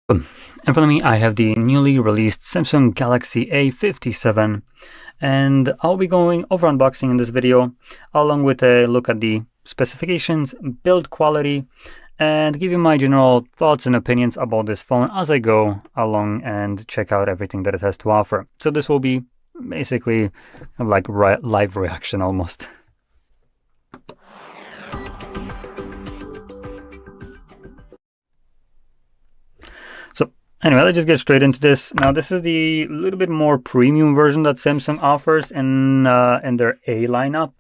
In front of me, I have the newly released Samsung Galaxy A57, and I'll be going over unboxing in this video, along with a look at the specifications, build quality, and give you my general thoughts and opinions about this phone as I go along and check out everything that it has to offer. So this will be basically like live reaction almost. Anyway, let's just get straight into this. Now, this is the little bit more premium version that Samsung offers in their A lineup.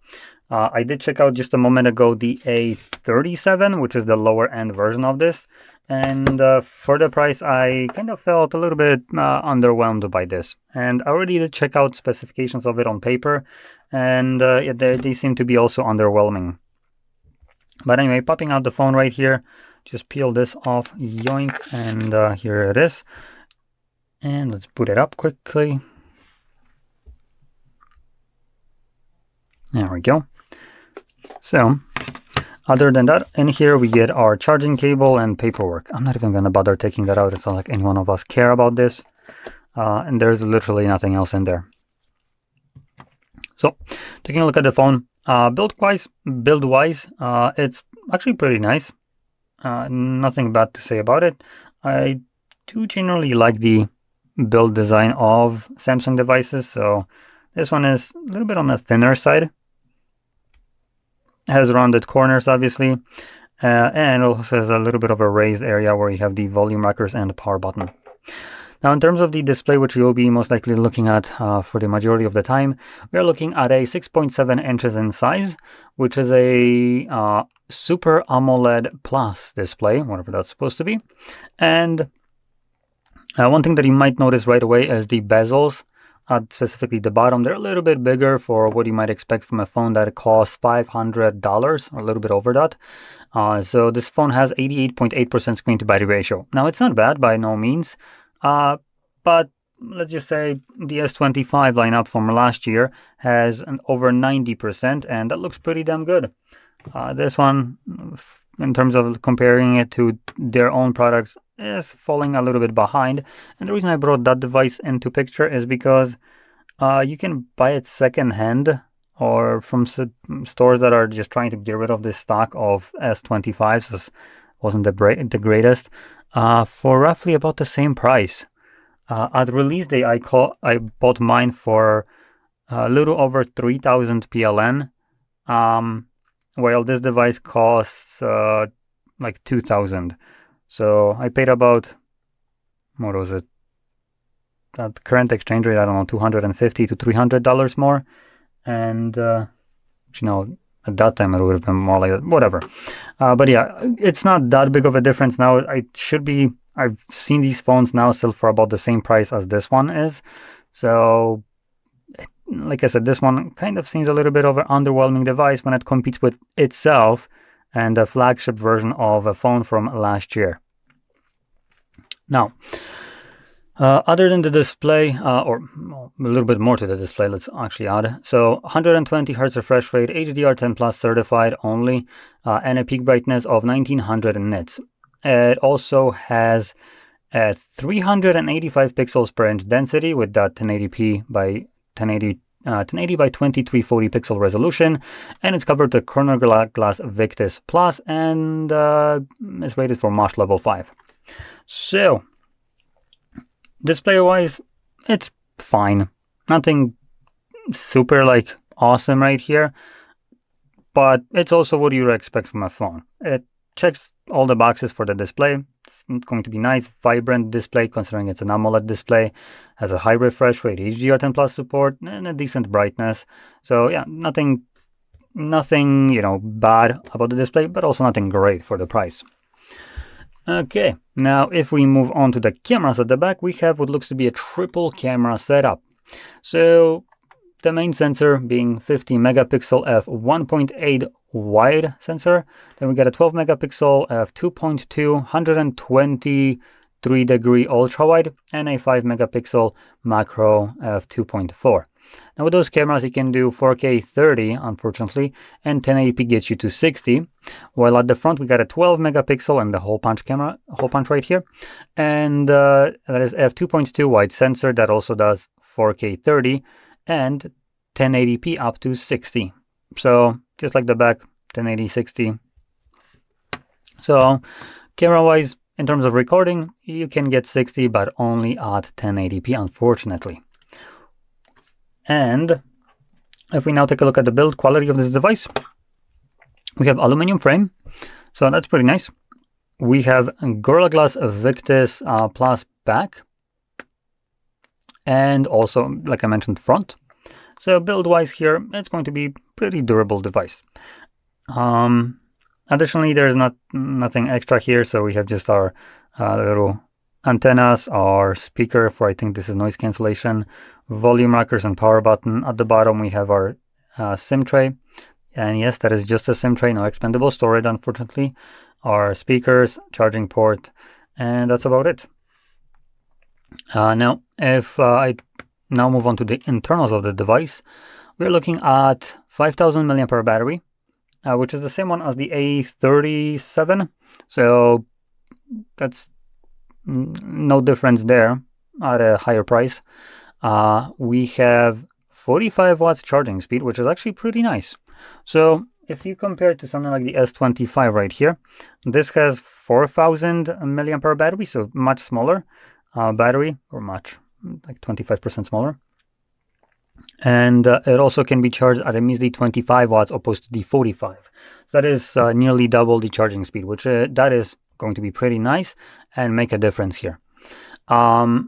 I did check out just a moment ago the A37, which is the lower end version of this. And for the price, I kind of felt a little bit underwhelmed by this. And I already did check out specifications of it on paper. And yeah, they seem to be also underwhelming. But anyway, popping out the phone right here. Just peel this off, yoink, and here it is. And let's boot it up quickly. There we go. So, other than that, in here we get our charging cable and paperwork. I'm not even going to bother taking that out. It's not like any one of us care about this. And there's literally nothing else in there. So, taking a look at the phone, build-wise, it's actually pretty nice. Nothing bad to say about it. I do generally like the build design of Samsung devices, so this one is a little bit on the thinner side. It has rounded corners, obviously, and also has a little bit of a raised area where you have the volume rockers and the power button. Now, in terms of the display, which you'll be most likely looking at for the majority of the time, we're looking at a 6.7 inches in size, which is a Super AMOLED Plus display, whatever that's supposed to be. And one thing that you might notice right away is the bezels, specifically the bottom. They're a little bit bigger for what you might expect from a phone that costs $500, or a little bit over that. So this phone has 88.8% screen to body ratio. Now, it's not bad by no means, but let's just say the S25 lineup from last year has an over 90%, and that looks pretty damn good. This one, in terms of comparing it to their own products, is falling a little bit behind. And the reason I brought that device into picture is because you can buy it secondhand or from stores that are just trying to get rid of this stock of S25s. This wasn't the greatest, for roughly about the same price. At release day, I bought mine for a little over 3,000 PLN. While this device costs like 2,000. So I paid about, what was it? At current exchange rate, I don't know, $250 to $300 more. And, you know, at that time it would have been more like whatever. But yeah, it's not that big of a difference now. I've seen these phones now sell for about the same price as this one is. So, like I said, this one kind of seems a little bit of an underwhelming device when it competes with itself and the flagship version of a phone from last year. Now, other than the display, or a little bit more to the display, let's actually add. So 120 Hz refresh rate, HDR10 Plus certified only, and a peak brightness of 1900 nits. It also has a 385 pixels per inch density with that 1080p by 1080 by 2340 pixel resolution, and it's covered the corner glass Victus Plus, and is rated for MOSH level 5. So, display wise, it's fine. Nothing super like awesome right here, but it's also what you expect from a phone. It checks all the boxes for the display. It's going to be nice, vibrant display considering it's an AMOLED display, has a high refresh rate, HDR10 Plus support, and a decent brightness. So yeah, nothing you know bad about the display, but also nothing great for the price. Okay, now if we move on to the cameras at the back, we have what looks to be a triple camera setup. So the main sensor being 50 megapixel f1.8 wide sensor. Then we got a 12 megapixel f2.2, 123-degree ultra wide, and a 5 megapixel macro f2.4. Now with those cameras, you can do 4K 30, unfortunately, and 1080p gets you to 60. While at the front, we got a 12 megapixel and the hole punch camera, hole punch right here. And that is f2.2 wide sensor that also does 4K 30 and 1080p up to 60. So just like the back, 1080, 60. So camera-wise, in terms of recording, you can get 60, but only at 1080p, unfortunately. And if we now take a look at the build quality of this device, we have aluminum frame, so that's pretty nice. We have Gorilla Glass Victus Plus back, and also, like I mentioned, front. So build-wise here, it's going to be pretty durable device. Additionally, there's nothing extra here, so we have just our little antennas, our speaker for, I think this is noise cancellation, volume rockers and power button. At the bottom we have our SIM tray, and yes, that is just a SIM tray, no expandable storage, unfortunately. Our speakers, charging port, and that's about it. Now, if I now move on to the internals of the device, we're looking at 5000 mAh battery, which is the same one as the A37, so that's no difference there at a higher price. We have 45 watts charging speed, which is actually pretty nice. So if you compare it to something like the S25 right here, this has 4000 mAh battery, so much smaller battery, or much, like 25% smaller. And it also can be charged at a measly 25 watts opposed to the 45. So that is nearly double the charging speed, which that is going to be pretty nice and make a difference here. The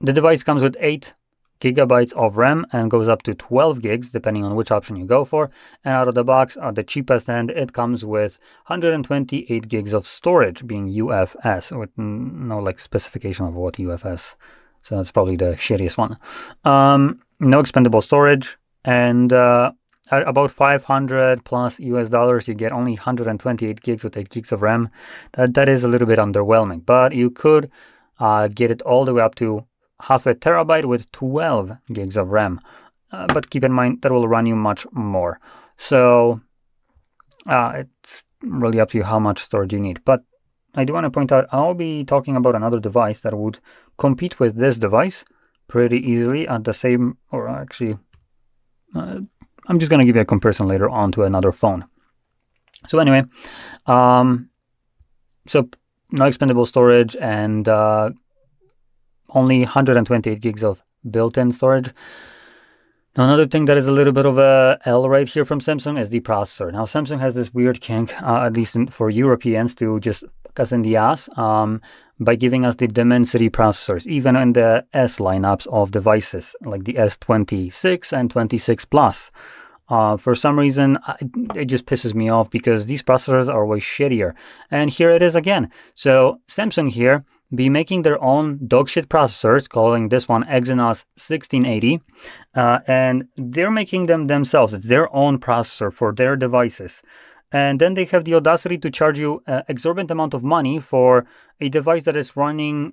device comes with 8 gigabytes of RAM and goes up to 12 gigs depending on which option you go for. And out of the box, at the cheapest end, it comes with 128 gigs of storage, being UFS, with no like specification of what UFS. So that's probably the shittiest one. No expendable storage, and at about 500 plus US dollars, you get only 128 gigs with 8 gigs of RAM. That is a little bit underwhelming, but you could get it all the way up to half a terabyte with 12 gigs of RAM. But keep in mind that will run you much more. So it's really up to you how much storage you need. But I do want to point out, I'll be talking about another device that would compete with this device pretty easily at the same, or actually, I'm just going to give you a comparison later on to another phone. So anyway, so no expendable storage and only 128 gigs of built-in storage. Now, another thing that is a little bit of a L right here from Samsung is the processor. Now, Samsung has this weird kink, at least for Europeans, to just fuck us in the ass by giving us the Dimensity processors, even in the S lineups of devices, like the S26 and 26 Plus. For some reason, it just pisses me off because these processors are way shittier. And here it is again. So Samsung here be making their own dogshit processors, calling this one Exynos 1680, and they're making them themselves. It's their own processor for their devices. And then they have the audacity to charge you an exorbitant amount of money for a device that is running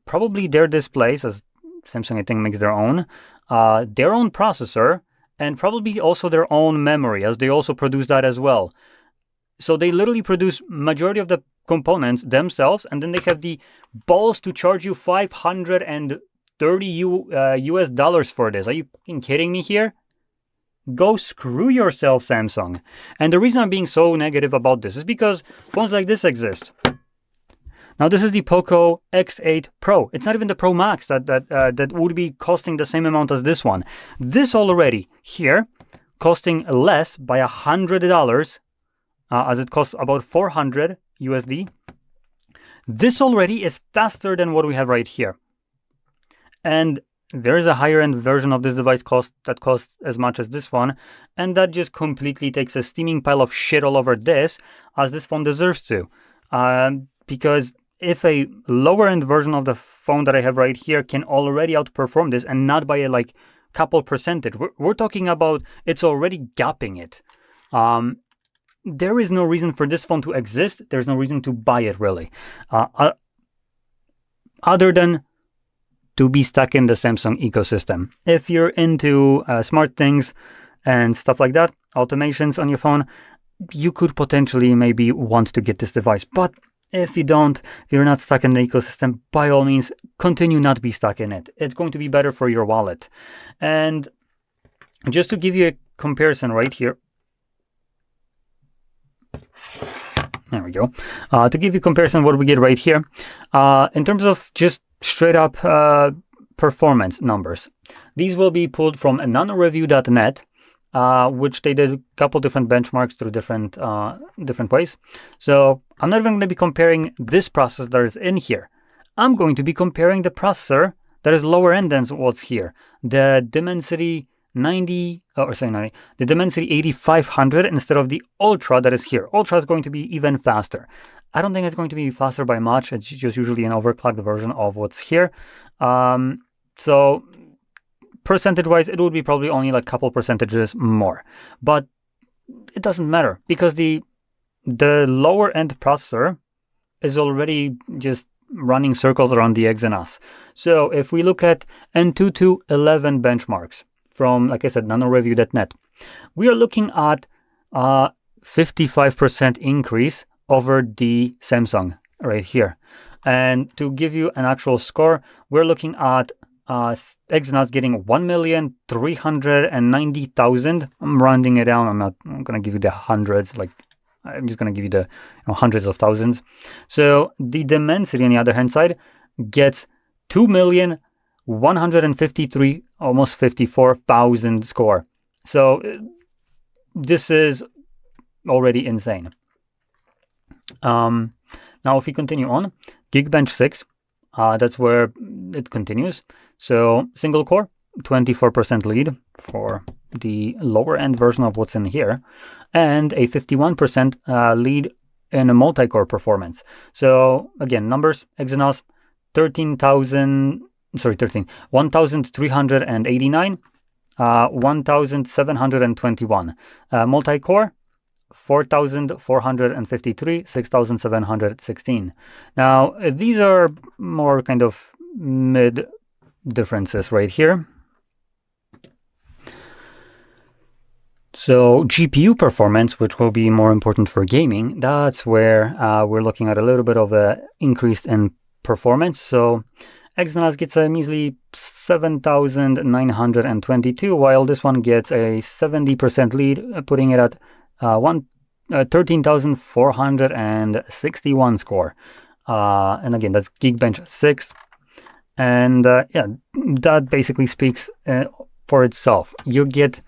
probably their displays, as Samsung I think makes their own processor, and probably also their own memory, as they also produce that as well. So they literally produce majority of the components themselves, and then they have the balls to charge you $530 US dollars for this. Are you fucking kidding me here? Go screw yourself, Samsung. And the reason I'm being so negative about this is because phones like this exist. Now, this is the Poco X8 Pro. It's not even the Pro Max that would be costing the same amount as this one. This already here costing less by $100, as it costs about 400 USD. This already is faster than what we have right here. And there is a higher end version of this device that costs as much as this one, and that just completely takes a steaming pile of shit all over this, as this phone deserves to. Because if a lower end version of the phone that I have right here can already outperform this, and not by a like couple percentage, we're talking about it's already gapping it. There is no reason for this phone to exist. There's no reason to buy it, really. Other than to be stuck in the Samsung ecosystem. If you're into smart things and stuff like that, automations on your phone, you could potentially maybe want to get this device. But if you don't, if you're not stuck in the ecosystem, by all means, continue not to be stuck in it. It's going to be better for your wallet. And just to give you a comparison right here, there we go. To give you a comparison, what we get right here, in terms of just straight up performance numbers, these will be pulled from nanoreview.net, which they did a couple different benchmarks through different ways. So I'm not even going to be comparing this processor that is in here. I'm going to be comparing the processor that is lower end than what's here. The Dimensity the Dimensity 8500 instead of the Ultra that is here. Ultra is going to be even faster. I don't think it's going to be faster by much. It's just usually an overclocked version of what's here. So percentage-wise, it would be probably only like a couple percentages more. But it doesn't matter because the lower-end processor is already just running circles around the Exynos. So if we look at N2 11 benchmarks from, like I said, nanoreview.net, we are looking at 55% increase over the Samsung right here. And to give you an actual score, we're looking at Exynos getting 1,390,000. I'm rounding it down. I'm going to give you the hundreds. Like I'm just going to give you the hundreds of thousands. So the Dimensity on the other hand side gets 2,153,000, almost 54,000 score. So this is already insane. Now if we continue on, Geekbench 6, that's where it continues. So single core, 24% lead for the lower end version of what's in here, and a 51% lead in a multi-core performance. So again, numbers, Exynos 1,389, 1,721. Multi-core 4,453, 6,716. Now, these are more kind of mid differences right here. So GPU performance, which will be more important for gaming, that's where we're looking at a little bit of a increase in performance. So Exynos gets a measly 7,922, while this one gets a 70% lead, putting it at 13,461 score. And again, that's Geekbench 6. And yeah, that basically speaks for itself. You get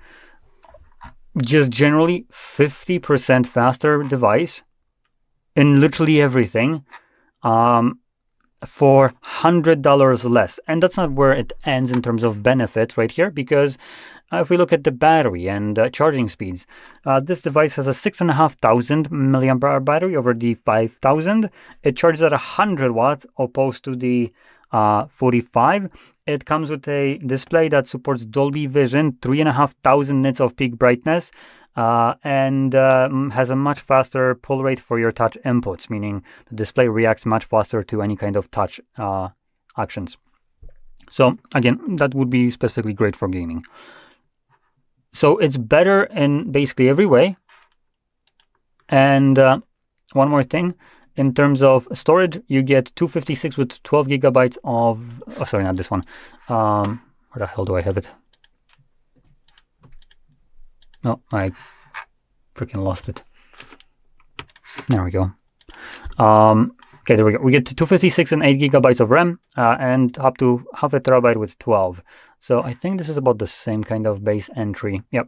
just generally 50% faster device in literally everything for $100 less. And that's not where it ends in terms of benefits right here, because if we look at the battery and charging speeds, this device has a 6,500 milliamp hour battery over the 5,000. It charges at 100 watts opposed to the 45. It comes with a display that supports Dolby Vision, 3,500 nits of peak brightness, and has a much faster pull rate for your touch inputs, meaning the display reacts much faster to any kind of touch actions. So again, that would be specifically great for gaming. So it's better in basically every way. And one more thing, in terms of storage, you get 256 with 12 gigabytes of, oh, sorry, not this one. Where the hell do I have it? No, I freaking lost it. There we go. Okay, there we go. We get 256 and 8 gigabytes of RAM and up to half a terabyte with 12. So I think this is about the same kind of base entry. Yep,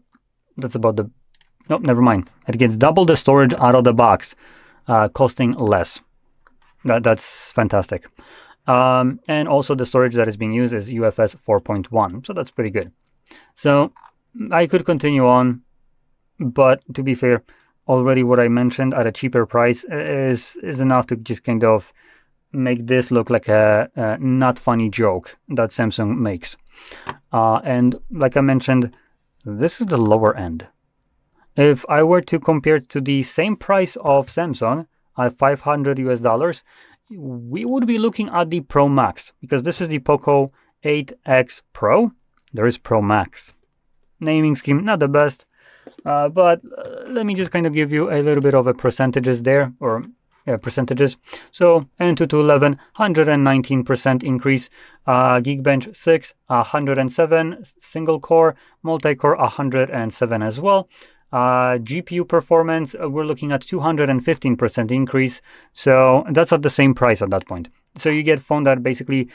that's about the, nope, never mind. It gets double the storage out of the box, costing less. That's fantastic. And also the storage that is being used is UFS 4.1, so that's pretty good. So I could continue on, but to be fair, already what I mentioned at a cheaper price is enough to just kind of make this look like a not funny joke that Samsung makes. And like I mentioned, this is the lower end. If I were to compare it to the same price of Samsung at $500 US, we would be looking at the Pro Max, because this is the Poco 8X Pro. There is Pro Max. Naming scheme, not the best, but let me just kind of give you a little bit of a percentages there, or percentages. So Antutu 11, 119% increase, Geekbench 6, 107, single core, multi-core 107 as well. GPU performance, we're looking at 215% increase, so that's at the same price at that point. So you get a phone that basically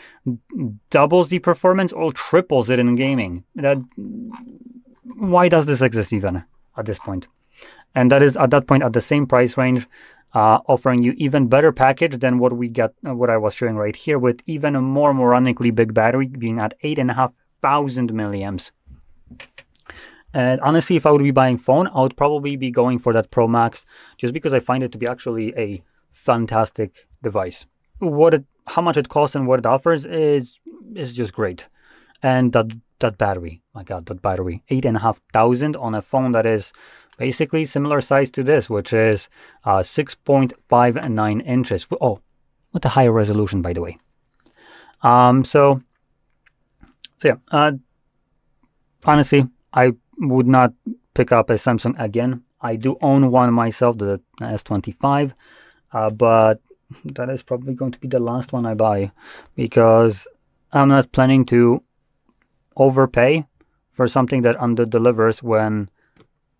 doubles the performance or triples it in gaming. Why does this exist even at this point? And that is at that point at the same price range, offering you even better package than what we get, what I was showing right here, with even a more moronically big battery being at 8,500 milliamps. And honestly, if I would be buying phone, I would probably be going for that Pro Max, just because I find it to be actually a fantastic device. How much it costs and what it offers is just great. And that battery, my God, that battery, 8,500 on a phone that is basically similar size to this, which is 6.59 inches. Oh, with a higher resolution, by the way. So yeah, honestly, I would not pick up a Samsung again. I do own one myself, the S25, but that is probably going to be the last one I buy, because I'm not planning to overpay for something that under-delivers when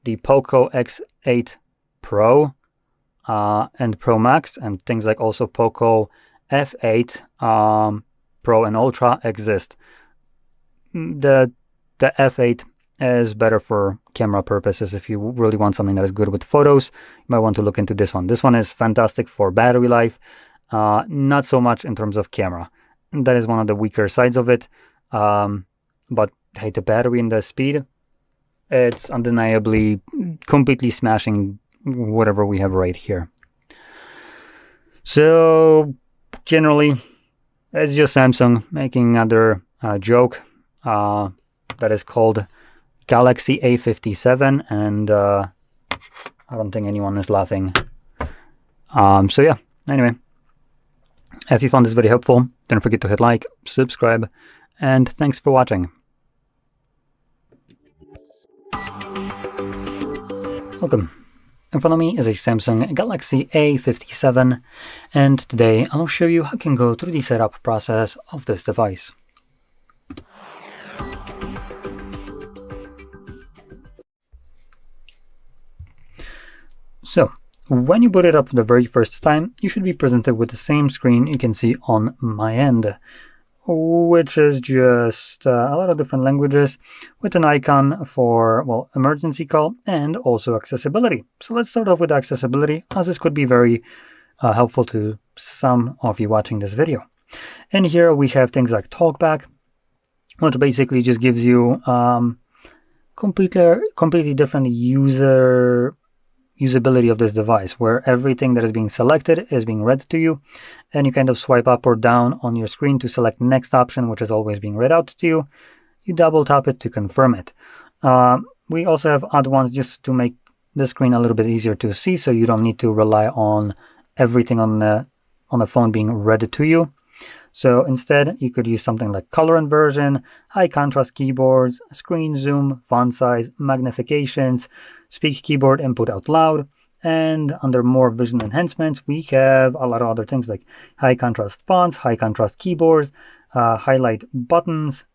the Poco X8 Pro and Pro Max and things like also Poco F8 Pro and Ultra exist. The F8 is better for camera purposes. If you really want something that is good with photos, you might want to look into this one. This one is fantastic for battery life, not so much in terms of camera. That is one of the weaker sides of it. But hey, the battery and the speed, it's undeniably completely smashing whatever we have right here. So generally, it's just Samsung making another joke that is called Galaxy A57, and I don't think anyone is laughing. So yeah, anyway, if you found this video helpful, don't forget to hit like, subscribe, and thanks for watching. Welcome. In front of me is a Samsung Galaxy A57, and today I'll show you how you can go through the setup process of this device. So, when you boot it up for the very first time, you should be presented with the same screen you can see on my end, which is just a lot of different languages with an icon for, well, emergency call and also accessibility. So let's start off with accessibility, as this could be very helpful to some of you watching this video. In here we have things like TalkBack, which basically just gives you completely different usability of this device, where everything that is being selected is being read to you, and you kind of swipe up or down on your screen to select next option, which is always being read out to you. You double tap it to confirm it. We also have other ones just to make the screen a little bit easier to see, so you don't need to rely on everything on the phone being read to you. So instead, you could use something like color inversion, high contrast keyboards, screen zoom, font size, magnifications, speak keyboard input out loud, and under more vision enhancements, we have a lot of other things like high contrast fonts, high contrast keyboards, highlight buttons,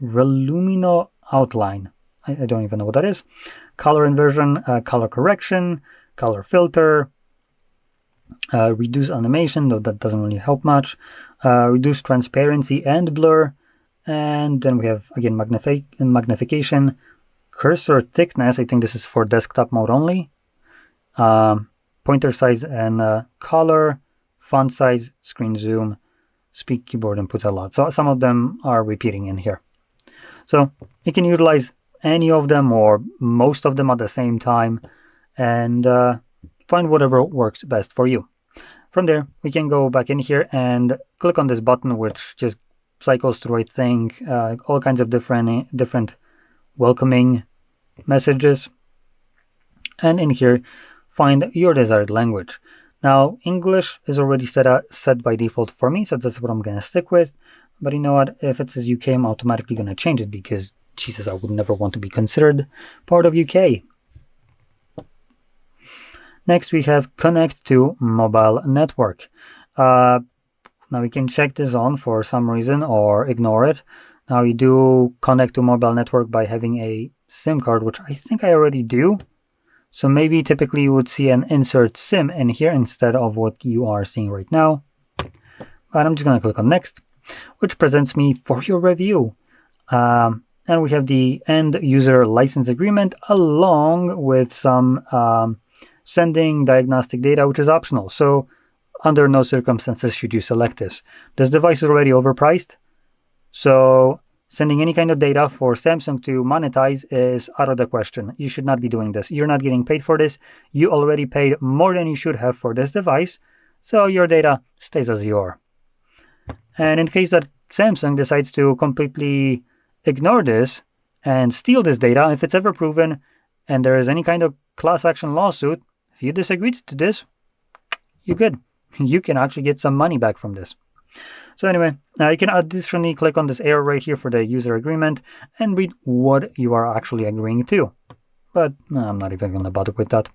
Relumino outline. I don't even know what that is. Color inversion, color correction, color filter, reduce animation, though that doesn't really help much, reduce transparency and blur, and then we have again magnification, cursor thickness. I think this is for desktop mode only, pointer size and color, font size, screen zoom, speak keyboard inputs a lot. So some of them are repeating in here. So you can utilize any of them or most of them at the same time, and find whatever works best for you. From there, we can go back in here and click on this button, which just cycles through, I think, all kinds of different welcoming messages. And in here, find your desired language. Now, English is already set by default for me, so that's what I'm going to stick with. But you know what? If it says UK, I'm automatically going to change it because, Jesus, I would never want to be considered part of UK. Next, we have connect to mobile network. Now we can check this on for some reason or ignore it. Now you do connect to mobile network by having a SIM card, which I think I already do. So maybe typically you would see an insert SIM in here instead of what you are seeing right now. But I'm just going to click on next, which presents me for your review. And we have the end user license agreement along with some sending diagnostic data, which is optional. So under no circumstances should you select this. This device is already overpriced. So sending any kind of data for Samsung to monetize is out of the question. You should not be doing this. You're not getting paid for this. You already paid more than you should have for this device. So your data stays as you are. And in case that Samsung decides to completely ignore this and steal this data, if it's ever proven and there is any kind of class action lawsuit, if you disagreed to this, you're good. You can actually get some money back from this. So anyway, you can additionally click on this arrow right here for the user agreement and read what you are actually agreeing to. But I'm not even going to bother with that.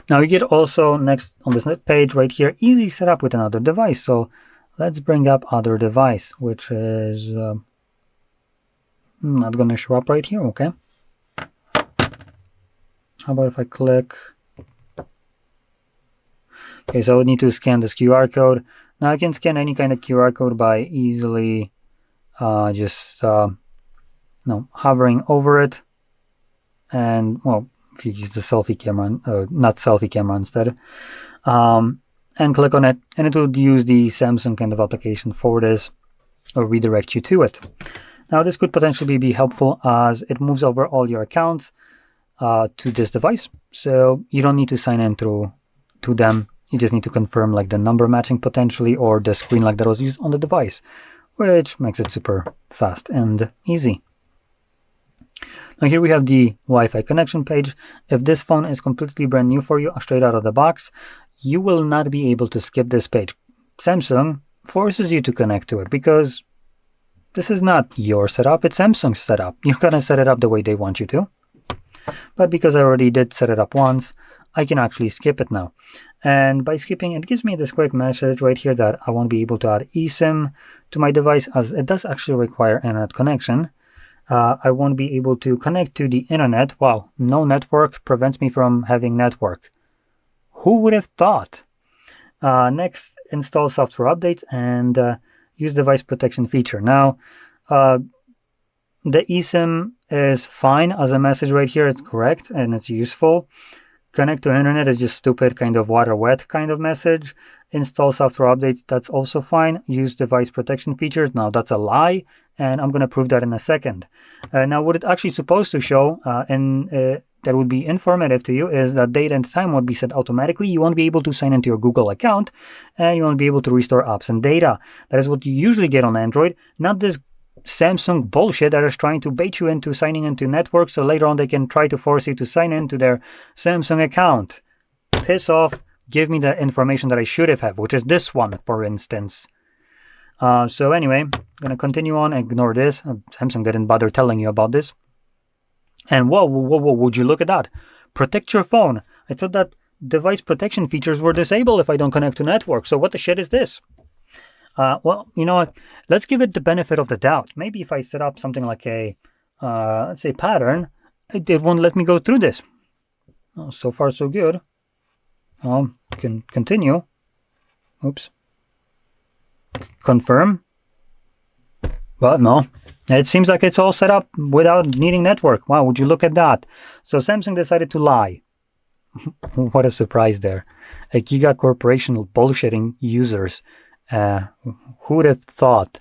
Now you get also next on this page right here, easy setup with another device. So let's bring up other device, which is not going to show up right here. Okay. How about if I click? Okay, so I would need to scan this QR code. Now I can scan any kind of QR code by easily just hovering over it. And well, if you use the selfie camera, not selfie camera instead, and click on it, and it would use the Samsung kind of application for this or redirect you to it. Now this could potentially be helpful as it moves over all your accounts to this device. So you don't need to sign in to them. You just need to confirm like the number matching potentially or the screen like that was used on the device, which makes it super fast and easy. Now here we have the Wi-Fi connection page. If this phone is completely brand new for you, straight out of the box, you will not be able to skip this page. Samsung forces you to connect to it because this is not your setup, it's Samsung's setup. You're gonna set it up the way they want you to. But because I already did set it up once, I can actually skip it now. And by skipping, it gives me this quick message right here that I won't be able to add eSIM to my device as it does actually require internet connection. I won't be able to connect to the internet. Wow, no network prevents me from having network. Who would have thought? Next, install software updates and use device protection feature. Now, the eSIM is fine as a message right here. It's correct and it's useful. Connect to internet is just stupid, kind of water wet kind of message. Install software updates, that's also fine. Use device protection features, now that's a lie, and I'm going to prove that in a second. Now what it's actually supposed to show, that would be informative to you, is that date and time won't be set automatically. You won't be able to sign into your Google account, and you won't be able to restore apps and data. That is what you usually get on Android, not this Samsung bullshit that is trying to bait you into signing into networks so later on they can try to force you to sign into their Samsung account. Piss off, give me the information that I should have, which is this one, for instance. So anyway, I'm going to continue on, ignore this. Samsung didn't bother telling you about this. And whoa, would you look at that? Protect your phone. I thought that device protection features were disabled if I don't connect to network. So what the shit is this? Well, you know what? Let's give it the benefit of the doubt. Maybe if I set up something like a, let's say, pattern, it won't let me go through this. Oh, so far, so good. Can continue. Oops. Confirm. But no, it seems like it's all set up without needing network. Wow, would you look at that? So Samsung decided to lie. What a surprise there. A giga corporation bullshitting users. Who would have thought?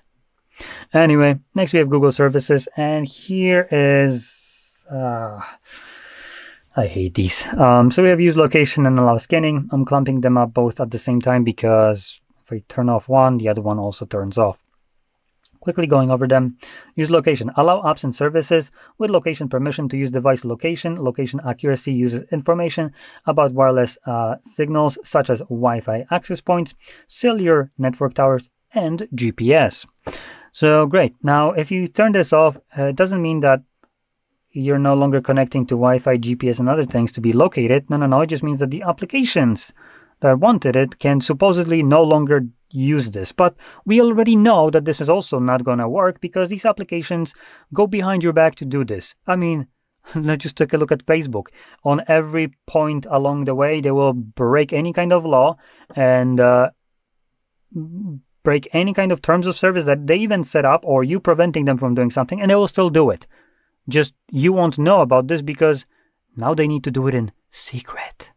Anyway, next we have Google services, and here is I hate these. So we have use location and allow scanning. I'm clumping them up both at the same time because if I turn off one, the other one also turns off. Quickly going over them. Use location. Allow apps and services with location permission to use device location. Location accuracy uses information about wireless signals such as Wi-Fi access points, cellular network towers, and GPS. So great. Now, if you turn this off, it doesn't mean that you're no longer connecting to Wi-Fi, GPS, and other things to be located. No. It just means that the applications that wanted it can supposedly no longer use this. But we already know that this is also not going to work because these applications go behind your back to do this. I mean, let's just take a look at Facebook. On every point along the way, they will break any kind of law and break any kind of terms of service that they even set up, or you preventing them from doing something, and they will still do it. Just you won't know about this because now they need to do it in secret.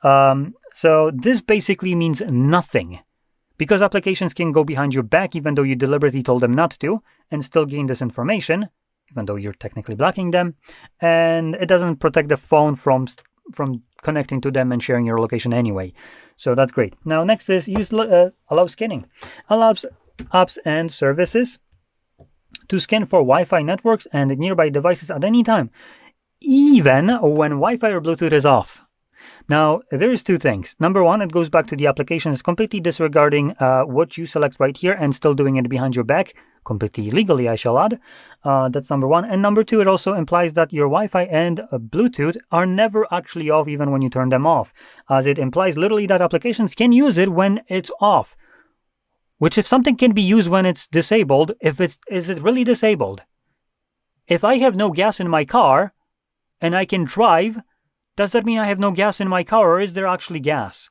So this basically means nothing, because applications can go behind your back even though you deliberately told them not to, and still gain this information, even though you're technically blocking them, and it doesn't protect the phone from connecting to them and sharing your location anyway. So that's great. Now next is allow scanning. Allows apps and services to scan for Wi-Fi networks and nearby devices at any time, even when Wi-Fi or Bluetooth is off. Now, there's two things. Number one, it goes back to the applications completely disregarding what you select right here and still doing it behind your back, completely illegally, I shall add. That's number one. And number two, it also implies that your Wi-Fi and Bluetooth are never actually off even when you turn them off, as it implies literally that applications can use it when it's off. Which, if something can be used when it's disabled, is it really disabled? If I have no gas in my car and I can drive, does that mean I have no gas in my car, or is there actually gas?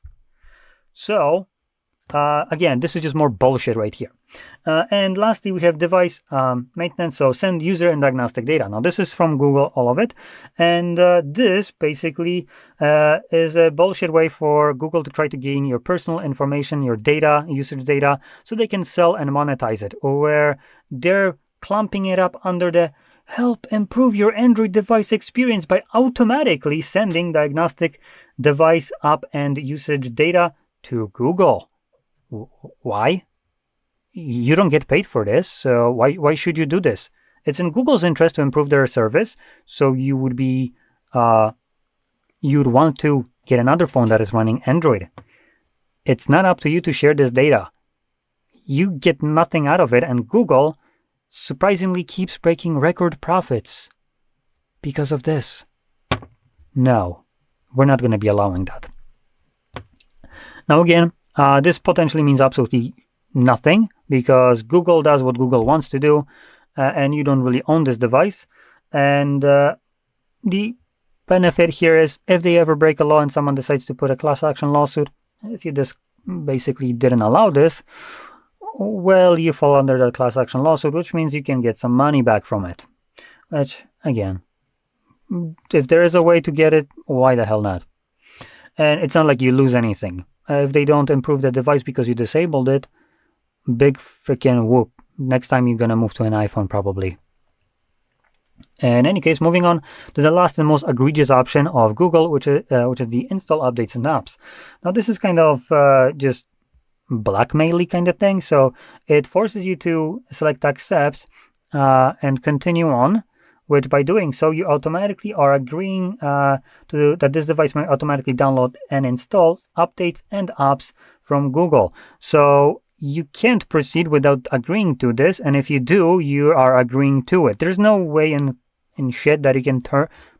So, again, this is just more bullshit right here. And lastly, we have device maintenance, so send user and diagnostic data. Now, this is from Google, all of it. And this basically is a bullshit way for Google to try to gain your personal information, your data, usage data, so they can sell and monetize it, or where they're clumping it up under the help improve your Android device experience by automatically sending diagnostic device app and usage data to Google. Why? You don't get paid for this, so why should you do this? It's in Google's interest to improve their service, so you would be you'd want to get another phone that is running Android. It's not up to you to share this data. You get nothing out of it, and Google surprisingly keeps breaking record profits because of this. No, we're not going to be allowing that. Now again, this potentially means absolutely nothing, because Google does what Google wants to do, and you don't really own this device. And the benefit here is, if they ever break a law and someone decides to put a class action lawsuit, if you just basically didn't allow this, well, you fall under the class action lawsuit, which means you can get some money back from it. Which, again, if there is a way to get it, why the hell not? And it's not like you lose anything. If they don't improve the device because you disabled it, big freaking whoop. Next time you're going to move to an iPhone, probably. In any case, moving on to the last and most egregious option of Google, which is the install updates and apps. Now, this is kind of just blackmail-y kind of thing. So it forces you to select accept and continue on, which by doing so, you automatically are agreeing that this device may automatically download and install updates and apps from Google. So you can't proceed without agreeing to this, and if you do, you are agreeing to it. There's no way in shit that you can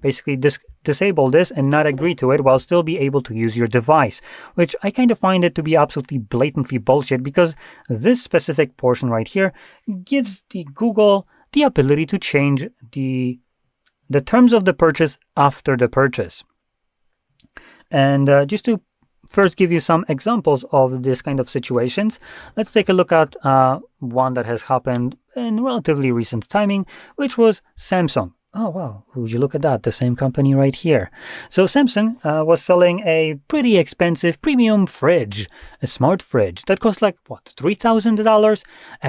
basically disable this and not agree to it while still be able to use your device, which I kind of find it to be absolutely blatantly bullshit, because this specific portion right here gives the Google the ability to change the terms of the purchase after the purchase. And just to first give you some examples of this kind of situations, let's take a look at one that has happened in relatively recent timing, which was Samsung. Oh, wow. Would you look at that? The same company right here. So Samsung was selling a pretty expensive premium fridge, a smart fridge that cost like, what, $3,000?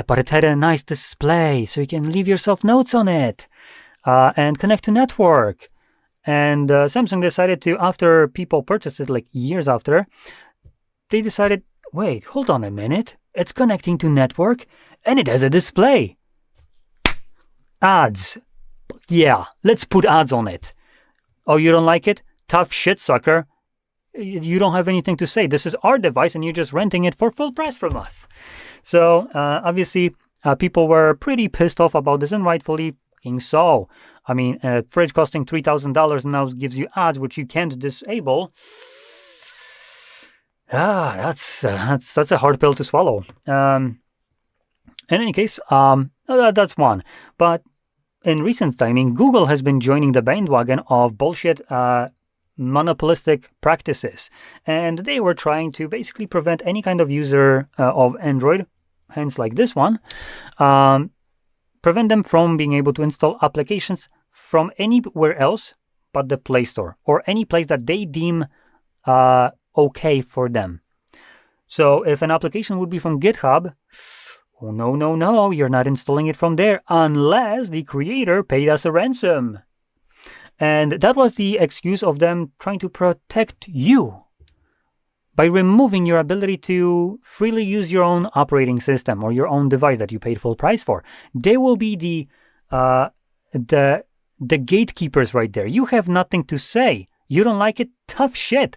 But it had a nice display, so you can leave yourself notes on it and connect to network. And Samsung decided to, after people purchased it, like years after, they decided, wait, hold on a minute. It's connecting to network and it has a display. Ads. Yeah, let's put ads on it. Oh, you don't like it? Tough shit, sucker. you don't have anything to say. This is our device and you're just renting it for full price from us. So obviously people were pretty pissed off about this, and rightfully so. I mean, a fridge costing $3,000 now gives you ads which you can't disable. That's a hard pill to swallow. In any case, that's one. But in recent timing, Google has been joining the bandwagon of bullshit monopolistic practices, and they were trying to basically prevent any kind of user of Android, hence like this one, prevent them from being able to install applications from anywhere else but the Play Store, or any place that they deem okay for them. So if an application would be from GitHub, oh, no, you're not installing it from there unless the creator paid us a ransom. And that was the excuse of them trying to protect you by removing your ability to freely use your own operating system or your own device that you paid full price for. They will be the gatekeepers right there. You have nothing to say. You don't like it? Tough shit.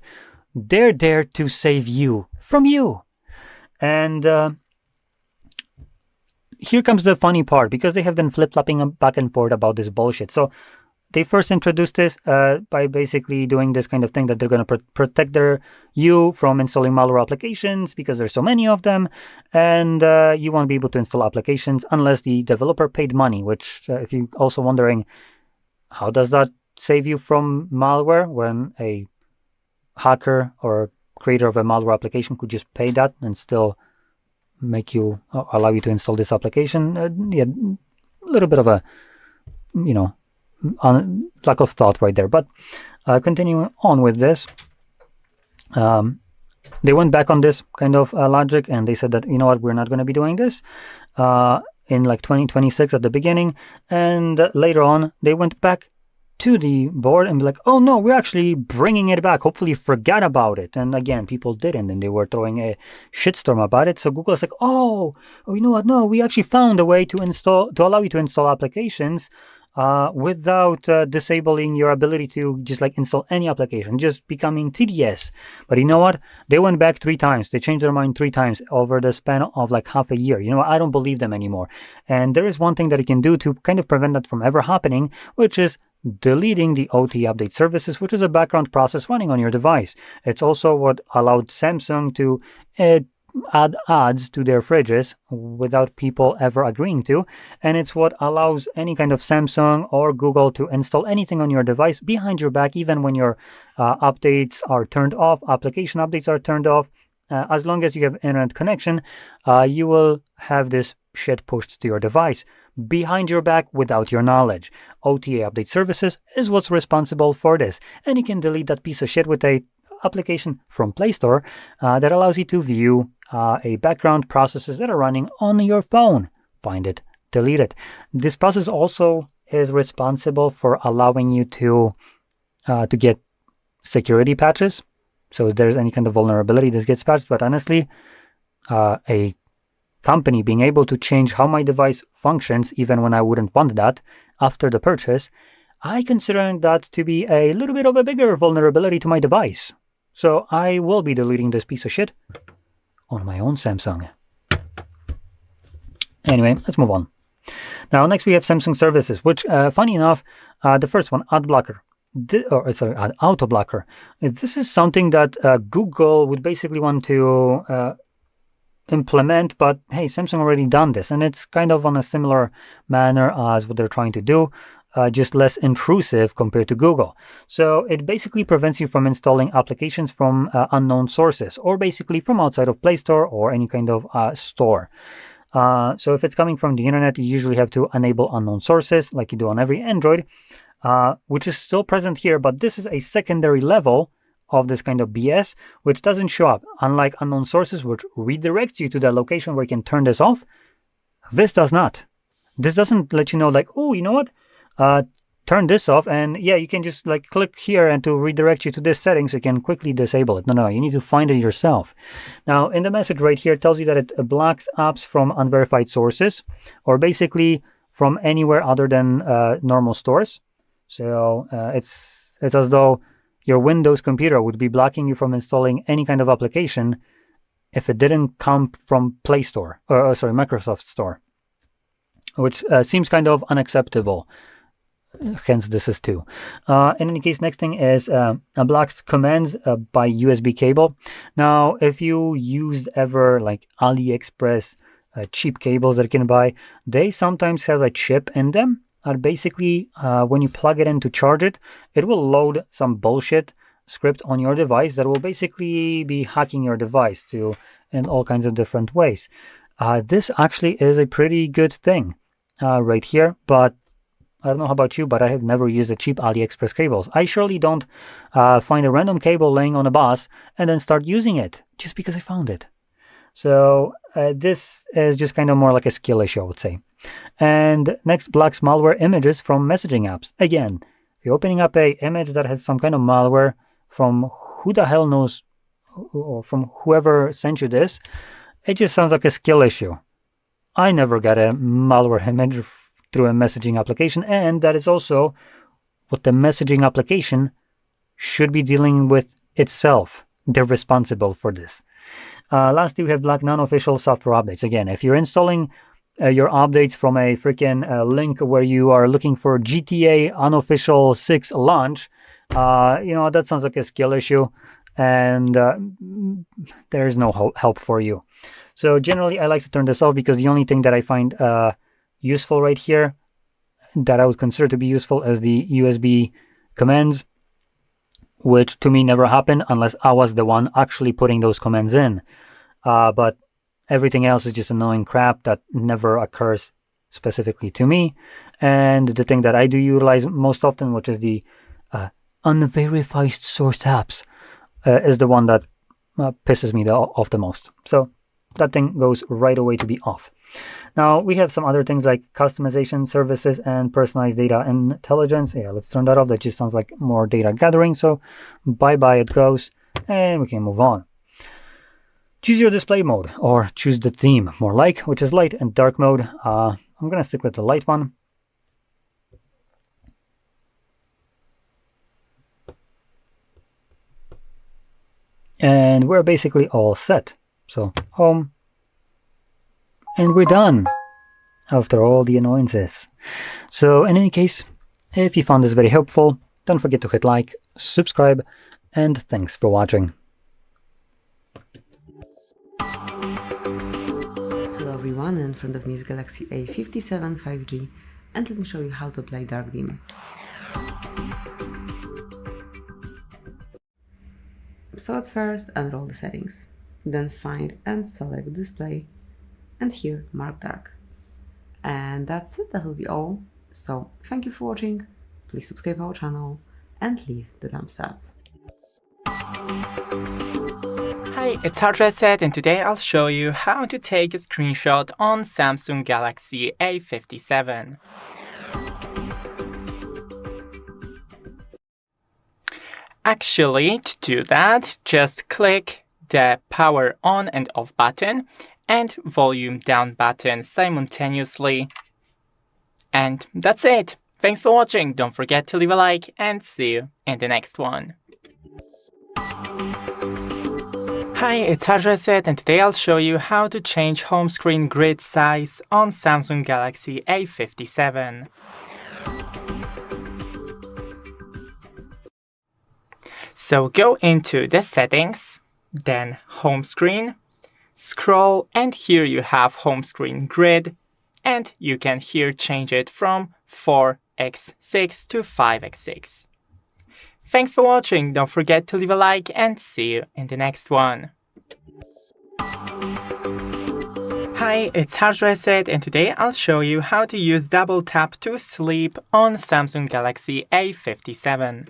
They're there to save you from you. And here comes the funny part, because they have been flip-flopping back and forth about this bullshit. So they first introduced this by basically doing this kind of thing that they're going to protect you from installing malware applications because there's so many of them, and you won't be able to install applications unless the developer paid money, which if you're also wondering, how does that save you from malware when a hacker or creator of a malware application could just pay that and still make you allow you to install this application? Yeah, a little bit of a lack of thought right there. But continuing on with this, they went back on this kind of logic, and they said that, you know what, we're not going to be doing this in like 2026 at the beginning, and later on they went back to the board and be like, oh no, we're actually bringing it back, hopefully forget about it. And again, people didn't, and they were throwing a shitstorm about it. So Google is like, oh, you know what, no, we actually found a way to allow you to install applications without disabling your ability to just like install any application, just becoming tedious. But you know what? They went back 3 times. They changed their mind 3 times over the span of like half a year. You know what? I don't believe them anymore. And there is one thing that you can do to kind of prevent that from ever happening, which is deleting the OTA update services, which is a background process running on your device. It's also what allowed Samsung to add ads to their fridges without people ever agreeing to, and it's what allows any kind of Samsung or Google to install anything on your device behind your back, even when your updates are turned off, application updates are turned off. As long as you have internet connection, you will have this shit pushed to your device behind your back without your knowledge. OTA update services is what's responsible for this, and you can delete that piece of shit with a application from Play Store that allows you to view a background processes that are running on your phone. Find it, delete it. This process also is responsible for allowing you to get security patches. So if there's any kind of vulnerability, this gets patched. But honestly, a company being able to change how my device functions, even when I wouldn't want that, after the purchase, I consider that to be a little bit of a bigger vulnerability to my device. So I will be deleting this piece of shit on my own Samsung. Anyway, let's move on. Now, next we have Samsung services, which, funny enough, the first one, ad blocker. Auto blocker. This is something that Google would basically want to implement, but hey, Samsung already done this, and it's kind of on a similar manner as what they're trying to do, just less intrusive compared to Google. So it basically prevents you from installing applications from unknown sources, or basically from outside of Play Store or any kind of store. So if it's coming from the internet, you usually have to enable unknown sources like you do on every Android, which is still present here, but this is a secondary level of this kind of BS, which doesn't show up. Unlike unknown sources, which redirects you to the location where you can turn this off, this does not. This doesn't let you know like, oh, you know what? Turn this off, and yeah, you can just like click here and to redirect you to this setting so you can quickly disable it. No, you need to find it yourself. Now, in the message right here, it tells you that it blocks apps from unverified sources, or basically from anywhere other than normal stores. So it's as though your Windows computer would be blocking you from installing any kind of application if it didn't come from Play Store, or sorry, Microsoft Store, which seems kind of unacceptable. Hence, this is too. In any case, next thing is blocks commands by USB cable. Now, if you used ever like AliExpress cheap cables that you can buy, they sometimes have a chip in them. Basically, when you plug it in to charge it, it will load some bullshit script on your device that will basically be hacking your device in all kinds of different ways. This actually is a pretty good thing right here, but I don't know about you, but I have never used a cheap AliExpress cables. I surely don't find a random cable laying on a bus and then start using it just because I found it. So this is just kind of more like a skill issue, I would say. And next, blocks malware images from messaging apps. Again, if you're opening up a image that has some kind of malware from who the hell knows, or from whoever sent you this, it just sounds like a skill issue. I never got a malware image through a messaging application, and that is also what the messaging application should be dealing with itself. They're responsible for this. Lastly, we have black non-official software updates. Again, if you're installing your updates from a freaking link where you are looking for GTA unofficial 6 launch, that sounds like a skill issue, and there is no help for you. So generally, I like to turn this off because the only thing that I find useful right here that I would consider to be useful is the USB commands, which to me never happen unless I was the one actually putting those commands in. But everything else is just annoying crap that never occurs specifically to me. And the thing that I do utilize most often, which is the unverified sourced apps, is the one that pisses me off the most. So that thing goes right away to be off. Now we have some other things like customization services and personalized data intelligence. Yeah, let's turn that off. That just sounds like more data gathering. So bye-bye it goes, and we can move on. Choose your display mode, or choose the theme, more like, which is light and dark mode. I'm gonna stick with the light one. And we're basically all set. So home, and we're done after all the annoyances. So in any case, if you found this very helpful, don't forget to hit like, subscribe, and thanks for watching. Hello everyone, in front of me is Galaxy A57 5G, and let me show you how to apply dark theme. So at first, unroll the settings, then find and select display, and here mark dark. And that's it, that will be all. So thank you for watching, please subscribe our channel and leave the thumbs up. Hi, it's HardReset, and today I'll show you how to take a screenshot on Samsung Galaxy A57. Actually, to do that, just click the power on and off button and volume down button simultaneously. And that's it. Thanks for watching. Don't forget to leave a like and see you in the next one. Hi, it's HardReset, and today I'll show you how to change home screen grid size on Samsung Galaxy A57. So go into the settings, then home screen, scroll, and here you have home screen grid, and you can here change it from 4x6 to 5x6. Thanks for watching, don't forget to leave a like and see you in the next one. Hi, it's HardReset, and today I'll show you how to use double tap to sleep on Samsung Galaxy A57.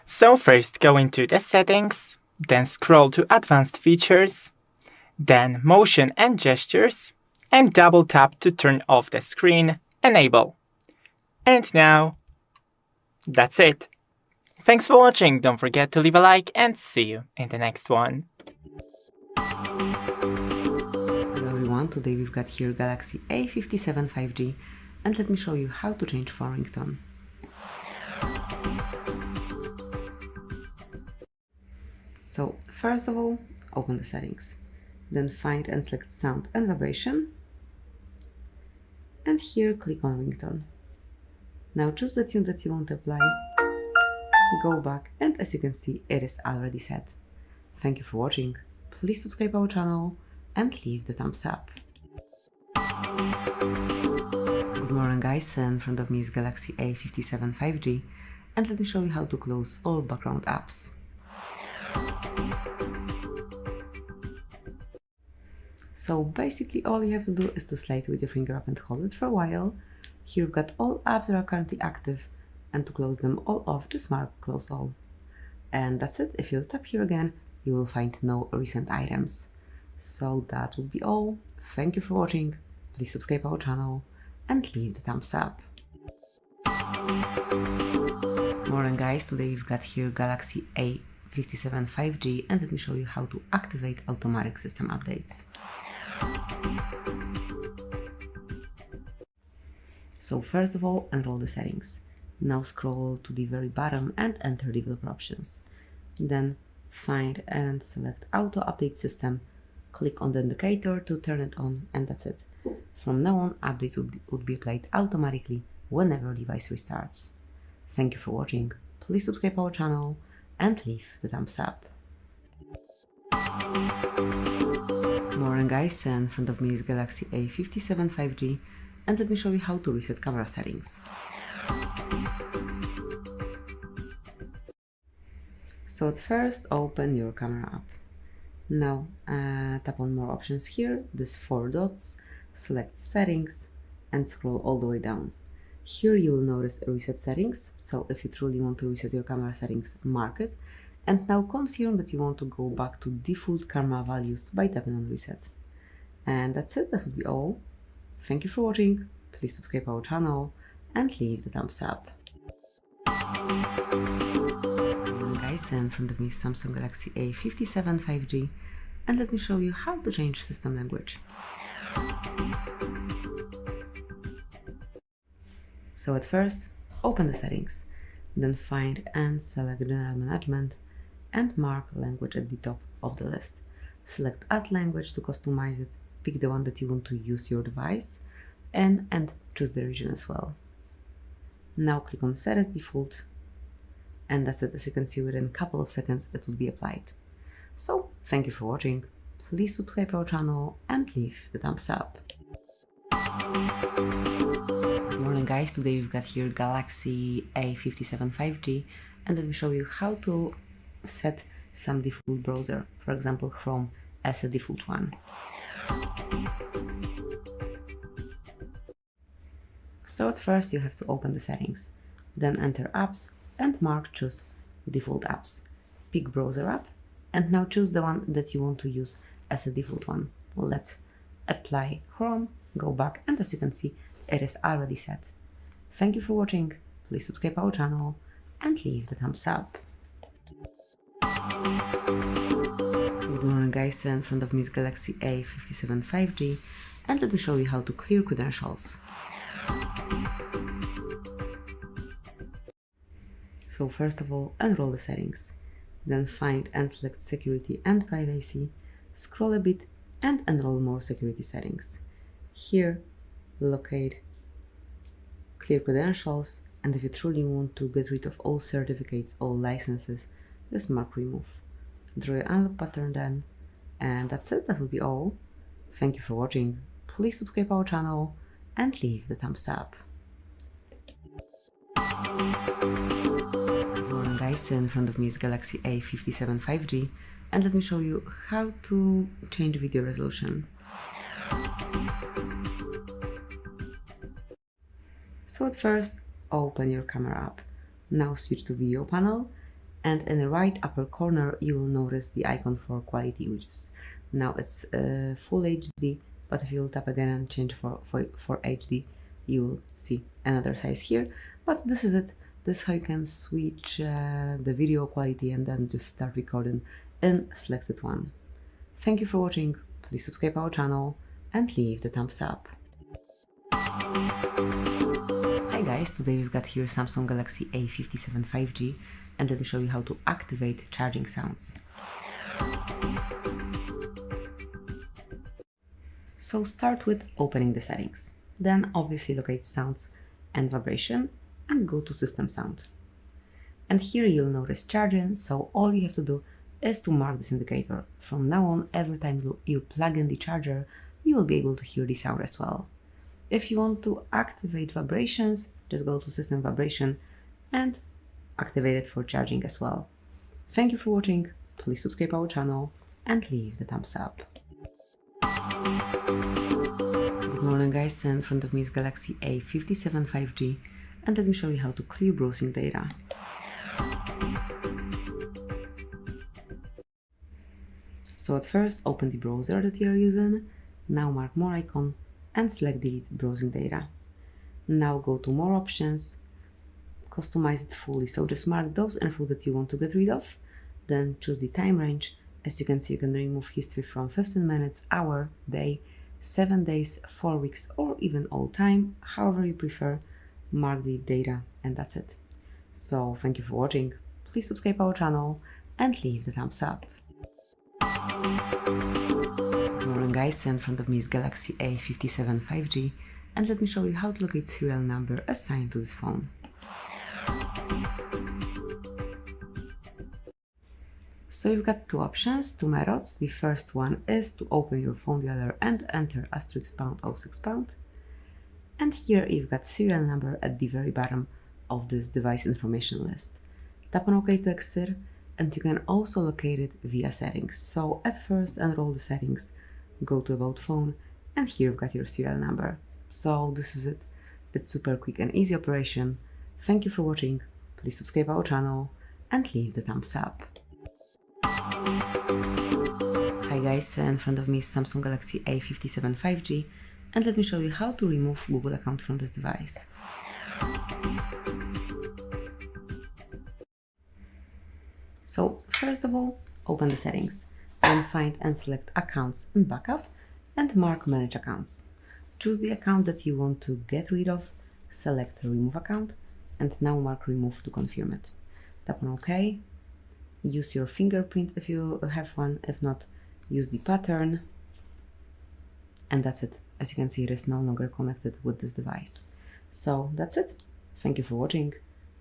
So first go into the settings, then scroll to advanced features, then motion and gestures, and double tap to turn off the screen enable. And now, that's it. Thanks for watching, don't forget to leave a like and see you in the next one. Hello everyone, today we've got here Galaxy A57 5G, and let me show you how to change phone ringtone. So first of all, open the settings, then find and select sound and vibration, and here click on ringtone. Now choose the tune that you want to apply, go back, and as you can see, it is already set. Thank you for watching, please subscribe our channel and leave the thumbs up. Good morning guys, in front of me is Galaxy A57 5G, and let me show you how to close all background apps. So basically all you have to do is to slide with your finger up and hold it for a while. Here you've got all apps that are currently active, and to close them all off, just mark close all. And that's it. If you tap here again, you will find no recent items. So that would be all. Thank you for watching. Please subscribe our channel and leave the thumbs up. Morning guys, today we've got here Galaxy A57 5G, and let me show you how to activate automatic system updates. So first of all, enroll the settings. Now scroll to the very bottom and enter developer options. Then find and select auto update system. Click on the indicator to turn it on, and that's it. From now on, updates would be applied automatically whenever device restarts. Thank you for watching. Please subscribe our channel and leave the thumbs up. Morning guys, in front of me is Galaxy A57 5G, and let me show you how to reset camera settings. So at first, open your camera app. Now tap on more options here, these 4 dots, select settings and scroll all the way down. Here you will notice reset settings, so if you truly want to reset your camera settings, mark it, and now confirm that you want to go back to default camera values by tapping on reset. And that's it, that would be all. Thank you for watching, please subscribe our channel and leave the thumbs up. Guys, in front of me is Samsung Galaxy A57 5G, and let me show you how to change system language. So at first, open the settings, then find and select General Management and mark language at the top of the list. Select Add Language to customize it, pick the one that you want to use your device, and choose the region as well. Now click on Set as Default, and that's it. As you can see, within a couple of seconds it will be applied. So thank you for watching, please subscribe our channel and leave the thumbs up. Good morning guys, today we've got here Galaxy A57 5G, and let me show you how to set some default browser, for example Chrome as a default one. So at first you have to open the settings, then enter apps and mark choose default apps. Pick browser app and now choose the one that you want to use as a default one. Let's apply Chrome, go back, and as you can see, it is already set. Thank you for watching, please subscribe our channel and leave the thumbs up. Good morning guys, in front of me is Galaxy A57 5G, and let me show you how to clear credentials. So first of all, enroll the settings, then find and select security and privacy, scroll a bit and enroll more security settings. Here, locate clear credentials, and if you truly want to get rid of all certificates, all licenses, just mark remove. Draw your unlock pattern then, and that's it, that will be all. Thank you for watching, please subscribe our channel and leave the thumbs up. Guys, in front of me is Galaxy A57 5G, and let me show you how to change video resolution. So at first, open your camera app. Now switch to video panel, and in the right upper corner you will notice the icon for quality, which is now it's full HD, but if you will tap again and change for HD, you will see another size here, but this is it. This is how you can switch the video quality and then just start recording in selected one. Thank you for watching, please subscribe our channel and leave the thumbs up. guys, today we've got here Samsung Galaxy A57 5G, and let me show you how to activate charging sounds. So start with opening the settings, then obviously locate sounds and vibration and go to system sound. And here you'll notice charging, so all you have to do is to mark this indicator. From now on, every time you plug in the charger, you will be able to hear the sound as well. If you want to activate vibrations, just go to system vibration and activate it for charging as well. Thank you for watching, please subscribe our channel and leave the thumbs up. Good morning guys, in front of me is Galaxy A57 5G, and let me show you how to clear browsing data. So at first open the browser that you are using, now mark more icon and select delete browsing data. Now go to more options, customize it fully, so just mark those info that you want to get rid of, then choose the time range. As you can see, you can remove history from 15 minutes, hour, day, 7 days, 4 weeks, or even all time, however you prefer. Mark the data and that's it. So thank you for watching, please subscribe our channel and leave the thumbs up. Good morning guys, in front of me is Galaxy A57 5G, and let me show you how to locate serial number assigned to this phone. So you've got two options, two methods. The first one is to open your phone dialer and enter *#06#. And here you've got serial number at the very bottom of this device information list. Tap on OK to exit, and you can also locate it via settings. So at first enroll the settings, go to about phone, and here you've got your serial number. So this is it. It's super quick and easy operation. Thank you for watching, please subscribe our channel and leave the thumbs up. Hi guys, in front of me is Samsung Galaxy A57 5G, and let me show you how to remove Google account from this device. So first of all, open the settings, then find and select accounts and backup and mark manage accounts. Choose the account that you want to get rid of, select remove account, and now mark remove to confirm it. Tap on OK. Use your fingerprint if you have one, if not, use the pattern. And that's it. As you can see, it is no longer connected with this device. So that's it. Thank you for watching.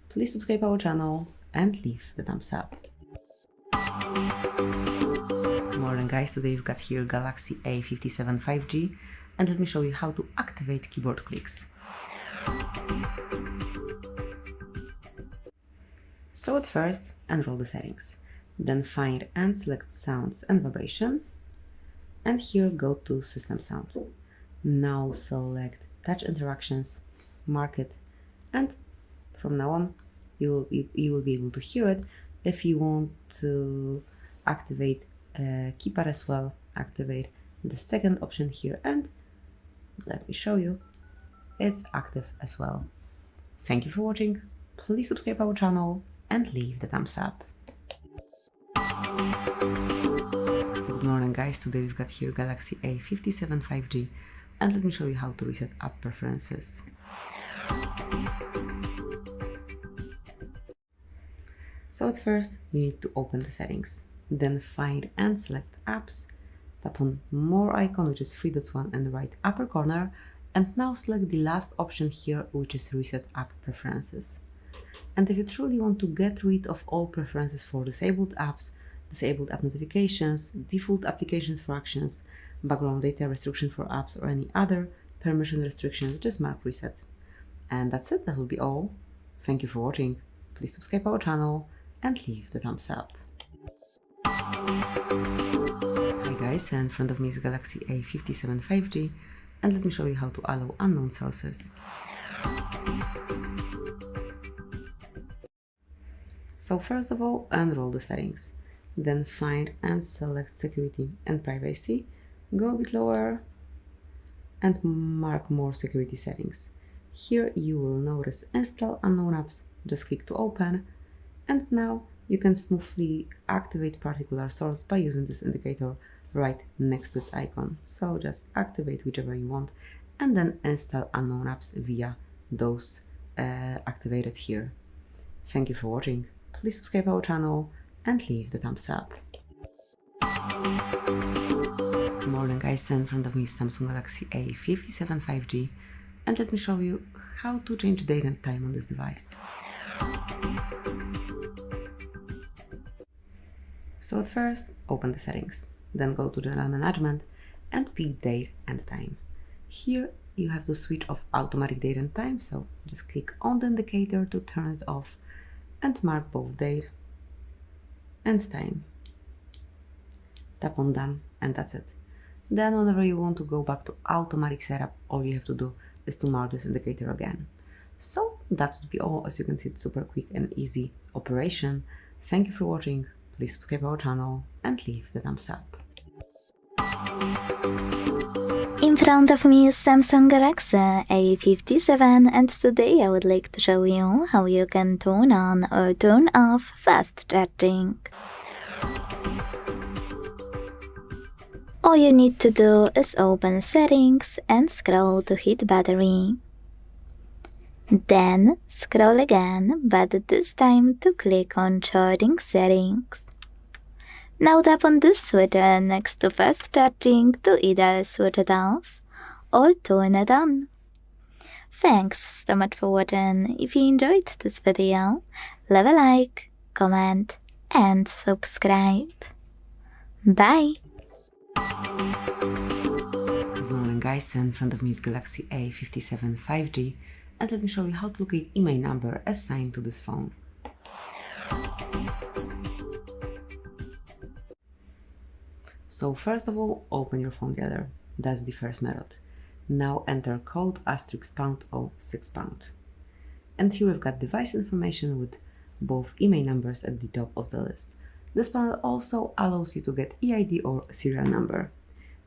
Please subscribe our channel and leave the thumbs up. Good morning guys, today we've got here Galaxy A57 5G, and let me show you how to activate keyboard clicks. So at first, enroll the settings, then find and select sounds and vibration, and here go to system sound. Now select touch interactions, mark it, and from now on you will be able to hear it. If you want to activate keypad as well, activate the second option here, and let me show you, it's active as well. Thank you for watching, please subscribe our channel and leave the thumbs up. Good morning guys, today we've got here Galaxy A57 5G, and let me show you how to reset app preferences. So at first you need to open the settings, then find and select apps, tap on more icon, which is 3 dots one in the right upper corner, and now select the last option here, which is reset app preferences. And if you truly want to get rid of all preferences for disabled apps, disabled app notifications, default applications for actions, background data restriction for apps, or any other permission restrictions, just mark reset. And that's it, that will be all. Thank you for watching, please subscribe our channel and leave the thumbs up. Hi guys, in front of me is Galaxy A57 5G, and let me show you how to allow unknown sources. So first of all, enroll the settings, then find and select security and privacy, go a bit lower and mark more security settings. Here you will notice install unknown apps, just click to open, and now you can smoothly activate particular source by using this indicator right next to its icon. So just activate whichever you want and then install unknown apps via those activated here. Thank you for watching. Please subscribe our channel and leave the thumbs up. Good morning guys, in front of me is Samsung Galaxy A57 5G, and let me show you how to change date and time on this device. So at first, open the settings, then go to General Management and pick date and time. Here you have to switch off automatic date and time, so just click on the indicator to turn it off and mark both date and time. Tap on done and that's it. Then whenever you want to go back to automatic setup, all you have to do is to mark this indicator again. So that would be all. As you can see, it's super quick and easy operation. Thank you for watching. Please subscribe our channel and leave the thumbs up. In front of me is Samsung Galaxy A57, and today I would like to show you how you can turn on or turn off fast charging. All you need to do is open Settings and scroll to hit Battery. Then scroll again, but this time to click on Charging Settings. Now tap on this switch next to fast charging to either switch it off or turn it on. Thanks so much for watching. If you enjoyed this video, leave a like, comment and subscribe. Bye! Good morning guys, in front of me is Galaxy A57 5G, and let me show you how to locate IMEI number assigned to this phone. So first of all, open your phone gallery. That's the first method. Now enter code *pound or £6. And here we've got device information with both IMEI numbers at the top of the list. This panel also allows you to get EID or serial number.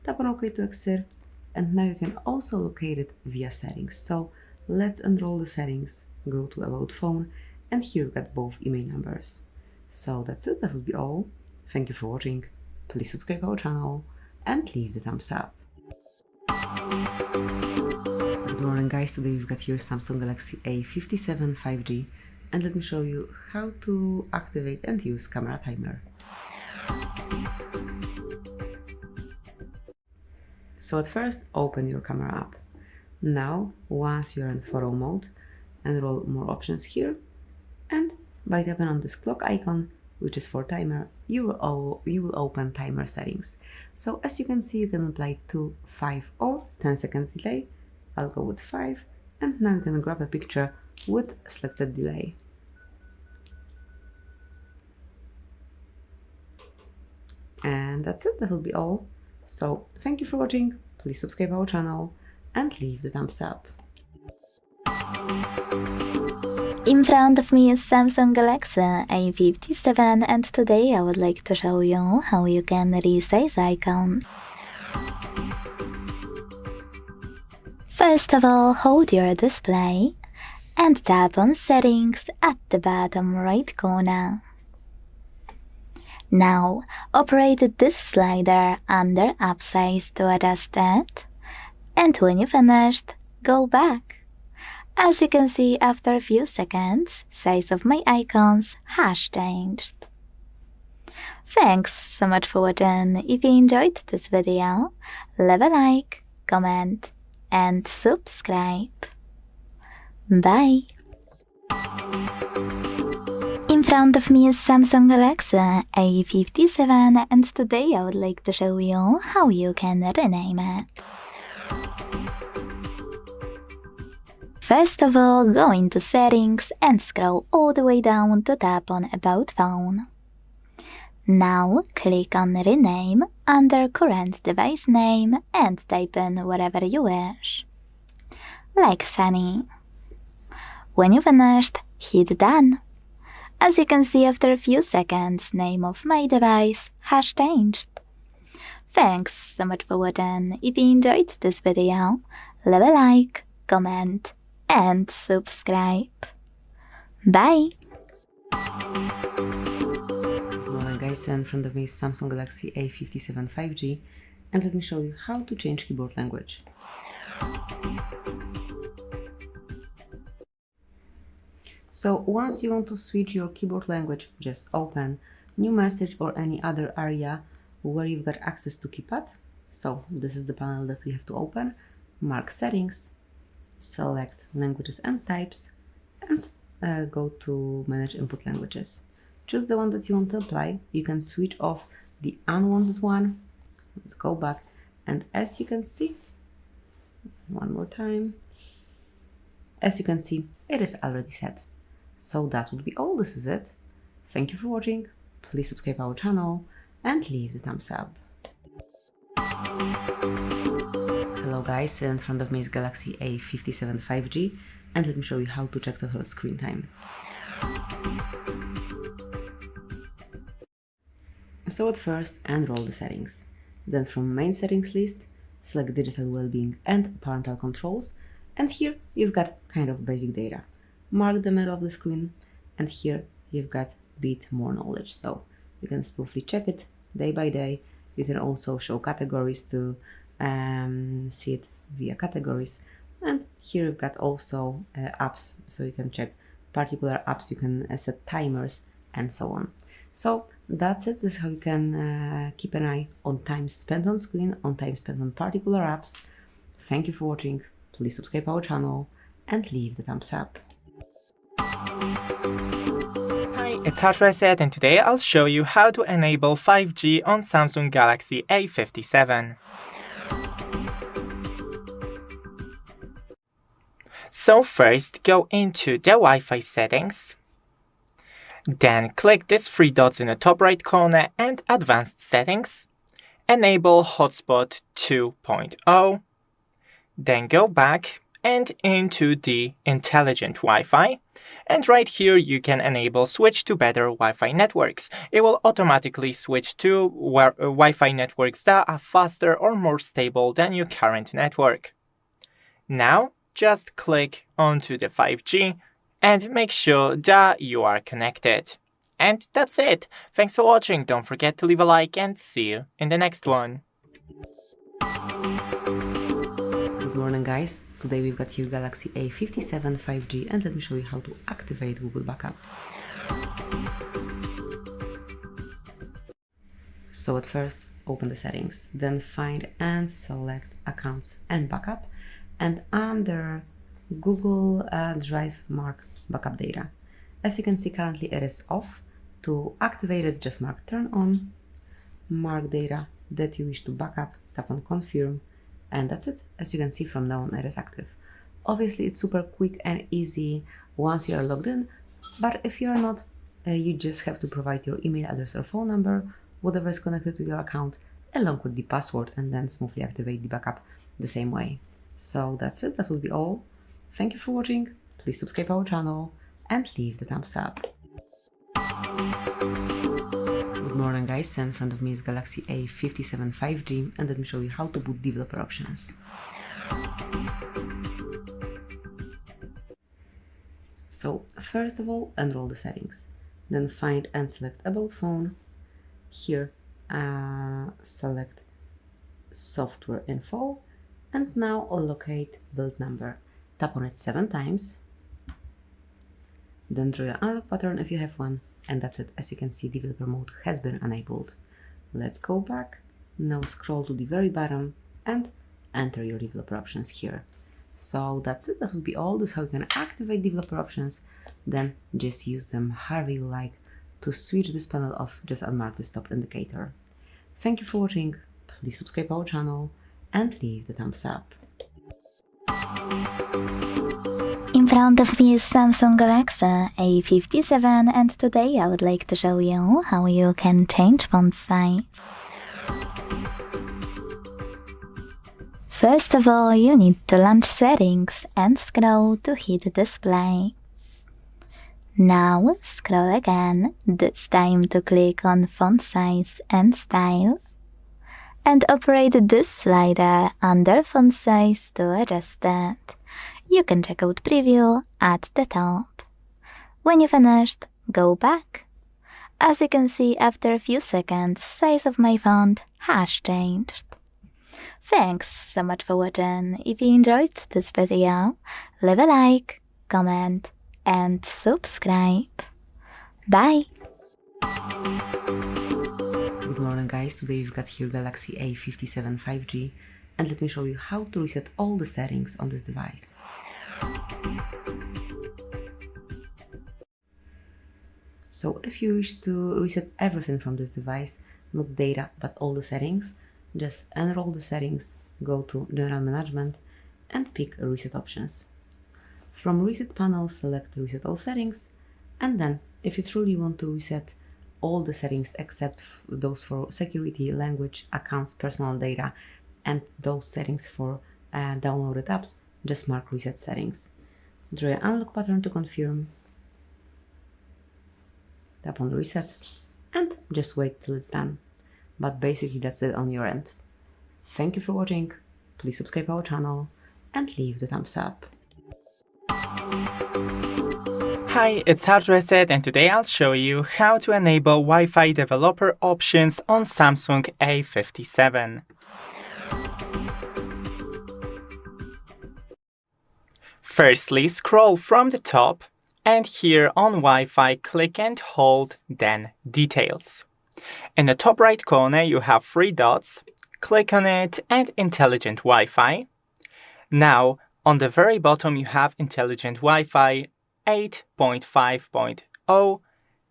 Tap on OK to exit, and now you can also locate it via settings. So let's enroll the settings, go to About Phone, and here we've got both IMEI numbers. So that's it, that will be all. Thank you for watching. Please subscribe our channel and leave the thumbs up. Good morning guys, today we've got here Samsung Galaxy A57 5G, and let me show you how to activate and use camera timer. So at first, open your camera app. Now, once you're in photo mode, enroll more options here, and by tapping on this clock icon, which is for timer, you will open timer settings. So as you can see, you can apply 2, 5 or 10 seconds delay. I'll go with 5, and now you can grab a picture with selected delay. And that's it, that will be all. So thank you for watching, please subscribe our channel and leave the thumbs up. In front of me is Samsung Galaxy A57, and today I would like to show you how you can resize icons. First of all, hold your display and tap on Settings at the bottom right corner. Now, operate this slider under App Size to adjust it, and when you're finished, go back. As you can see, after a few seconds, size of my icons has changed. Thanks so much for watching. If you enjoyed this video, leave a like, comment and subscribe. Bye! In front of me is Samsung Galaxy A57, and today I would like to show you how you can rename it. First of all, go into Settings and scroll all the way down to tap on About Phone. Now click on Rename under Current Device Name and type in whatever you wish, like Sunny. When you're finished, hit Done. As you can see, after a few seconds, name of my device has changed. Thanks so much for watching. If you enjoyed this video, leave a like, comment and subscribe. Bye! Good morning guys, in front of me is Samsung Galaxy A57 5G, and let me show you how to change keyboard language. So once you want to switch your keyboard language, just open New Message or any other area where you've got access to keypad. So this is the panel that we have to open. Mark Settings, select Languages and Types, and go to Manage Input Languages. Choose the one that you want to apply. You can switch off the unwanted one. Let's go back, and as you can see, one more time, as you can see, it is already set. So that would be all. This is it. Thank you for watching. Please subscribe our channel and leave the thumbs up. Hello guys, in front of me is Galaxy A57 5G, and let me show you how to check total screen time. So at first, enroll the settings. Then from main settings list, select digital well-being and parental controls, and here you've got kind of basic data. Mark the middle of the screen, and here you've got bit more knowledge, so you can smoothly check it day by day. You can also show categories to see it via categories, and here you've got also apps, so you can check particular apps, you can set timers and so on. So that's it. This is how you can keep an eye on time spent on screen, on time spent on particular apps. Thank you for watching. Please subscribe our channel and leave the thumbs up. Hi, it's HardReset, and today I'll show you how to enable 5G on Samsung Galaxy A57. So first, go into the Wi-Fi settings. Then click these three dots in the top right corner and Advanced Settings. Enable Hotspot 2.0. Then go back and into the Intelligent Wi-Fi. And right here you can enable Switch to better Wi-Fi networks. It will automatically switch to Wi-Fi networks that are faster or more stable than your current network. Now just click onto the 5G and make sure that you are connected. And that's it. Thanks for watching. Don't forget to leave a like and see you in the next one. Good morning guys. Today we've got here Galaxy A57 5G, and let me show you how to activate Google Backup. So at first, open the settings, then find and select Accounts and Backup, and under Google Drive mark Backup Data. As you can see, currently it is off. To activate it, just mark Turn On, mark data that you wish to backup, tap on Confirm, and that's it. As you can see, from now on it is active. Obviously it's super quick and easy once you are logged in, but if you are not, you just have to provide your email address or phone number, whatever is connected to your account, along with the password, and then smoothly activate the backup the same way. So that's it. That will be all. Thank you for watching. Please subscribe our channel and leave the thumbs up. Good morning guys, in front of me is Galaxy A57 5G, and let me show you how to boot developer options. So first of all, enroll the settings, then find and select About Phone. Here select Software Info, and now locate build number. Tap on it 7 times, then draw your unlock pattern if you have one, and that's it. As you can see, developer mode has been enabled. Let's go back. Now scroll to the very bottom and enter your developer options here. So that's it. That will be all. This is how you can activate developer options. Then just use them however you like. To switch this panel off, just unmark the stop indicator. Thank you for watching. Please subscribe our channel and leave the thumbs up. In front of me is Samsung Galaxy A57, and today I would like to show you how you can change font size. First of all, you need to launch Settings and scroll to hit Display. Now scroll again, this time to click on Font Size and Style, and operate this slider under Font Size to adjust it. You can check out Preview at the top. When you finished, go back. As you can see, after a few seconds, size of my font has changed. Thanks so much for watching. If you enjoyed this video, leave a like, comment, and subscribe. Bye! Good morning guys, today we've got here Galaxy A57 5G and let me show you how to reset all the settings on this device. So if you wish to reset everything from this device, not data but all the settings, just enroll the settings, go to General Management and pick Reset Options. From Reset panel, select Reset All Settings, and then if you truly want to reset all the settings except those for security, language, accounts, personal data, and those settings for downloaded apps, just mark Reset Settings. Draw an unlock pattern to confirm, tap on Reset, and just wait till it's done. But basically that's it on your end. Thank you for watching, please subscribe our channel, and leave the thumbs up. Hi, it's HardReset and today I'll show you how to enable Wi-Fi developer options on Samsung A57. Firstly, scroll from the top and here on Wi-Fi click and hold, then Details. In the top right corner you have 3 dots, click on it and Intelligent Wi-Fi. Now on the very bottom you have Intelligent Wi-Fi 8.5.0.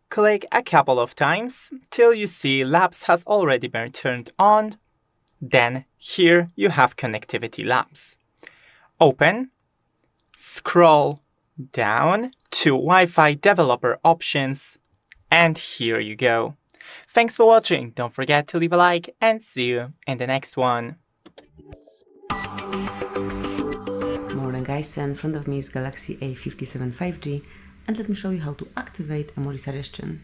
Click a couple of times till you see Labs has already been turned on. Then here you have Connectivity Labs. Open, scroll down to Wi-Fi developer options, and here you go. Thanks for watching, don't forget to leave a like and see you in the next one. Morning guys, in front of me is Galaxy A57 5G and let me show you how to activate Emoji suggestion.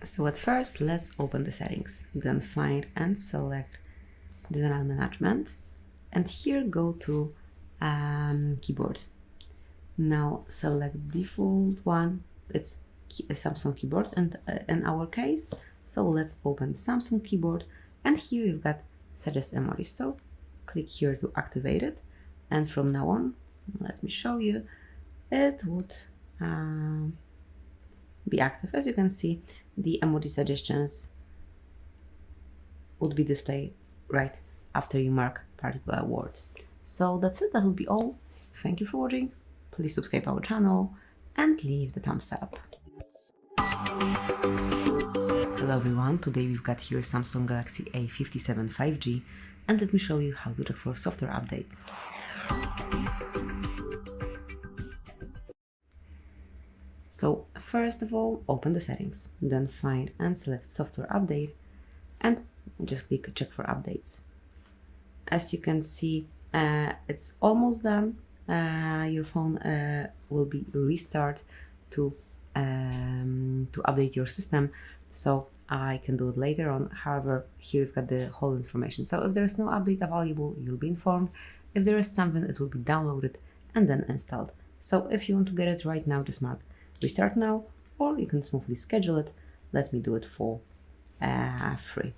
So at first let's open the settings, then find and select General Management and here go to Keyboard. Now select default one, it's a Samsung keyboard and in our case, so let's open Samsung keyboard and here you've got Suggest Emojis. So click here to activate it and from now on, let me show you, it would be active. As you can see, the emoji suggestions would be displayed right after you mark particular word. So that's it, that will be all. Thank you for watching, please subscribe our channel and leave the thumbs up. Hello everyone, today we've got here Samsung Galaxy A57 5G and let me show you how to check for software updates. So first of all, open the settings, then find and select software update and just click check for updates. As you can see, it's almost done. Your phone will be restart to update your system, so I can do it later on. However, here you've got the whole information. So if there is no update available, you'll be informed. If there is something, it will be downloaded and then installed. So if you want to get it right now, just mark restart now, or you can smoothly schedule it. Let me do it for free.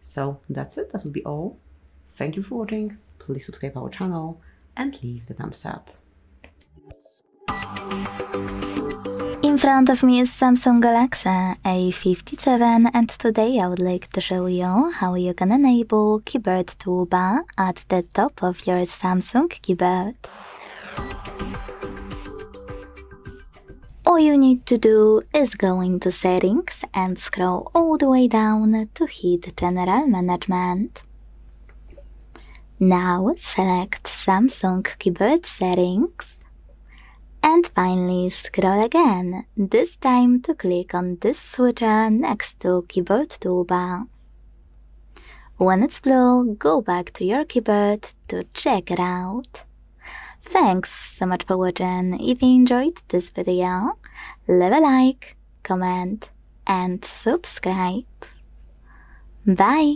So that's it, that will be all. Thank you for watching, please subscribe our channel and leave the thumbs up. In front of me is Samsung Galaxy A57 and today I would like to show you how you can enable keyboard toolbar at the top of your Samsung keyboard. All you need to do is go into Settings and scroll all the way down to hit General Management. Now select Samsung Keyboard Settings and finally scroll again, this time to click on this switcher next to Keyboard Toolbar. When it's blue, go back to your keyboard to check it out. Thanks so much for watching. If you enjoyed this video, leave a like, comment and subscribe. Bye!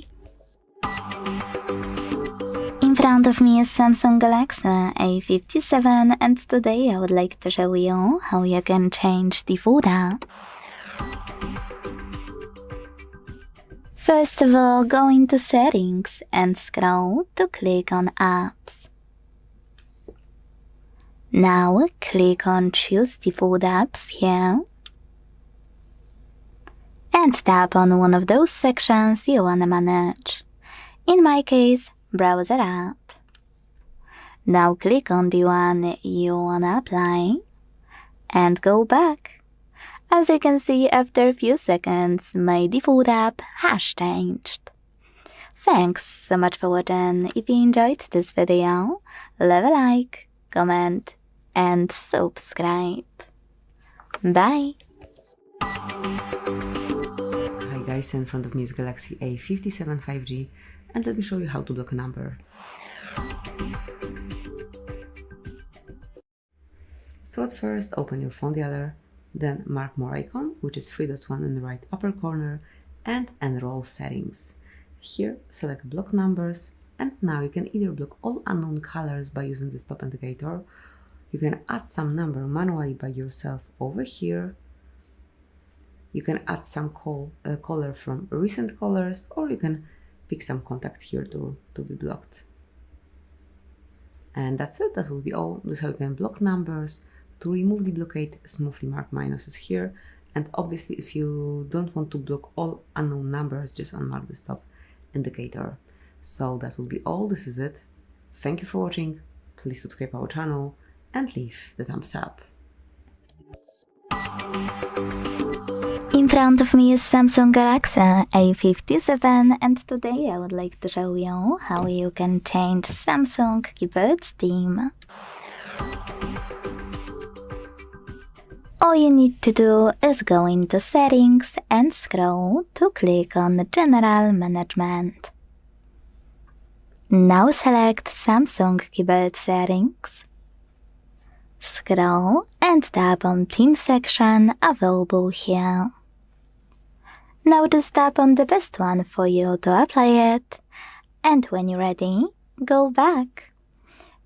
In front of me is Samsung Galaxy A57 and today I would like to show you how you can change the folder. First of all, go into Settings and scroll to click on Apps. Now click on Choose Default Apps here and tap on one of those sections you want to manage. In my case, Browser App. Now click on the one you want to apply and go back. As you can see, after a few seconds, my default app has changed. Thanks so much for watching. If you enjoyed this video, leave a like, comment, and subscribe. Bye! Hi guys, in front of me is Galaxy A57 5G, and let me show you how to block a number. So at first, open your phone dialer, then mark More icon, which is 3 dots 1 in the right upper corner, and Enroll Settings. Here, select Block Numbers, and now you can either block all unknown colors by using the stop indicator, you can add some number manually by yourself over here, you can add some color from recent colors, or you can pick some contact here to be blocked. And that's it, that will be all. This is how you can block numbers. To remove the blockade, smoothly mark minuses here. And obviously, if you don't want to block all unknown numbers, just unmark the stop indicator. So that will be all. This is it. Thank you for watching. Please subscribe our channel and leave the thumbs up. In front of me is Samsung Galaxy A57, and today I would like to show you how you can change Samsung keyboard's theme. All you need to do is go into Settings and scroll to click on General Management. Now select Samsung Keyboard Settings. Scroll and tap on Theme section available here. Now just tap on the best one for you to apply it, and when you're ready, go back.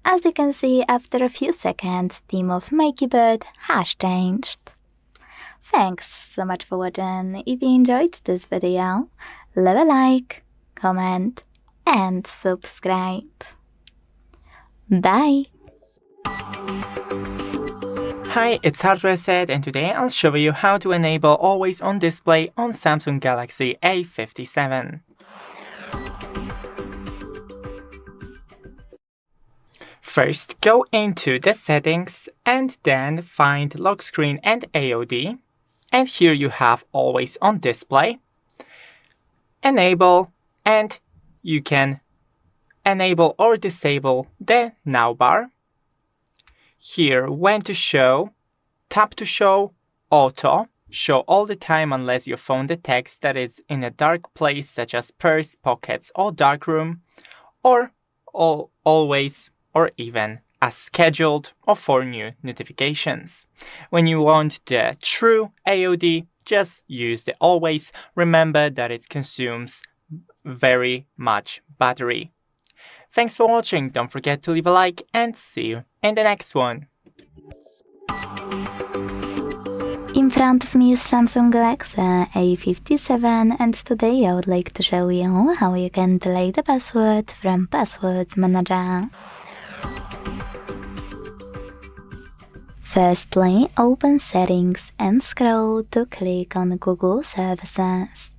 As you can see, after a few seconds, theme of my keyboard has changed. Thanks so much for watching. If you enjoyed this video, leave a like, comment, and subscribe. Bye! Hi, it's HardReset, and today I'll show you how to enable Always On Display on Samsung Galaxy A57. First, go into the settings and then find Lock Screen and AOD. And here you have Always On Display. Enable, and you can enable or disable the Now bar. Here, when to show, tap to show Auto, show all the time unless your phone detects that it's in a dark place such as purse, pockets, or darkroom, or always, or even as scheduled or for new notifications. When you want the true AOD, just use the always. Remember that it consumes very much battery. Thanks for watching, don't forget to leave a like and see you in the next one. In front of me is Samsung Galaxy A57, and today I would like to show you how you can delete the password from Passwords Manager. Firstly, open Settings and scroll to click on Google Services.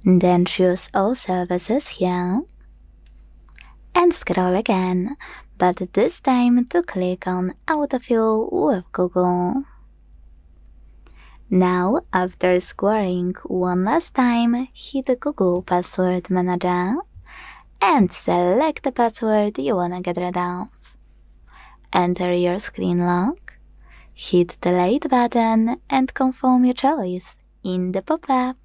Then choose All Services here. And scroll again, but this time to click on Autofill with Google. Now, after scoring one last time, hit the Google Password Manager and select the password you wanna get rid of. Enter your screen lock, hit the Delete button and confirm your choice in the pop-up.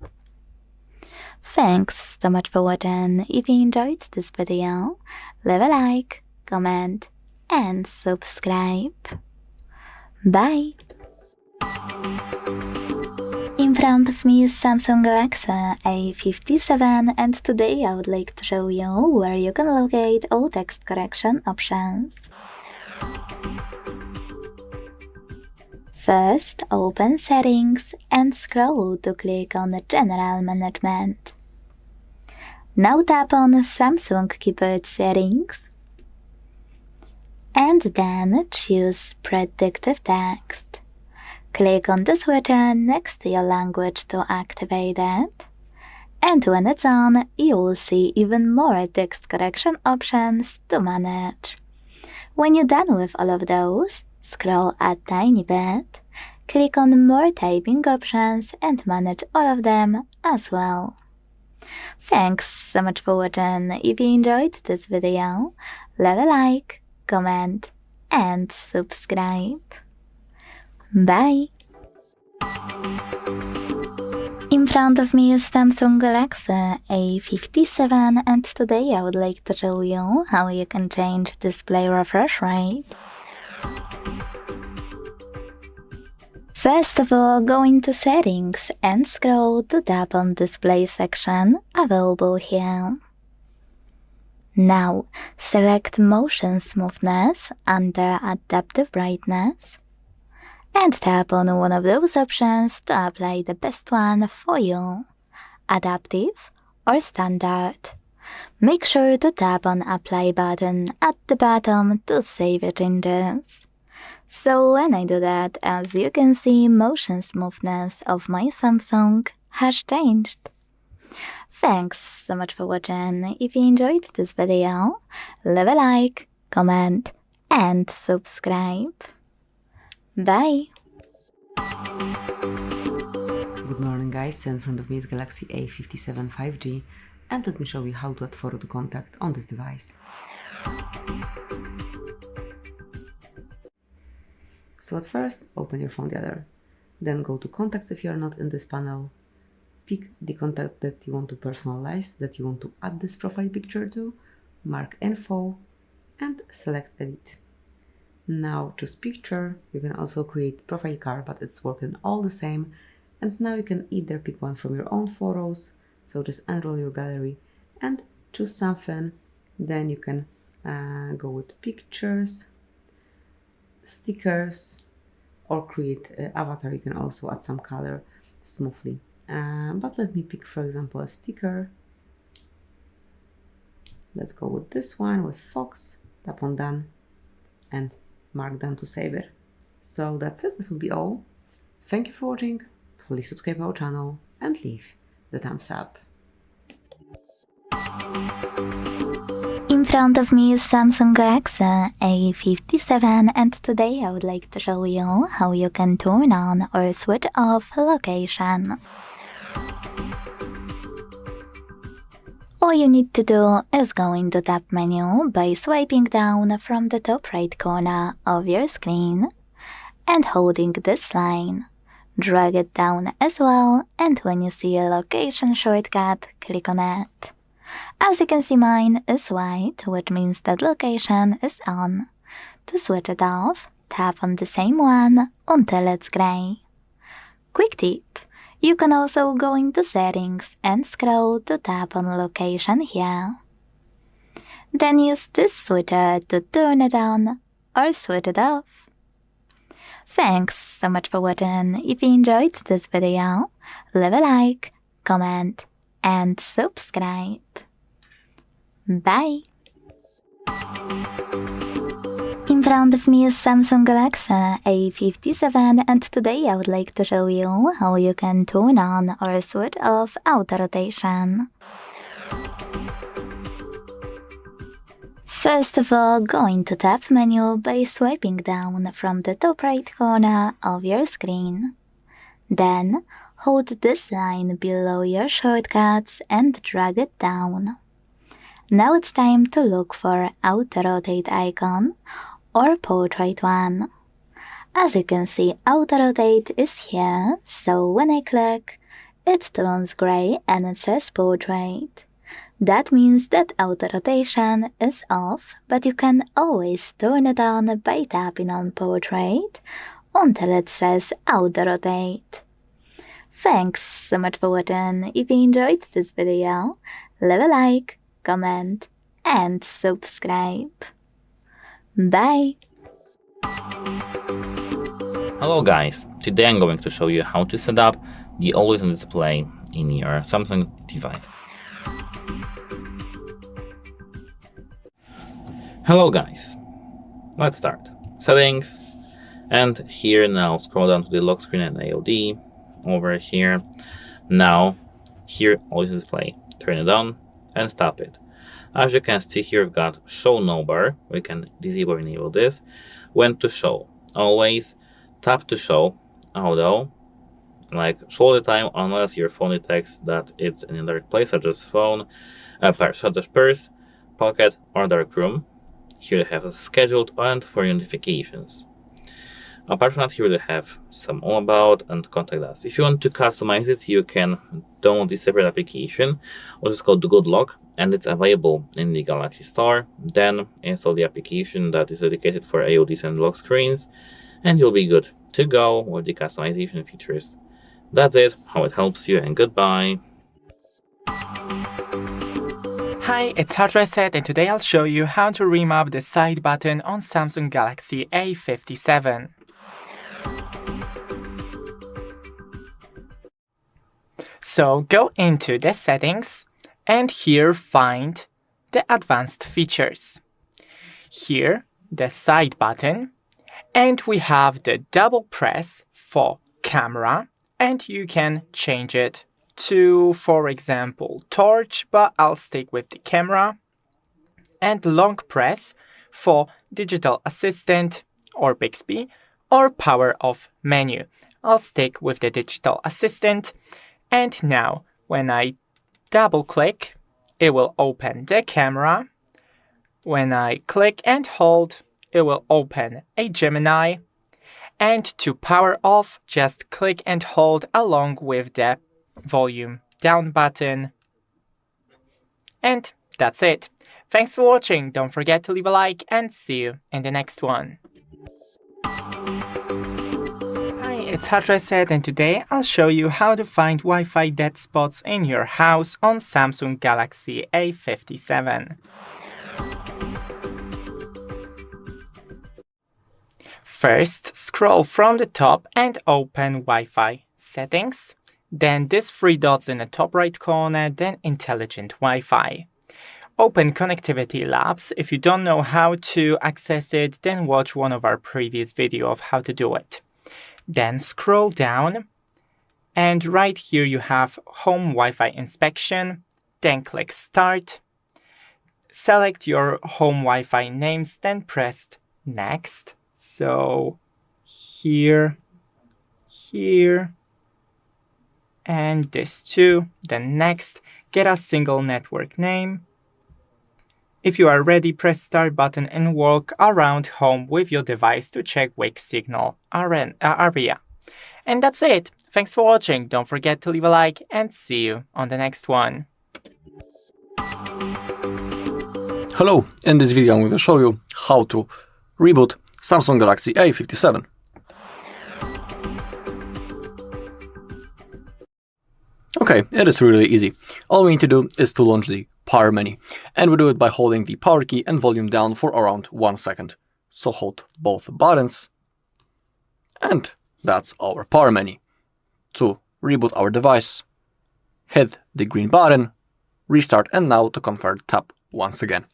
Thanks so much for watching. If you enjoyed this video, leave a like, comment, and subscribe. Bye! In front of me is Samsung Galaxy A57, and today I would like to show you where you can locate all text correction options. First, open Settings and scroll to click on the General Management. Now tap on Samsung Keyboard Settings. Now tap on Settings and scroll to click on the General Management. Now tap on Samsung Keyboard Settings. Now tap on General Management. Now tap on Settings and scroll to click on the General Management. Now tap on Samsung Keyboard Settings. Now tap on Samsung Keyboard Settings. and then choose Predictive Text. Click on the switcher next to your language to activate it. And when it's on, you will see even more text correction options to manage. When you're done with all of those, scroll a tiny bit, click on more typing options and manage all of them as well. Thanks so much for watching. If you enjoyed this video, leave a like, comment, and subscribe. Bye! In front of me is Samsung Galaxy A57, and today I would like to show you how you can change display refresh rate. First of all, go into Settings and scroll to tap on Display section available here. Now, select Motion Smoothness under Adaptive Brightness and tap on one of those options to apply the best one for you, Adaptive or Standard. Make sure to tap on Apply button at the bottom to save your changes. So when I do that, as you can see, motion smoothness of my Samsung has changed. Thanks so much for watching. If you enjoyed this video, leave a like, comment, and subscribe. Bye! Good morning guys, in front of me is Galaxy A57 5G, and let me show you how to add photo to contact on this device. So at first, open your phone the other, then go to contacts if you are not in this panel, pick the contact that you want to personalize, that you want to add this profile picture to, mark info, and select edit. Now choose picture. You can also create profile card, but it's working all the same. And now you can either pick one from your own photos, so just enroll your gallery and choose something. Then you can go with pictures, stickers, or create an avatar. You can also add some color smoothly. But let me pick, for example, a sticker. Let's go with this one with Fox. Tap on done and mark done to save it. So that's it. This will be all. Thank you for watching. Please subscribe our channel and leave the thumbs up. In front of me is Samsung Galaxy A57, and today I would like to show you how you can turn on or switch off location. All you need to do is go into Tap menu by swiping down from the top right corner of your screen and holding this line. Drag it down as well, and when you see a location shortcut, click on it. As you can see, mine is white, which means that location is on. To switch it off, tap on the same one until it's gray. Quick tip: you can also go into Settings and scroll to tap on Location here. Then use this switcher to turn it on or switch it off. Thanks so much for watching. If you enjoyed this video, leave a like, comment, and subscribe. Bye! In front of me is Samsung Galaxy A57, and today I would like to show you how you can turn on or switch off auto rotation. First of all, go into Tap menu by swiping down from the top right corner of your screen. Then, hold this line below your shortcuts and drag it down. Now it's time to look for Auto Rotate icon or Portrait one. As you can see, Auto Rotate is here, so when I click, it turns gray and it says Portrait. That means that auto rotation is off, but you can always turn it on by tapping on Portrait until it says Auto Rotate. Thanks so much for watching. If you enjoyed this video, leave a like, comment, and subscribe. Bye! Hello guys, today I'm going to show you how to set up the always on display in your Samsung device. Hello guys, Let's start. Settings, and here now scroll down to the lock screen and AOD. Over here. Now, here always display. Turn it on and stop it. As you can see here, we've got show no bar. We can disable or enable this. When to show. Always tap to show, although like show all the time unless your phone detects that it's in a dark place, such as phone, purse, pocket, or dark room. Here you have a scheduled and for your notifications. Apart from that, here we have some all about and contact us. If you want to customize it, you can download this separate application, which is called the Good Lock, and it's available in the Galaxy Store. Then install the application that is dedicated for AODs and lock screens, and you'll be good to go with the customization features. That's it, how it helps you, and goodbye. Hi, it's HardReset, and today I'll show you how to remap the side button on Samsung Galaxy A57. So go into the settings and here find the advanced features. Here the side button, and we have the double press for camera, and you can change it to, for example, torch, but I'll stick with the camera, and long press for digital assistant or Bixby or power off menu. I'll stick with the digital assistant. And now, when I double click, it will open the camera. When I click and hold, it will open a Gemini. And to power off, just click and hold along with the volume down button. And that's it. Thanks for watching. Don't forget to leave a like and see you in the next one. It's HardReset, and today I'll show you how to find Wi-Fi dead spots in your house on Samsung Galaxy A57. First, scroll from the top and open Wi-Fi settings. Then these three dots in the top right corner, then Intelligent Wi-Fi. Open Connectivity Labs. If you don't know how to access it, then watch one of our previous videos of how to do it. Then scroll down, and right here you have Home Wi-Fi Inspection. Then click Start. Select your home Wi-Fi names, then press Next. So here, and this too. Then Next. Get a single network name. If you are ready, press Start button and walk around home with your device to check weak signal area. And that's it. Thanks for watching. Don't forget to leave a like and see you on the next one. Hello, in this video I'm going to show you how to reboot Samsung Galaxy A57. Okay, it is really easy. All we need to do is to launch the power menu, and we do it by holding the power key and volume down for around 1 second. So hold both buttons, and that's our power menu. To reboot our device, hit the green button, restart, and now to confirm, tap once again.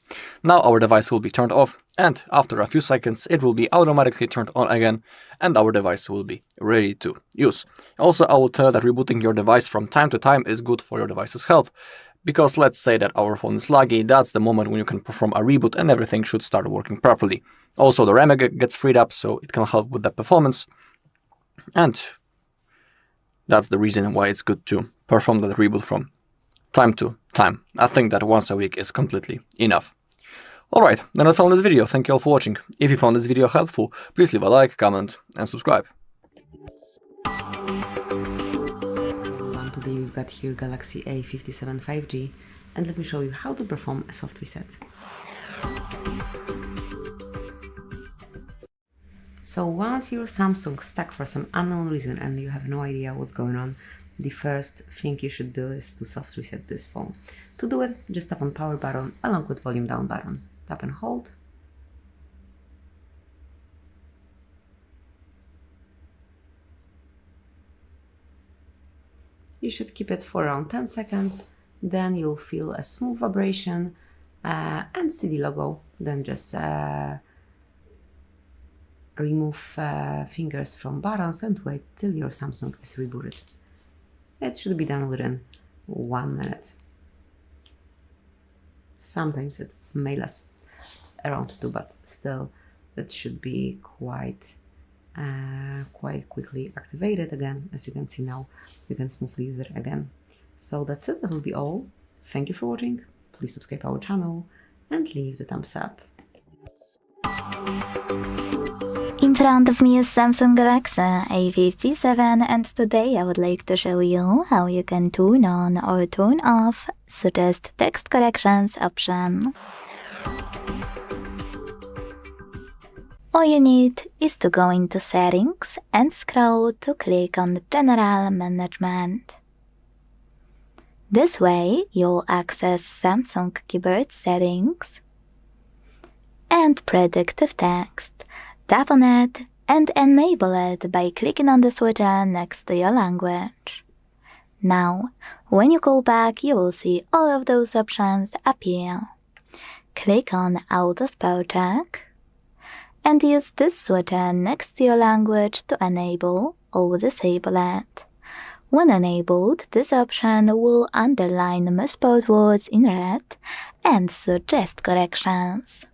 Now our device will be turned off, and after a few seconds it will be automatically turned on again, and our device will be ready to use. Also, I will tell you that rebooting your device from time to time is good for your device's health, because let's say that our phone is laggy, that's the moment when you can perform a reboot and everything should start working properly. Also, the RAM gets freed up, so it can help with the performance, and that's the reason why it's good to perform that reboot from time to time. I think that once a week is completely enough. Alright, then that's all in this video. Thank you all for watching. If you found this video helpful, please leave a like, comment, and subscribe. Today we've got here Galaxy A57 5G, and let me show you how to perform a soft reset. So once your Samsung stuck for some unknown reason and you have no idea what's going on, the first thing you should do is to soft reset this phone. To do it, just tap on power button along with volume down button. Tap and hold. You should keep it for around 10 seconds, then you'll feel a smooth vibration and see the logo. Then just remove fingers from buttons and wait till your Samsung is rebooted. It should be done within 1 minute. Sometimes it may last around 2, but still that should be quite quickly activated again. As you can see now, you can smoothly use it again. So that's it, that will be all. Thank you for watching, please subscribe our channel and leave the thumbs up. In front of me is Samsung Galaxy A57 and today I would like to show you how you can turn on or turn off Suggest Text Corrections option. All you need is to go into Settings and scroll to click on General Management. This way you'll access Samsung Keyboard Settings and Predictive Text. Tap on it and enable it by clicking on the switcher next to your language. Now, when you go back, you will see all of those options appear. Click on Auto Spell Check and use this switcher next to your language to enable or disable it. When enabled, this option will underline misspelled words in red and suggest corrections.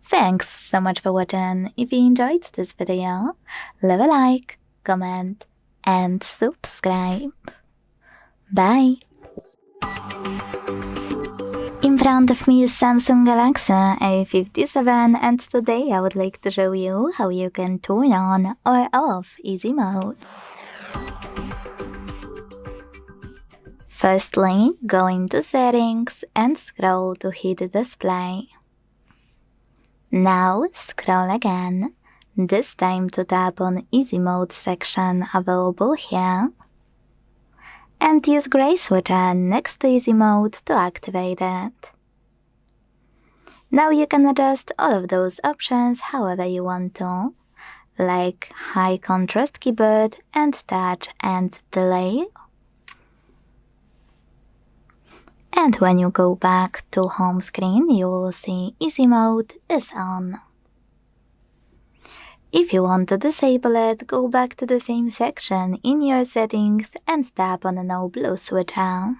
Thanks so much for watching. If you enjoyed this video, leave a like, comment, and subscribe. Bye! In front of me is Samsung Galaxy A57 and today I would like to show you how you can turn on or off Easy Mode. Firstly, go into Settings and scroll to hit Display. Now scroll again, this time to tap on Easy Mode section available here, and use gray switcher next to Easy Mode to activate it. Now you can adjust all of those options however you want to, like high contrast keyboard and touch and delay. And when you go back to home screen, you will see Easy Mode is on. If you want to disable it, go back to the same section in your settings and tap on the No Blue switcher.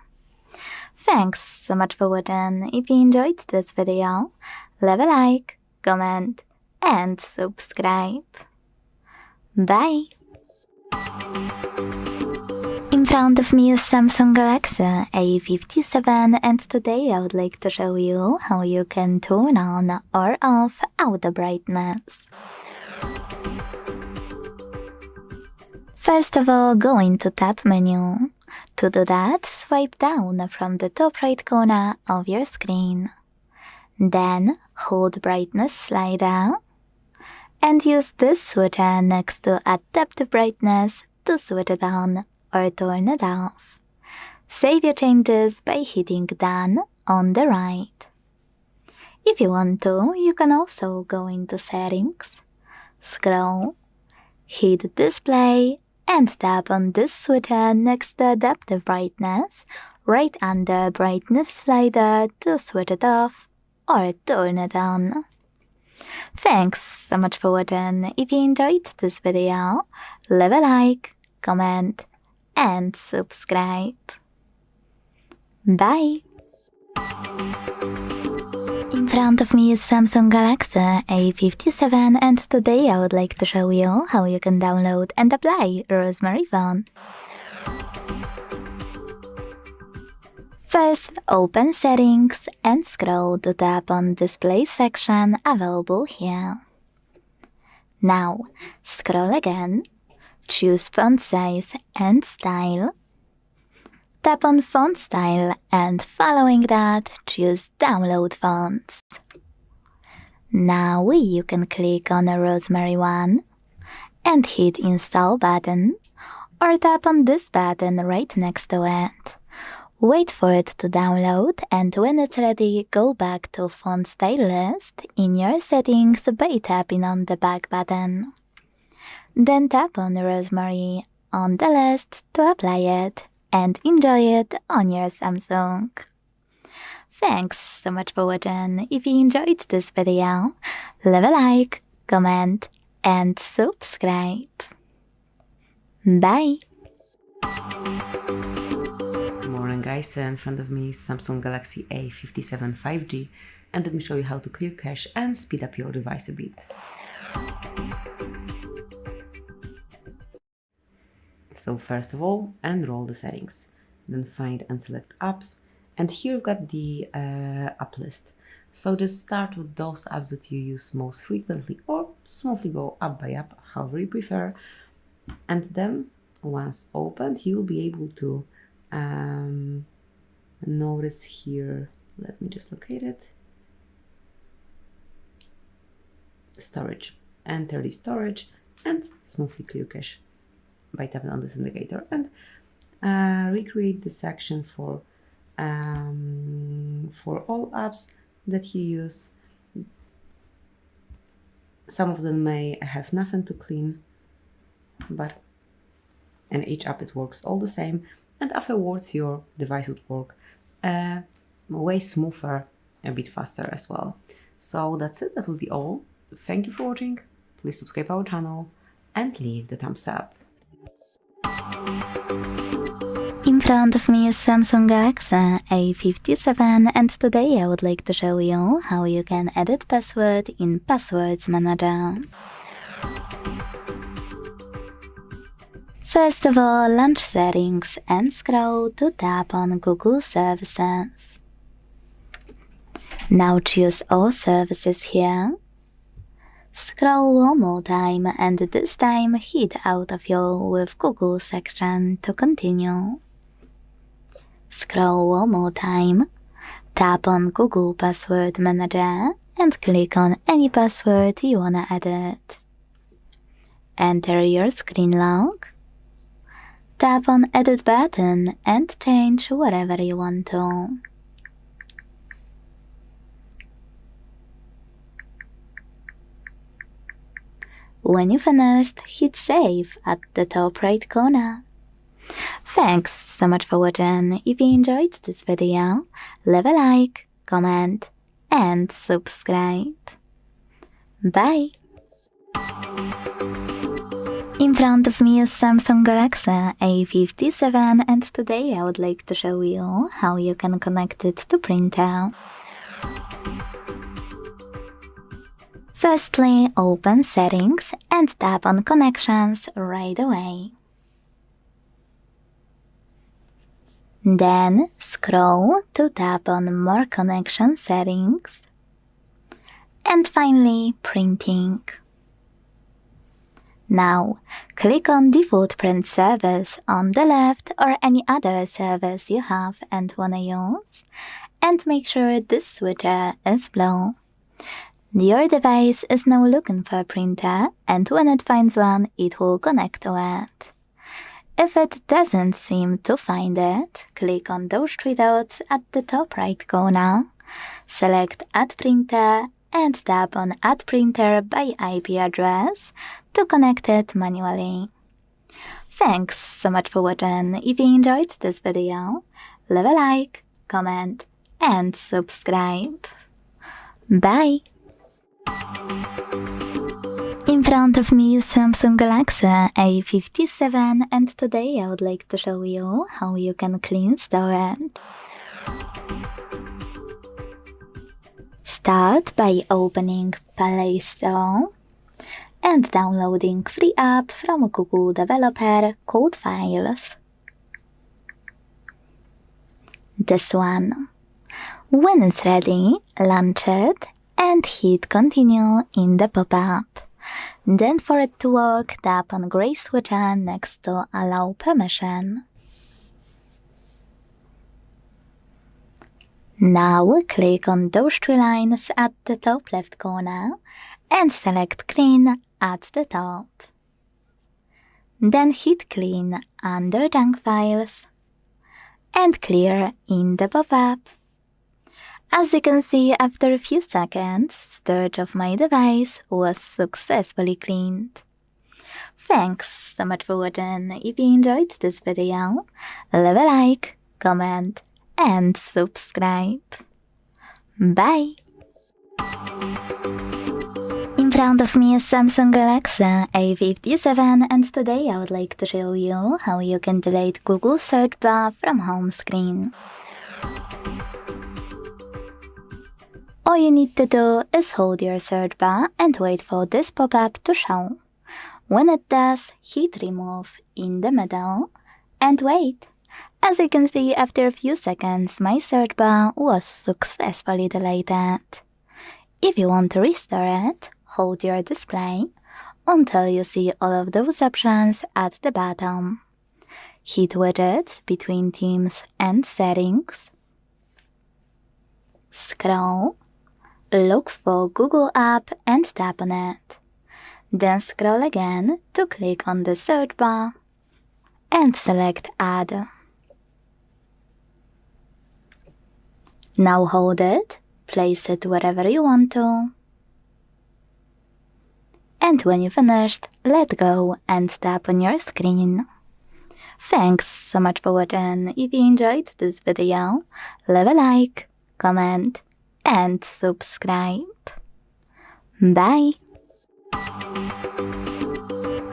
Thanks so much for watching. If you enjoyed this video, leave a like, comment, and subscribe. Bye! In front of me is Samsung Galaxy A57 and today I would like to show you how you can turn on or off auto brightness. First of all, go into Tab menu. To do that, swipe down from the top right corner of your screen. Then hold Brightness slider and use this switcher next to Adaptive Brightness to switch it on or turn it off. Save your changes by hitting Done on the right. If you want to, you can also go into Settings, scroll, hit Display, and tap on this switcher next to Adaptive Brightness right under Brightness slider to switch it off or turn it on. Thanks so much for watching. If you enjoyed this video, leave a like, comment, and subscribe. Bye! In front of me is Samsung Galaxy A57 and today I would like to show you how you can download and apply Rosemary phone. First, open Settings and scroll to tap on Display section available here. Now, scroll again, choose Font Size and Style. Tap on Font Style and following that, choose Download Fonts. Now you can click on a Rosemary one and hit Install button or tap on this button right next to it. Wait for it to download and when it's ready, go back to Font Style list in your settings by tapping on the back button. Then tap on Rosemary on the list to apply it and enjoy it on your Samsung. Thanks so much for watching. If you enjoyed this video, leave a like, comment, and subscribe. Bye! Morning guys, in front of me is Samsung Galaxy A57 5G, and let me show you how to clear cache and speed up your device a bit. So first of all, enroll the settings, then find and select apps, and here you've got the app list. So just start with those apps that you use most frequently, or smoothly go app by app, however you prefer. And then once opened, you'll be able to notice here, let me just locate it, storage. Enter the storage and smoothly clear cache by tapping on this indicator, and recreate the section for all apps that you use. Some of them may have nothing to clean, but in each app it works all the same, and afterwards your device would work way smoother, a bit faster as well. So that's it, that will be all. Thank you for watching, please subscribe our channel and leave the thumbs up. In front of me is Samsung Galaxy A57, and today I would like to show you how you can edit password in Passwords Manager. First of all, launch Settings and scroll to tap on Google Services. Now choose All Services here. Scroll one more time, and this time hit Autofill with Google section to continue. Scroll one more time, tap on Google Password Manager and click on any password you wanna edit. Enter your screen lock. Tap on Edit button and change whatever you want to. When you finished, hit Save at the top right corner. Thanks so much for watching. If you enjoyed this video, leave a like, comment and subscribe. Bye! In front of me is Samsung Galaxy A57, and today I would like to show you how you can connect it to printer. Firstly, open Settings and tap on Connections right away. Then scroll to tap on More Connection Settings. And finally, Printing. Now, click on Default Print Service on the left, or any other service you have and wanna use, and make sure this switcher is blue. Your device is now looking for a printer, and when it finds one, it will connect to it. If it doesn't seem to find it, click on those three dots at the top right corner, select Add Printer and tap on Add Printer by IP address to connect it manually. Thanks so much for watching. If you enjoyed this video, leave a like, comment and subscribe. Bye! In front of me is Samsung Galaxy A57, and today I would like to show you how you can clean storage. Start by opening Play Store and downloading free app from Google developer called Files. This one. When it's ready, launch it and hit Continue in the pop-up. Then for it to work, tap on gray switcher next to Allow Permission. Now click on those three lines at the top left corner and select Clean at the top. Then hit Clean under Junk Files and Clear in the pop-up. As you can see, after a few seconds, storage of my device was successfully cleaned. Thanks so much for watching. If you enjoyed this video, leave a like, comment and subscribe. Bye! In In front of me is Samsung Galaxy A57 and today I would like to show you how you can delete Google search bar from home screen. All you need to do is hold your search bar and wait for this pop-up to show. When it does, hit remove in the middle and wait. As you can see, after a few seconds, my search bar was successfully deleted. If you want to restore it, hold your display until you see all of those options at the bottom. Hit widgets between themes and settings. Scroll, look for Google app and tap on it. Then scroll again to click on the search bar and select Add. Now hold it, place it wherever you want to. And when you finished, let go and tap on your screen. Thanks so much for watching. If you enjoyed this video, leave a like, comment, and subscribe. Bye!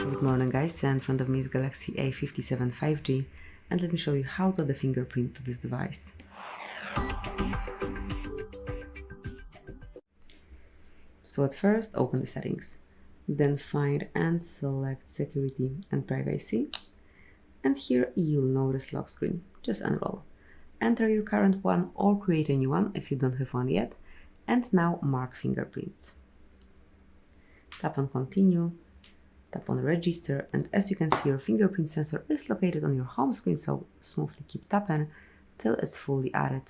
Good morning guys, in front of me is Galaxy A57 5G and let me show you how to add a fingerprint to this device. So at first open the settings, then find and select security and privacy, and here you'll notice lock screen. Just enroll. Enter your current one or create a new one if you don't have one yet, and now mark fingerprints. Tap on continue, tap on register, and as you can see your fingerprint sensor is located on your home screen, so smoothly keep tapping till it's fully added.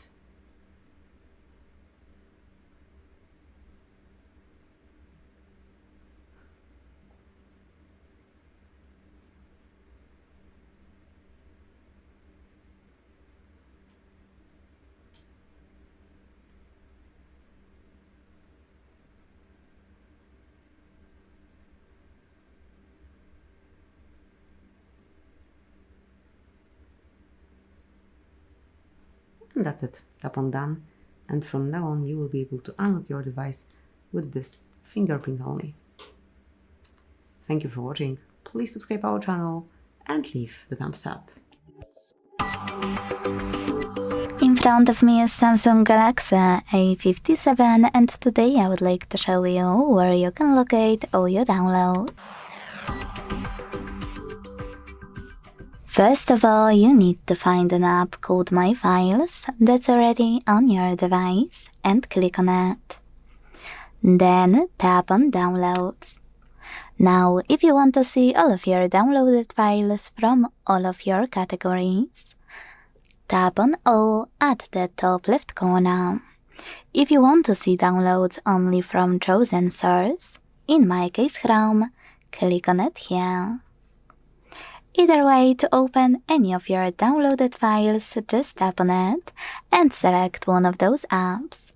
And that's it. Tap on done, and from now on you will be able to unlock your device with this fingerprint only. Thank you for watching. Please subscribe our channel and leave the thumbs up. In front of me is Samsung Galaxy A57 and today I would like to show you where you can locate all your downloads. First of all, you need to find an app called My Files that's already on your device and click on it. Then tap on Downloads. Now, if you want to see all of your downloaded files from all of your categories, tap on All at the top left corner. If you want to see downloads only from chosen source, in my case Chrome, click on it here. Either way, to open any of your downloaded files, just tap on it and select one of those apps.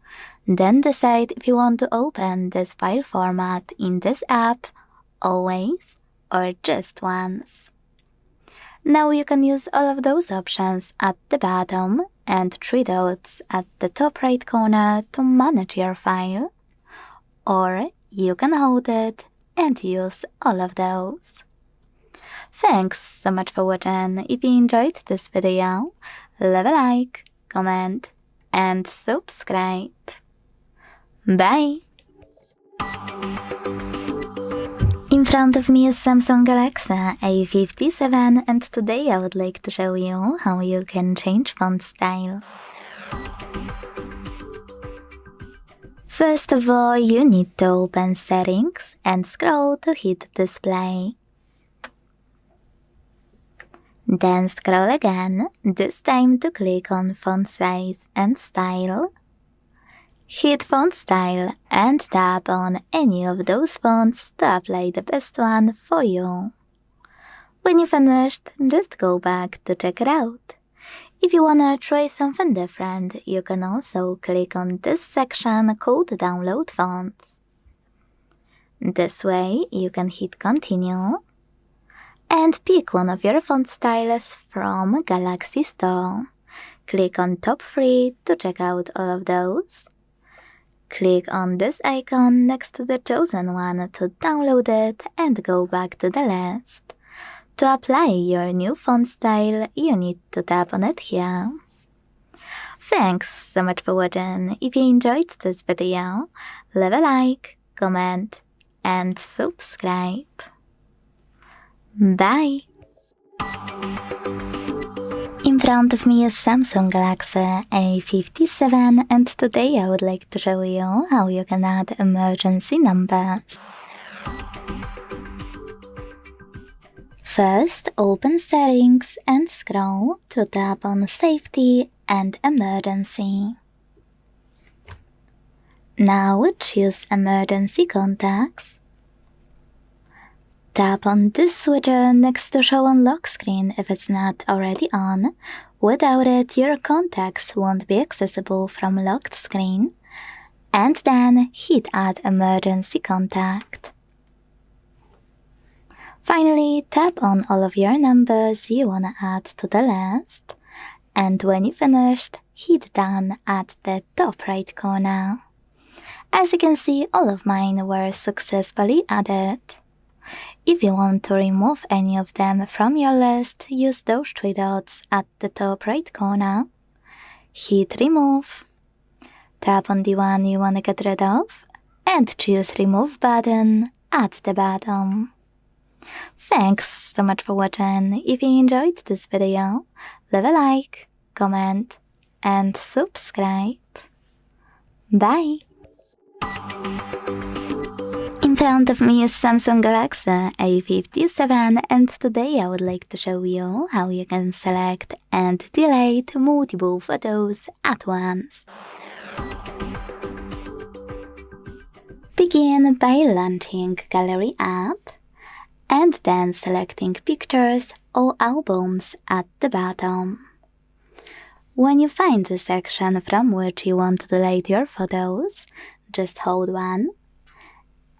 Then decide if you want to open this file format in this app, always, or just once. Now you can use all of those options at the bottom and 3 dots at the top right corner to manage your file, or you can hold it and use all of those. Thanks so much for watching. If you enjoyed this video, leave a like, comment, and subscribe. Bye! In front of me is Samsung Galaxy A57 and today I would like to show you how you can change font style. First of all, you need to open Settings and scroll to hit Display. Then scroll again, this time to click on Font Size and Style. Hit Font Style and tap on any of those fonts to apply the best one for you. When you finished, just go back to check it out. If you wanna try something different, you can also click on this section called Download Fonts. This way, you can hit Continue and pick one of your font styles from Galaxy Store. Click on top 3 to check out all of those. click on this icon next to the chosen one to download it and go back to the list. To apply your new font style, you need to tap on it here. Thanks so much for watching. If you enjoyed this video, leave a like, comment, and subscribe. Bye! In front of me is Samsung Galaxy A57, and today I would like to show you how you can add emergency numbers. First, open Settings and scroll to tap on Safety and Emergency. Now choose Emergency Contacts. Tap on this switcher next to Show on Lock Screen if it's not already on. Without it, your contacts won't be accessible from locked screen. And then hit Add Emergency Contact. Finally, tap on all of your numbers you wanna add to the list. And when you finished, hit Done at the top right corner. As you can see, all of mine were successfully added. If you want to remove any of them from your list, use those 3 dots at the top right corner. Hit Remove. Tap on the one you want to get rid of and choose Remove button at the bottom. Thanks so much for watching. If you enjoyed this video, leave a like, comment, and subscribe. Bye! In front of me is Samsung Galaxy A57, and today I would like to show you how you can select and delete multiple photos at once. Begin by launching Gallery app and then selecting Pictures or Albums at the bottom. When you find the section from which you want to delete your photos, just hold one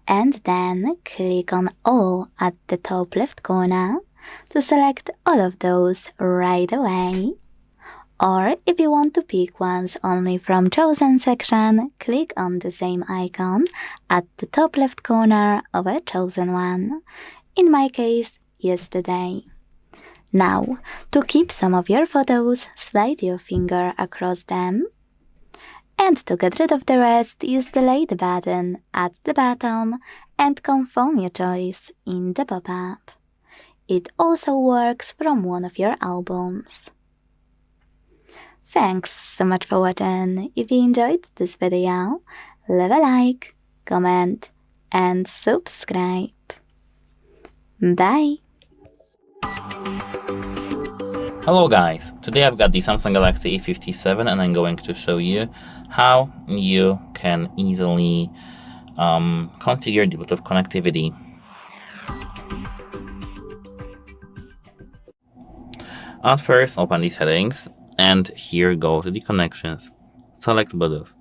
and then click on All at the top left corner to select all of those right away. Or if you want to pick ones only from chosen section, click on the same icon at the top left corner of a chosen one. In my case, yesterday. Now, to keep some of your photos, slide your finger across them. And to get rid of the rest, use the Delete button at the bottom and confirm your choice in the pop-up. It also works from one of your albums. Thanks so much for watching. If you enjoyed this video, leave a like, comment, and subscribe. Bye! Hello guys, today I've got the Samsung Galaxy A57 and I'm going to show you how you can easily configure the Bluetooth connectivity. At first, open the settings and here go to the connections. Select Bluetooth.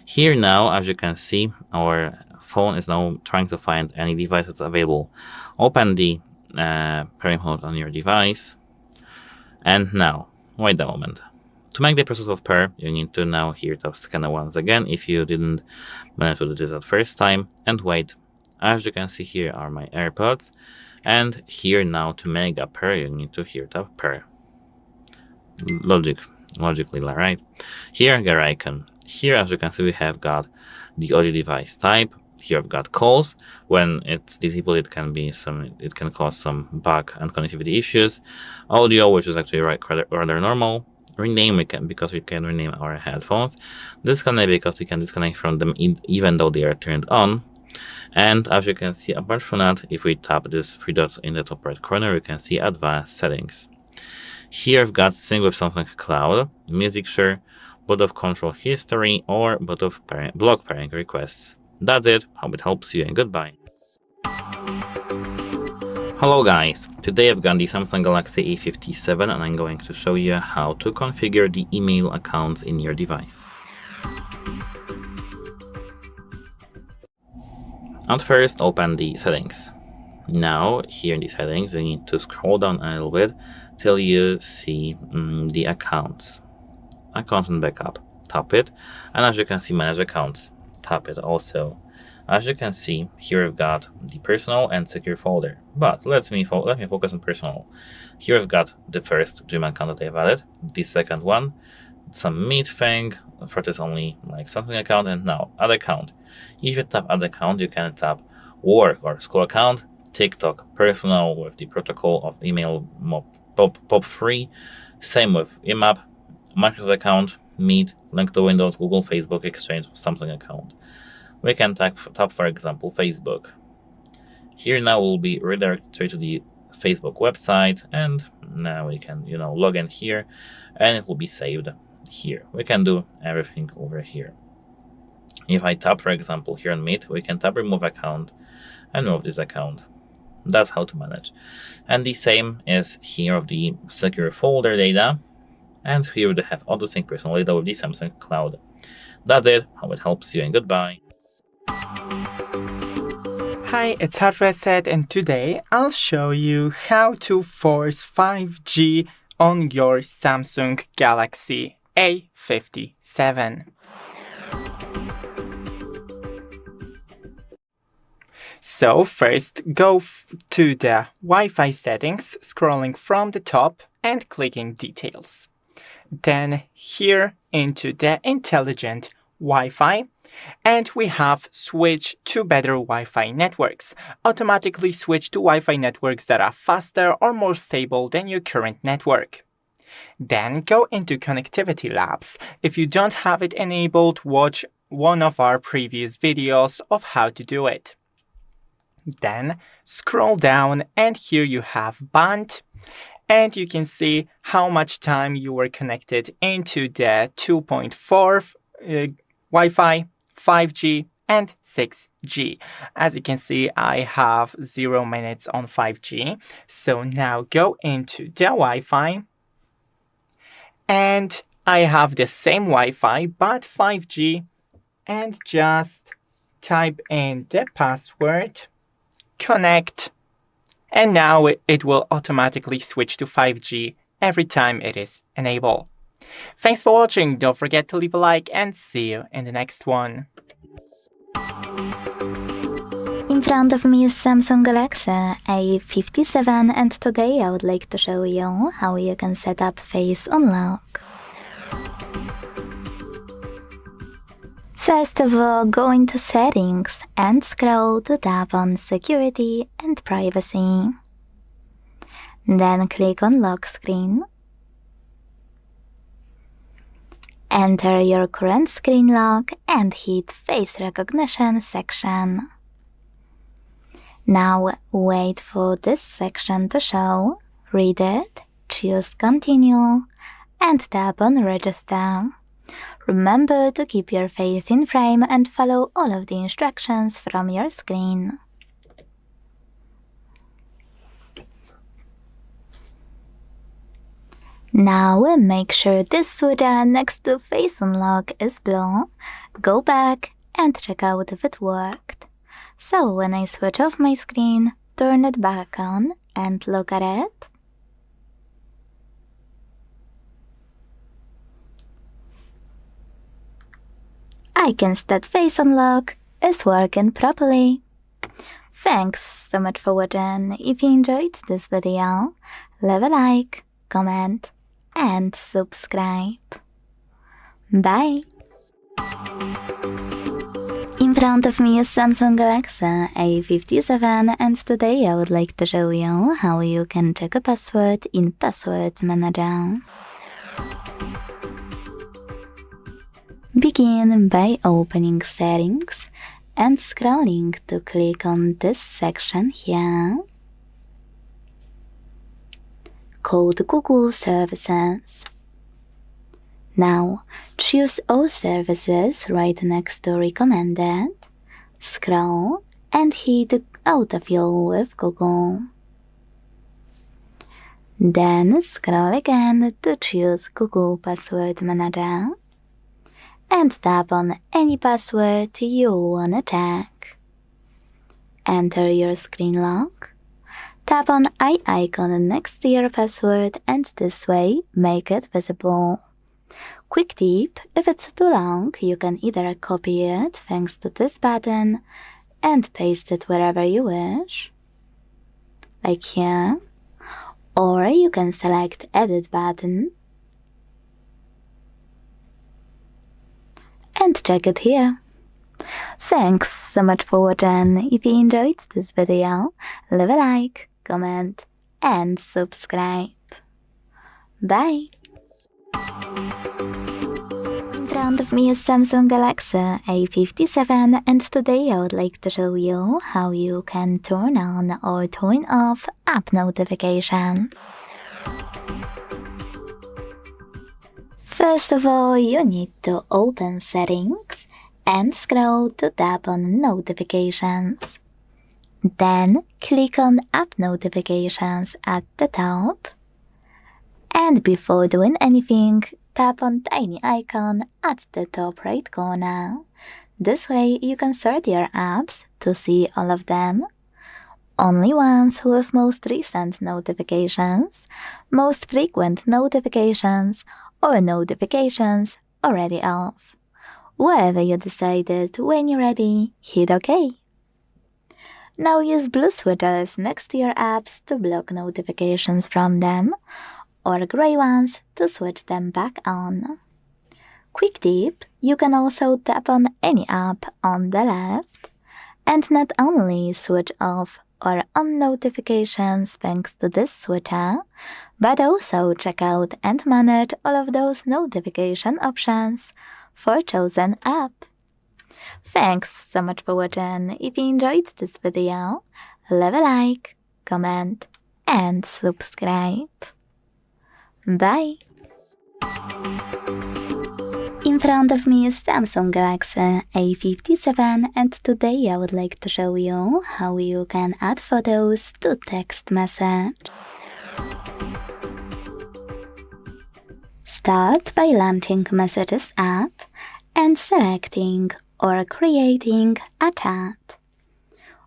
Here now, as you can see, our phone is now trying to find any device that's available. Open the pairing mode on your device. And now, wait a moment. To make the process of pair, you need to now here tap scanner once again if you didn't manage to do this at first time, and wait. As you can see, here are my AirPods, and here now to make a pair, you need to here tap pair. Logically, right? Here, gear icon. Here, as you can see, we have got the audio device type. Here I've got calls. When it's disabled, it can cause some bug and connectivity issues. Audio, which is actually rather normal. Rename because we can rename our headphones. Disconnect because we can disconnect from them even though they are turned on. And as you can see, apart from that, if we tap these 3 dots in the top right corner, we can see advanced settings. Here I've got sync with Samsung Cloud, music share, Bluetooth control history, or Bluetooth block pairing requests. That's it. Hope it helps you and goodbye. Hello guys, today I've got the Samsung Galaxy A57 and I'm going to show you how to configure the email accounts in your device. At first, open the settings. Now, here in the settings, you need to scroll down a little bit till you see the accounts and backup. Tap it, and as you can see, manage accounts. tap it also. As you can see, here we've got the personal and secure folder, but let me focus on personal. Here we've got the first Gmail account that I've added, the second one, some Meet thing, for this only like Samsung account, and now add account. If you tap add account, you can tap work or school account, TikTok, personal with the protocol of email POP3, same with Remap, Microsoft account, Meet, link to Windows, Google, Facebook, Exchange, Samsung account. We can tap for example Facebook. Here now we'll be redirected straight to the Facebook website, and now we can log in here, and it will be saved here. We can do everything over here. If I tap for example here on Meet, we can tap remove account and move this account. That's how to manage. And the same is here of the secure folder data, and here we have auto-sync personal data with the Samsung Cloud. That's it. Hope it helps you, and goodbye. Hi, it's HardReset, and today I'll show you how to force 5G on your Samsung Galaxy A57. So first, go to the Wi-Fi settings, scrolling from the top and clicking Details. Then here into the Intelligent Wi-Fi, and we have Switch to Better Wi-Fi Networks. Automatically switch to Wi-Fi networks that are faster or more stable than your current network. Then go into Connectivity Labs. If you don't have it enabled, watch one of our previous videos of how to do it. Then scroll down, and here you have Band, and you can see how much time you were connected into the 2.4 Wi-Fi, 5G, and 6G. As you can see, I have 0 minutes on 5G. So now go into the Wi-Fi, and I have the same Wi-Fi but 5G, and just type in the password, connect, and now it will automatically switch to 5G every time it is enabled. Thanks for watching. Don't forget to leave a like, and see you in the next one. In front of me is Samsung Galaxy A57, and today I would like to show you how you can set up Face Unlock. First of all, go into Settings and scroll to tap on Security and Privacy. Then click on Lock Screen. Enter your current screen lock and hit Face Recognition section. Now wait for this section to show, read it, choose Continue, and tap on Register. Remember to keep your face in frame and follow all of the instructions from your screen. Now make sure this switch next to Face Unlock is blue. Go back and check out if it worked. So when I switch off my screen, turn it back on and look at it. I can see that Face Unlock is working properly. Thanks so much for watching. If you enjoyed this video, leave a like, comment, and subscribe. Bye! In front of me is Samsung Galaxy A57, and today I would like to show you how you can check a password in Passwords Manager. Begin by opening Settings and scrolling to click on this section here, called Google Services. Now choose All Services right next to Recommended, scroll and hit Autofill with Google. Then scroll again to choose Google Password Manager and tap on any password you wanna check. Enter your screen lock. Tap on eye icon next to your password and this way make it visible. Quick tip, if it's too long, you can either copy it thanks to this button and paste it wherever you wish, like here, or you can select Edit button and check it here. Thanks so much for watching. If you enjoyed this video, leave a like, comment and subscribe. Bye! In front of me is Samsung Galaxy A57 and today I would like to show you how you can turn on or turn off app notifications. First of all, you need to open Settings and scroll to tap on Notifications. Then click on App Notifications at the top. And before doing anything, tap on tiny icon at the top right corner. This way you can sort your apps to see all of them. Only ones with most recent notifications, most frequent notifications, or notifications already off. Whatever you decided, when you're ready, hit OK. Now use blue switches next to your apps to block notifications from them, or grey ones to switch them back on. Quick tip, you can also tap on any app on the left, and not only switch off or on notifications thanks to this switcher, but also check out and manage all of those notification options for chosen app. Thanks so much for watching. If you enjoyed this video, leave a like, comment and subscribe. Bye! In front of me is Samsung Galaxy A57 and today I would like to show you how you can add photos to text message. Start by launching Messages app and selecting or creating a chat.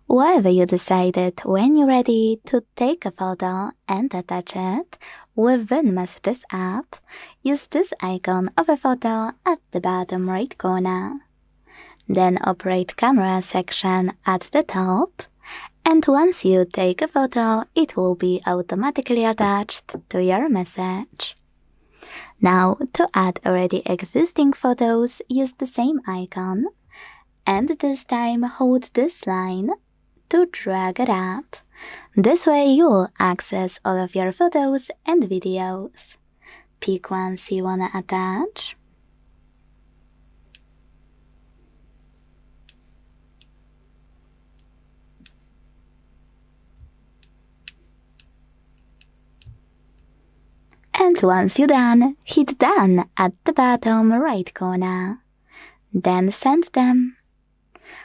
Wherever you decided when you're ready to take a photo and attach it within Messages app, use this icon of a photo at the bottom right corner. Then operate Camera section at the top, and once you take a photo, it will be automatically attached to your message. Now, to add already existing photos, use the same icon, and this time hold this line to drag it up. This way you will access all of your photos and videos. Pick ones you wanna attach. And once you're done, hit Done at the bottom right corner. Then send them.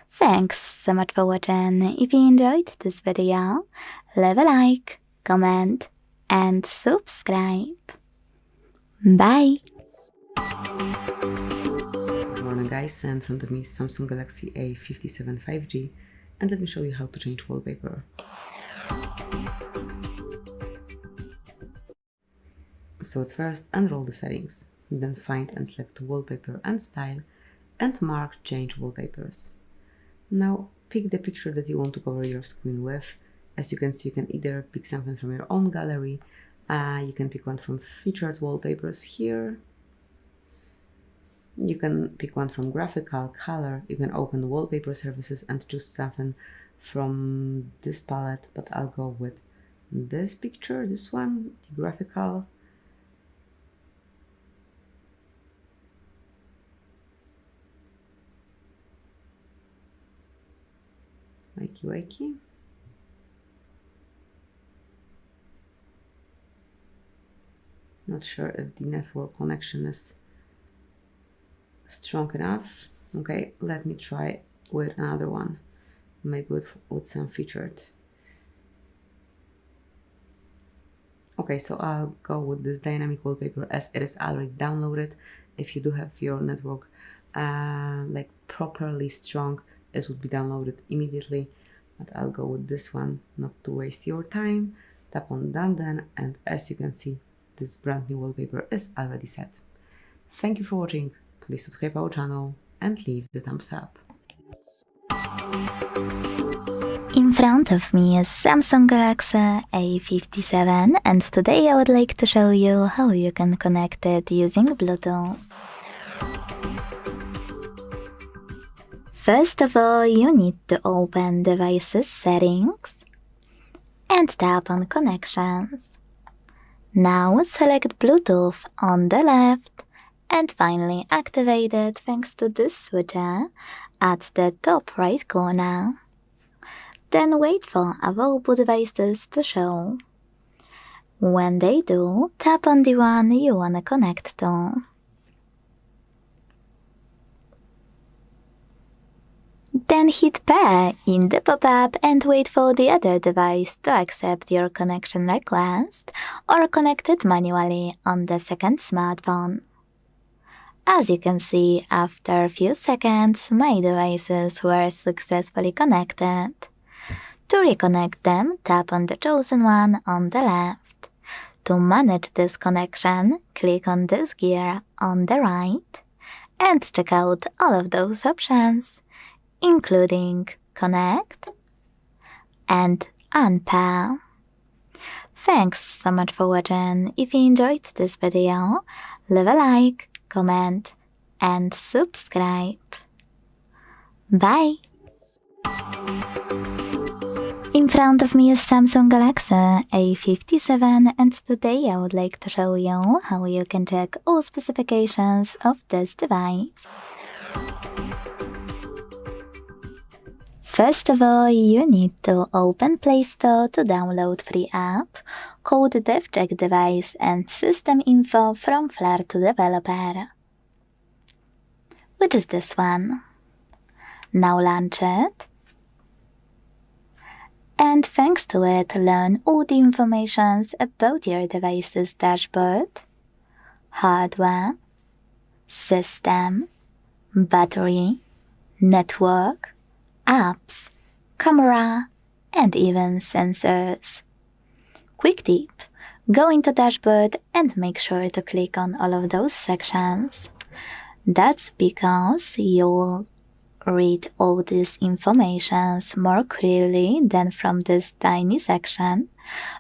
Thanks so much for watching. If you enjoyed this video, leave a like, comment and subscribe. Bye! Good morning guys, in front of me is Samsung Galaxy A57 5G and let me show you how to change wallpaper. So at first, unroll the settings, then find and select Wallpaper and Style and mark Change Wallpapers. Now pick the picture that you want to cover your screen with. As you can see, you can either pick something from your own gallery, you can pick one from featured wallpapers here, you can pick one from graphical, color, you can open wallpaper services and choose something from this palette, but I'll go with this picture, this one, the graphical. Wakey. Not sure if the network connection is strong enough. Okay, let me try with another one, maybe with some featured. Okay, so I'll go with this dynamic wallpaper as it is already downloaded. If you do have your network like properly strong, it would be downloaded immediately, but I'll go with this one not to waste your time. Tap on Done Then, and as you can see, this brand new wallpaper is already set. Thank you for watching. Please subscribe our channel and leave the thumbs up. In front of me is Samsung Galaxy A57, and today I would like to show you how you can connect it using Bluetooth. First of all, you need to open Devices Settings and tap on Connections. Now select Bluetooth on the left and finally activate it thanks to this switcher at the top right corner. Then wait for available devices to show. When they do, tap on the one you wanna connect to. Then hit pair in the pop-up and wait for the other device to accept your connection request or connect it manually on the second smartphone. As you can see, after a few seconds, my devices were successfully connected. To reconnect them, tap on the chosen one on the left. To manage this connection, click on this gear on the right and check out all of those options, including Connect and Unpair. Thanks so much for watching. If you enjoyed this video, leave a like, comment and subscribe. Bye! In front of me is Samsung Galaxy A57, and today I would like to show you how you can check all specifications of this device. First of all, you need to open Play Store to download free app called DevCheck Device and System Info from Flare to Developer, which is this one. Now launch it. And thanks to it, learn all the information about your device's dashboard, hardware, system, battery, network, apps, camera, and even sensors. Quick tip: go into dashboard and make sure to click on all of those sections. That's because you'll read all these informations more clearly than from this tiny section,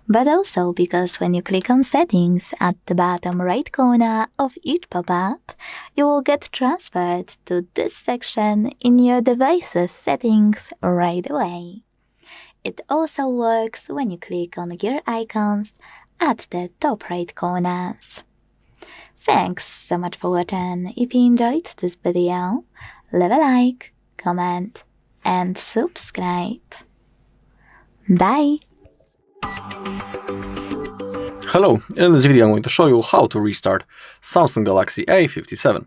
but also because when you click on Settings at the bottom right corner of each pop-up, you will get transferred to this section in your device's settings right away. It also works when you click on gear icons at the top right corners. Thanks so much for watching. If you enjoyed this video, leave a like, comment and subscribe. Bye! Hello, in this video I'm going to show you how to restart Samsung Galaxy A57.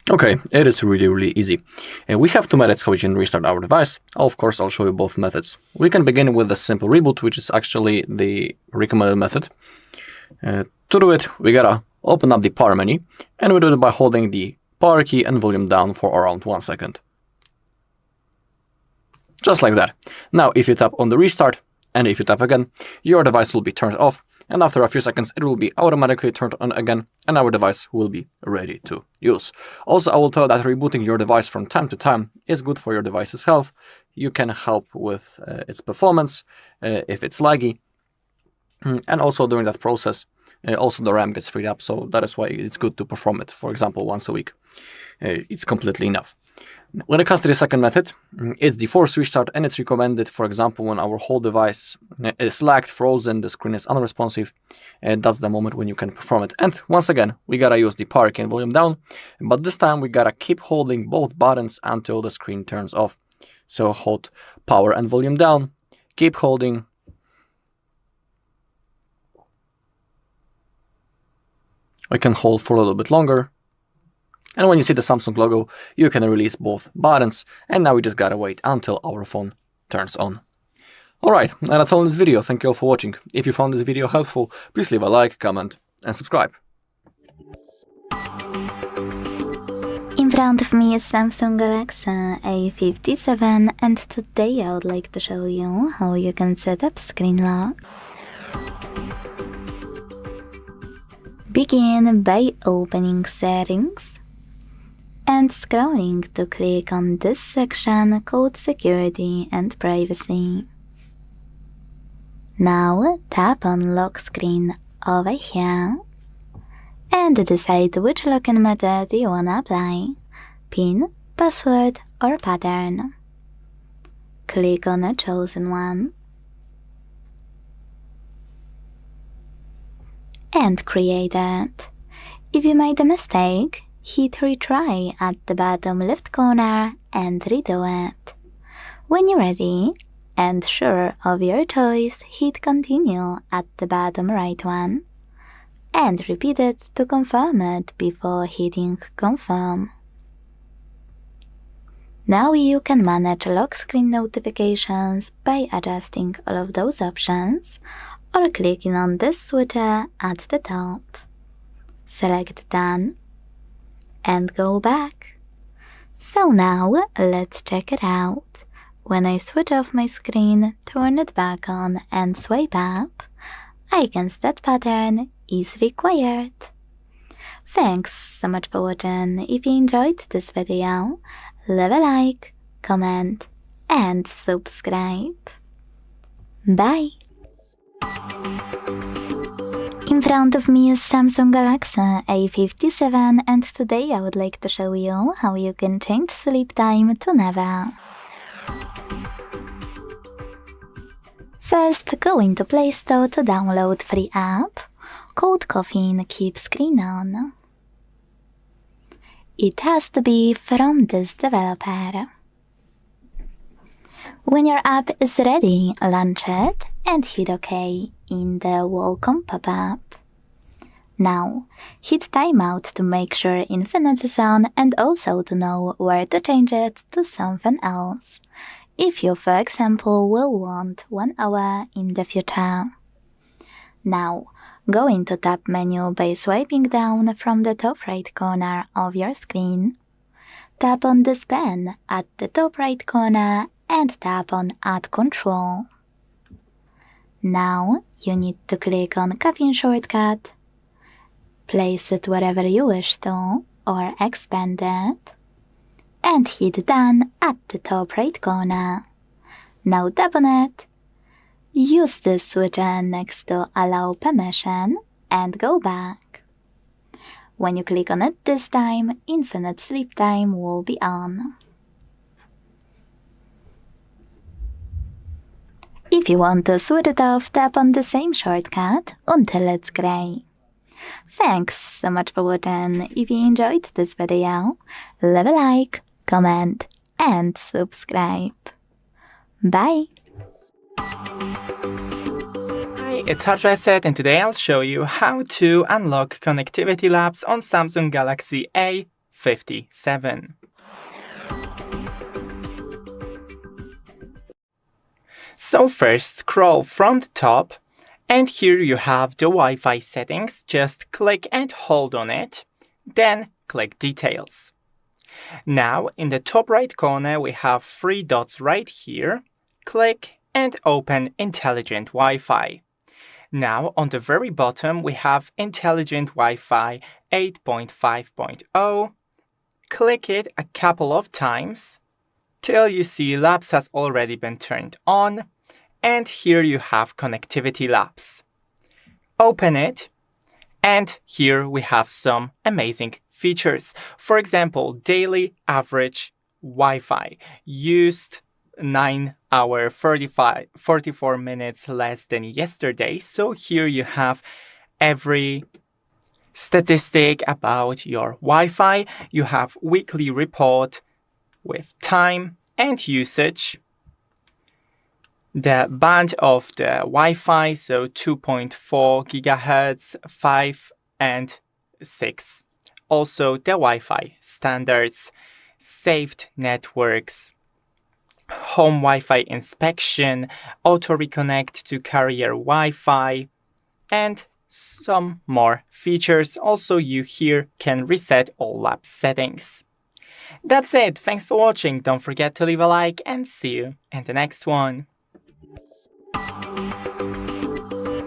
Okay, it is really easy. We have two methods how we can restart our device. Of course, I'll show you both methods. We can begin with the simple reboot, which is actually the recommended method. To do it, we gotta open up the power menu, and we do it by holding the power key and volume down for around 1 second. Just like that. Now, if you tap on the restart, and if you tap again, your device will be turned off, and after a few seconds it will be automatically turned on again, and our device will be ready to use. Also, I will tell you that rebooting your device from time to time is good for your device's health. You can help with its performance if it's laggy, and also during that process, also the RAM gets freed up, so that is why it's good to perform it, for example, once a week. It's completely enough. When it comes to the second method, it's the forced restart, and it's recommended, for example, when our whole device is lagged, frozen, the screen is unresponsive, and that's the moment when you can perform it. And once again, we gotta use the power key and volume down, but this time we gotta keep holding both buttons until the screen turns off. So hold power and volume down, keep holding, we can hold for a little bit longer. And when you see the Samsung logo, you can release both buttons, and now we just gotta wait until our phone turns on. Alright, and that's all in this video. Thank you all for watching. If you found this video helpful, please leave a like, comment, and subscribe. In front of me is Samsung Galaxy A57, and today I would like to show you how you can set up screen lock. Begin by opening Settings and scrolling to click on this section called Security and Privacy. Now tap on Lock Screen over here and decide which login method you wanna apply, PIN, password or pattern. Click on a chosen one and create it. If you made a mistake, hit retry at the bottom left corner and redo it. When you're ready and sure of your choice, hit continue at the bottom right one and repeat it to confirm it before hitting confirm. Now you can manage lock screen notifications by adjusting all of those options or clicking on this switcher at the top. Select Done and go back. So now let's check it out. When I switch off my screen, turn it back on and swipe up, icons that pattern is required. Thanks so much for watching. If you enjoyed this video, leave a like, comment and subscribe. Bye! In front of me is Samsung Galaxy A57 and today I would like to show you how you can change sleep time to never. First, go into Play Store to download free app called Caffeine Keep Screen On. It has to be from this developer. When your app is ready, launch it and hit OK in the Welcome pop-up. Now, hit Timeout to make sure Infinite is on and also to know where to change it to something else, if you, for example, will want 1 hour in the future. Now, go into Tab menu by swiping down from the top right corner of your screen. Tap on this pen at the top right corner and tap on Add Control. Now you need to click on Caffeine shortcut, place it wherever you wish to or expand it, and hit Done at the top right corner. Now tap on it. Use this switcher next to Allow Permission and go back. When you click on it this time, Infinite Sleep Time will be on. If you want to switch it off, tap on the same shortcut until it's gray. Thanks so much for watching. If you enjoyed this video, leave a like, comment and subscribe. Bye! Hi, it's HardReset and today I'll show you how to unlock connectivity labs on Samsung Galaxy A57. So first scroll from the top and here you have the Wi-Fi settings. Just click and hold on it, then click Details. Now in the top right corner we have 3 dots right here. Click and open Intelligent Wi-Fi. Now on the very bottom we have Intelligent Wi-Fi 8.5.0. Click it a couple of times till you see Labs has already been turned on, and here you have Connectivity Labs. Open it, and here we have some amazing features. For example, daily average Wi-Fi used 9 hours 44 minutes less than yesterday. So here you have every statistic about your Wi-Fi. You have weekly report with time and usage, the band of the Wi-Fi, so 2.4 gigahertz, 5 and 6. Also the Wi-Fi standards, saved networks, home Wi-Fi inspection, auto reconnect to carrier Wi-Fi, and some more features. Also you here can reset all lab settings. That's it. Thanks for watching. Don't forget to leave a like and see you in the next one.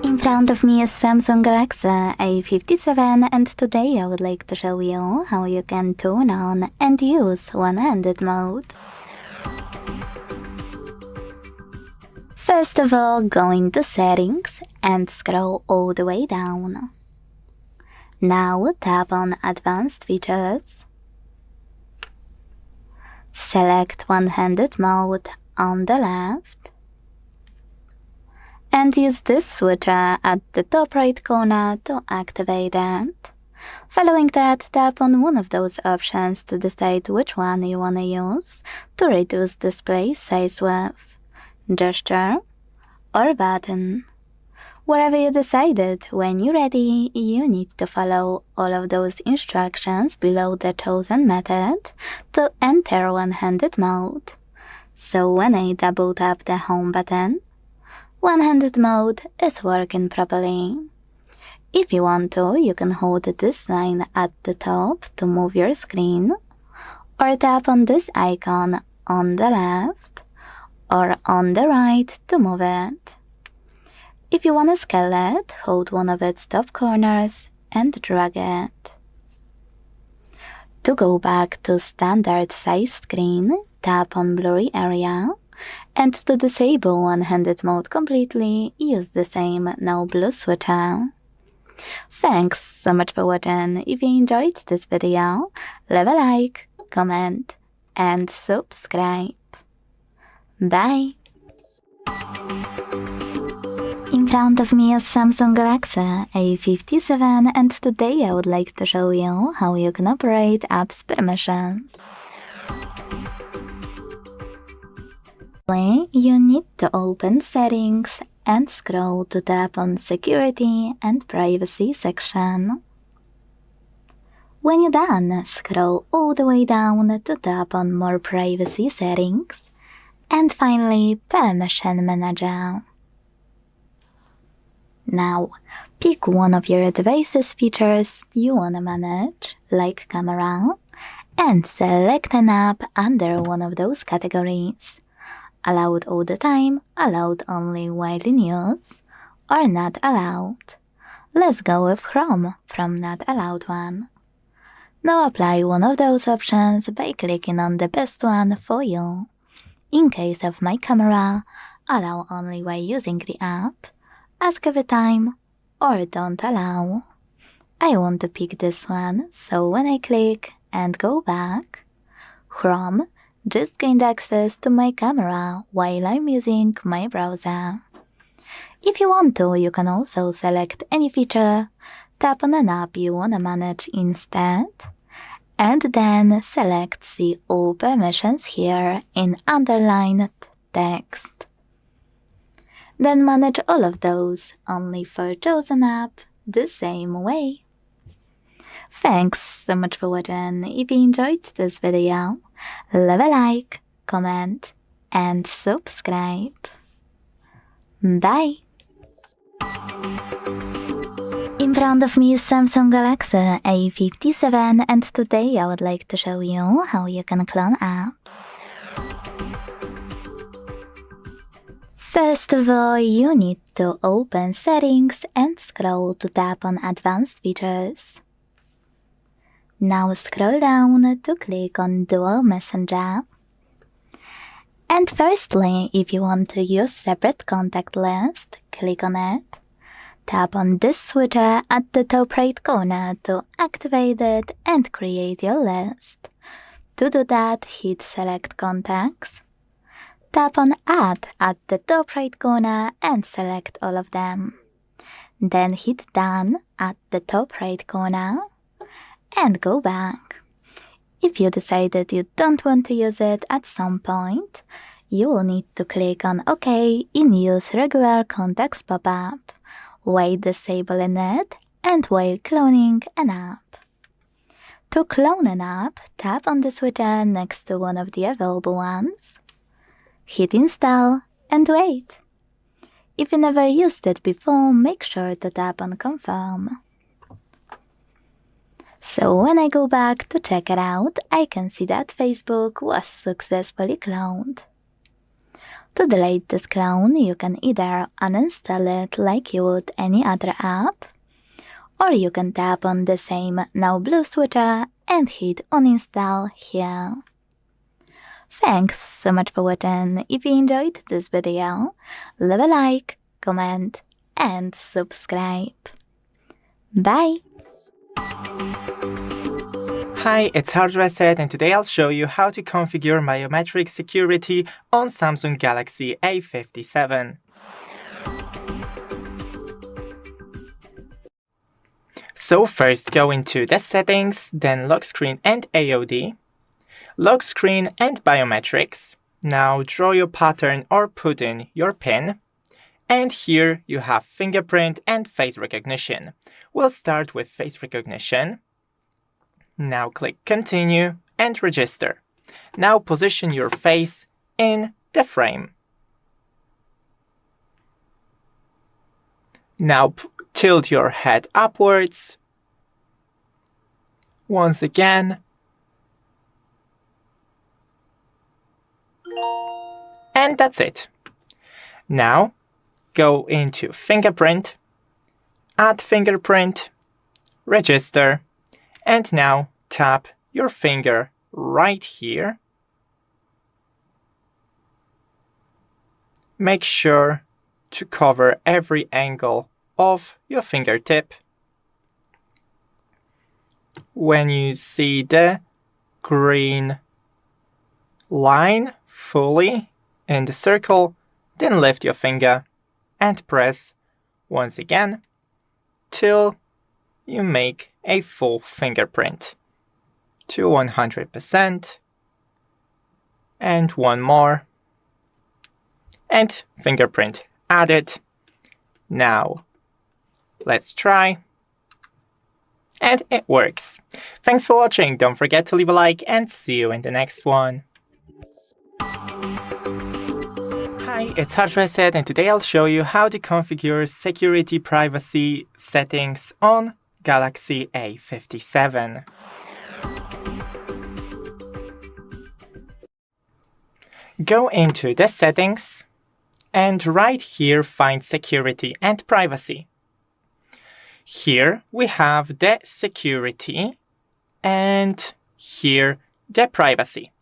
In In front of me is Samsung Galaxy A57 and today I would like to show you how you can turn on and use one-handed mode. First of all, go into Settings and scroll all the way down. Now tap on Advanced Features. Select one-handed mode on the left. And use this switcher at the top right corner to activate it. Following that, tap on one of those options to decide which one you want to use to reduce display size with gesture or button. Wherever you decided, when you're ready, you need to follow all of those instructions below the chosen method to enter one-handed mode. So when I double tap the home button, one-handed mode is working properly. If you want to, you can hold this line at the top to move your screen, or tap on this icon on the left or on the right to move it. If you want to scale it, hold one of its top corners and drag it. To go back to standard size screen, tap on blurry area, and to disable one-handed mode completely, use the same no blue switcher. Thanks so much for watching. If you enjoyed this video, leave a like, comment, and subscribe. Bye! In front of me is Samsung Galaxy A57 and today I would like to show you how you can operate apps permissions. You need to open Settings and scroll to tap on Security and Privacy section. When you're done, scroll all the way down to tap on More Privacy Settings and finally Permission Manager. Now, pick one of your device's features you want to manage, like camera, and select an app under one of those categories. Allowed all the time, allowed only while in use, or not allowed. Let's go with Chrome from not allowed one. Now apply one of those options by clicking on the best one for you. In case of my camera, allow only while using the app, ask every time, or don't allow. I want to pick this one, so when I click and go back, Chrome just gained access to my camera while I'm using my browser. If you want to, you can also select any feature, tap on an app you want to manage instead, and then select See All Permissions here in underlined text. Then manage all of those only for chosen app the same way. Thanks so much for watching. If you enjoyed this video, leave a like, comment, and subscribe. Bye! In front of me is Samsung Galaxy A57 and today I would like to show you how you can clone apps. First of all, you need to open Settings and scroll to tap on Advanced Features. Now scroll down to click on Dual Messenger. And firstly, if you want to use separate contact list, click on it. Tap on this switcher at the top right corner to activate it and create your list. To do that, hit Select Contacts. Tap on Add at the top right corner and select all of them. Then hit Done at the top right corner and go back. If you decided you don't want to use it at some point, you will need to click on OK in Use Regular Contacts pop-up, while disabling it and while cloning an app. To clone an app, tap on the switcher next to one of the available ones. Hit Install and wait. If you never used it before, make sure to tap on Confirm. So when I go back to check it out, I can see that Facebook was successfully cloned. To delete this clone, you can either uninstall it like you would any other app, or you can tap on the same Now blue switcher and hit uninstall here. Thanks so much for watching. If you enjoyed this video, leave a like, comment, and subscribe. Bye! Hi, it's HardReset, and today I'll show you how to configure biometric security on Samsung Galaxy A57. So first go into the settings, then lock screen and AOD, lock screen and biometrics. Now draw your pattern or put in your PIN. And here you have fingerprint and face recognition. We'll start with face recognition. Now click continue and register. Now position your face in the frame. Now tilt your head upwards. Once again. And that's it. Now go into fingerprint, add fingerprint, register, and now tap your finger right here. Make sure to cover every angle of your fingertip. When you see the green line fully in the circle, then lift your finger and press once again till you make a full fingerprint to 100%, and one more, and fingerprint added. Now let's try, and it works. Thanks for watching, don't forget to leave a like and see you in the next one. Hi, it's HardReset, and today I'll show you how to configure security privacy settings on Galaxy A57. Go into the settings and right here find security and privacy. Here we have the security and here the privacy.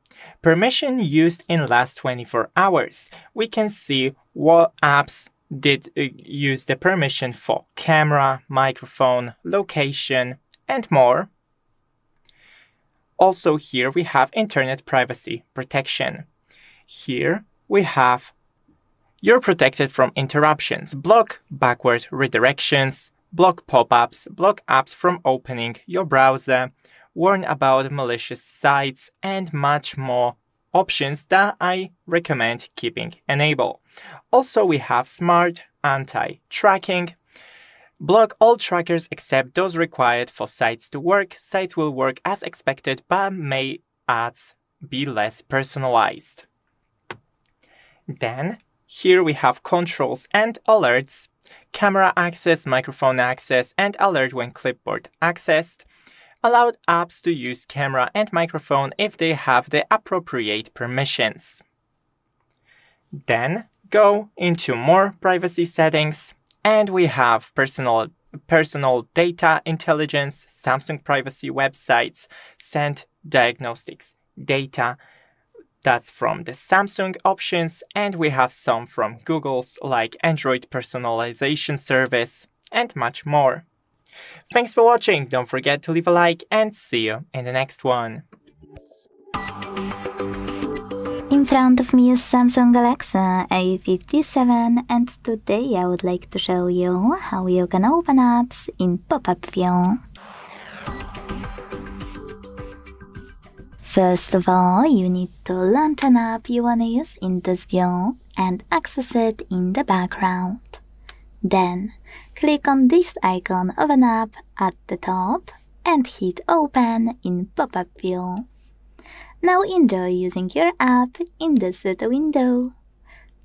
Permission used in last 24 hours. We can see what apps did use the permission for: camera, microphone, location, and more. Also here we have internet privacy protection. Here we have you're protected from interruptions, block backward redirections, block pop-ups, block apps from opening your browser, warn about malicious sites, and much more options that I recommend keeping enabled. Also, we have smart anti-tracking. Block all trackers except those required for sites to work. Sites will work as expected, but may ads be less personalized. Then, here we have controls and alerts, camera access, microphone access, and alert when clipboard accessed. Allowed apps to use camera and microphone if they have the appropriate permissions. Then go into more privacy settings and we have personal data intelligence, Samsung privacy websites, send diagnostics data. That's from the Samsung options, and we have some from Google's like Android personalization service and much more. Thanks for watching, don't forget to leave a like and see you in the next one. In front of me is Samsung Galaxy A57, and today I would like to show you how you can open apps in pop-up view. First of all, you need to launch an app you want to use in this view and access it in the background. Then, click on this icon of an app at the top and hit Open in pop-up view. Now enjoy using your app in this window.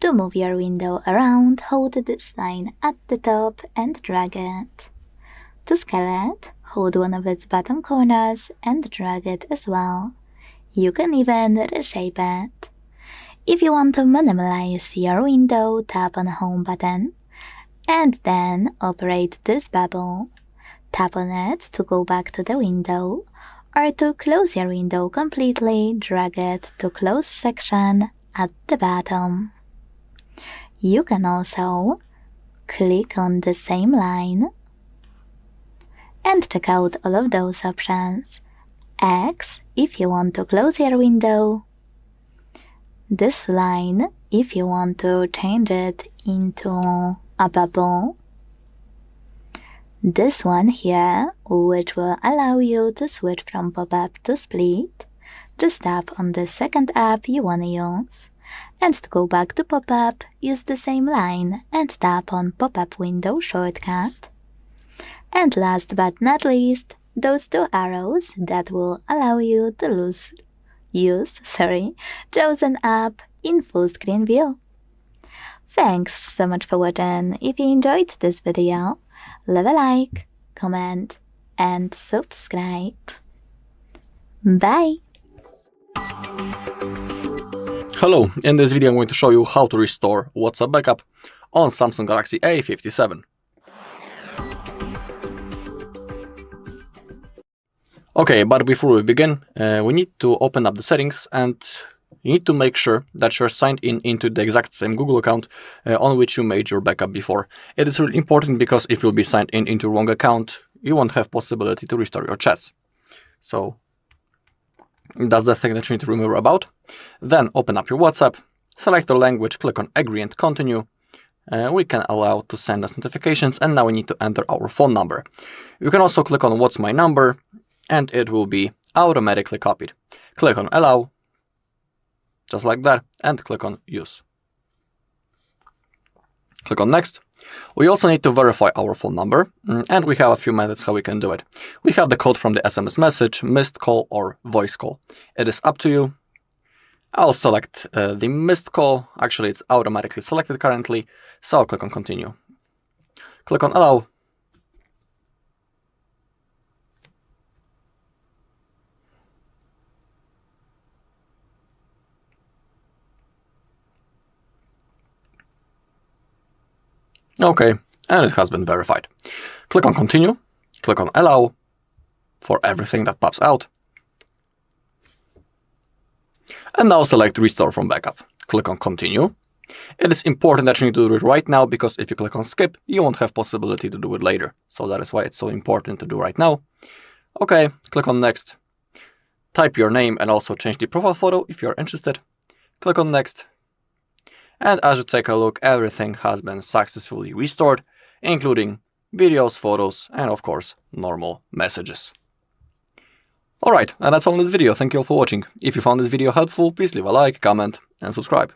To move your window around, hold this line at the top and drag it. To scale it, hold one of its bottom corners and drag it as well. You can even reshape it. If you want to minimize your window, tap on the Home button and then operate this bubble. Tap on it to go back to the window, or to close your window completely, drag it to Close section at the bottom. You can also click on the same line and check out all of those options. X if you want to close your window, this line if you want to change it into a bubble, this one here which will allow you to switch from pop-up to split. Just tap on the second app you want to use, and to go back to pop-up, use the same line and tap on pop-up window shortcut. And last but not least, those two arrows that will allow you to use chosen app in full screen view. Thanks so much for watching. If you enjoyed this video, leave a like, comment, and subscribe. Bye! Hello, in this video I'm going to show you how to restore WhatsApp backup on Samsung Galaxy A57. Okay, but before we begin, we need to open up the settings and you need to make sure that you're signed in into the exact same Google account on which you made your backup before. It is really important because if you'll be signed in into wrong account, you won't have possibility to restore your chats. So that's the thing that you need to remember about. Then open up your WhatsApp, select your language, click on Agree and Continue. We can allow to send us notifications, and now we need to enter our phone number. You can also click on What's My Number, and it will be automatically copied. Click on Allow, just like that, and click on Use. Click on Next. We also need to verify our phone number, and we have a few methods how we can do it. We have the code from the SMS message, missed call, or voice call. It is up to you. I'll select the missed call. Actually, it's automatically selected currently, so I'll click on Continue. Click on Allow. Okay, and it has been verified. Click on Continue, click on Allow for everything that pops out. And now select Restore from Backup. Click on Continue. It is important that you need to do it right now because if you click on Skip, you won't have possibility to do it later. So that is why it's so important to do right now. Okay, click on Next. Type your name and also change the profile photo if you're interested. Click on Next. And as you take a look, everything has been successfully restored, including videos, photos, and of course, normal messages. Alright, and that's all in this video. Thank you all for watching. If you found this video helpful, please leave a like, comment, and subscribe.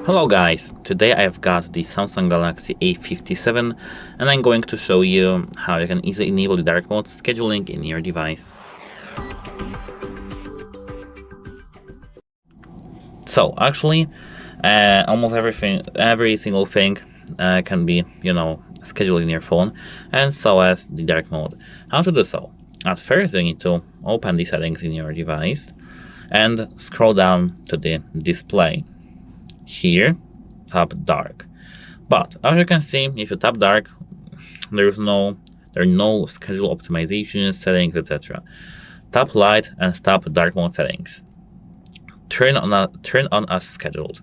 Hello guys, today I've got the Samsung Galaxy A57 and I'm going to show you how you can easily enable the dark mode scheduling in your device. So actually, almost every single thing can be, scheduled in your phone, and so as the dark mode. How to do so? At first, you need to open the settings in your device and scroll down to the display. Here, tap dark. But as you can see, if you tap dark, there are no schedule optimization settings, etc. Tap light and tap dark mode settings. Turn on as scheduled.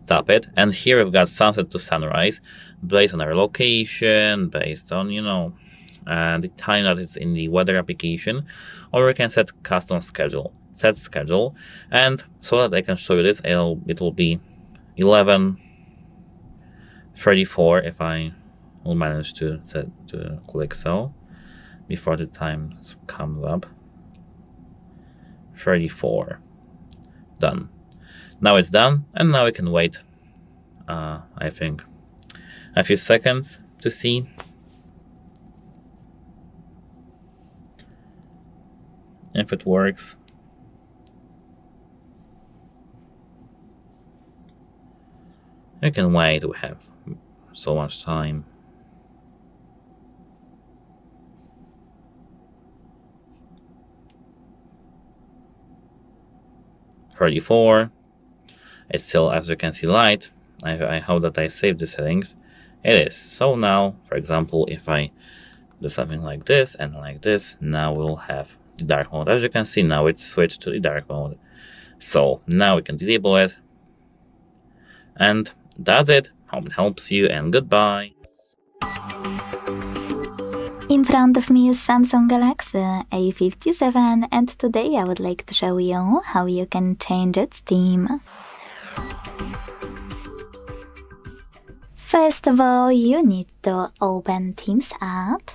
Tap it, and here we've got sunset to sunrise, based on our location, based on the time that it's in the weather application, or we can set custom schedule. Set schedule, and so that I can show you this, it will be 11:34 if I will manage to click so before the time comes up. 34. Done. Now it's done, and now we can wait I think a few seconds to see if it works. You can wait, we have so much time. 34. It's still, as you can see, light. I hope that I saved the settings. It is. So now, for example, if I do something like this and like this, now we'll have the dark mode. As you can see, now it's switched to the dark mode. So now we can disable it. And that's it. Hope it helps you, and goodbye. In front of me is Samsung Galaxy A57, and today I would like to show you how you can change its theme. First of all, you need to open Themes app.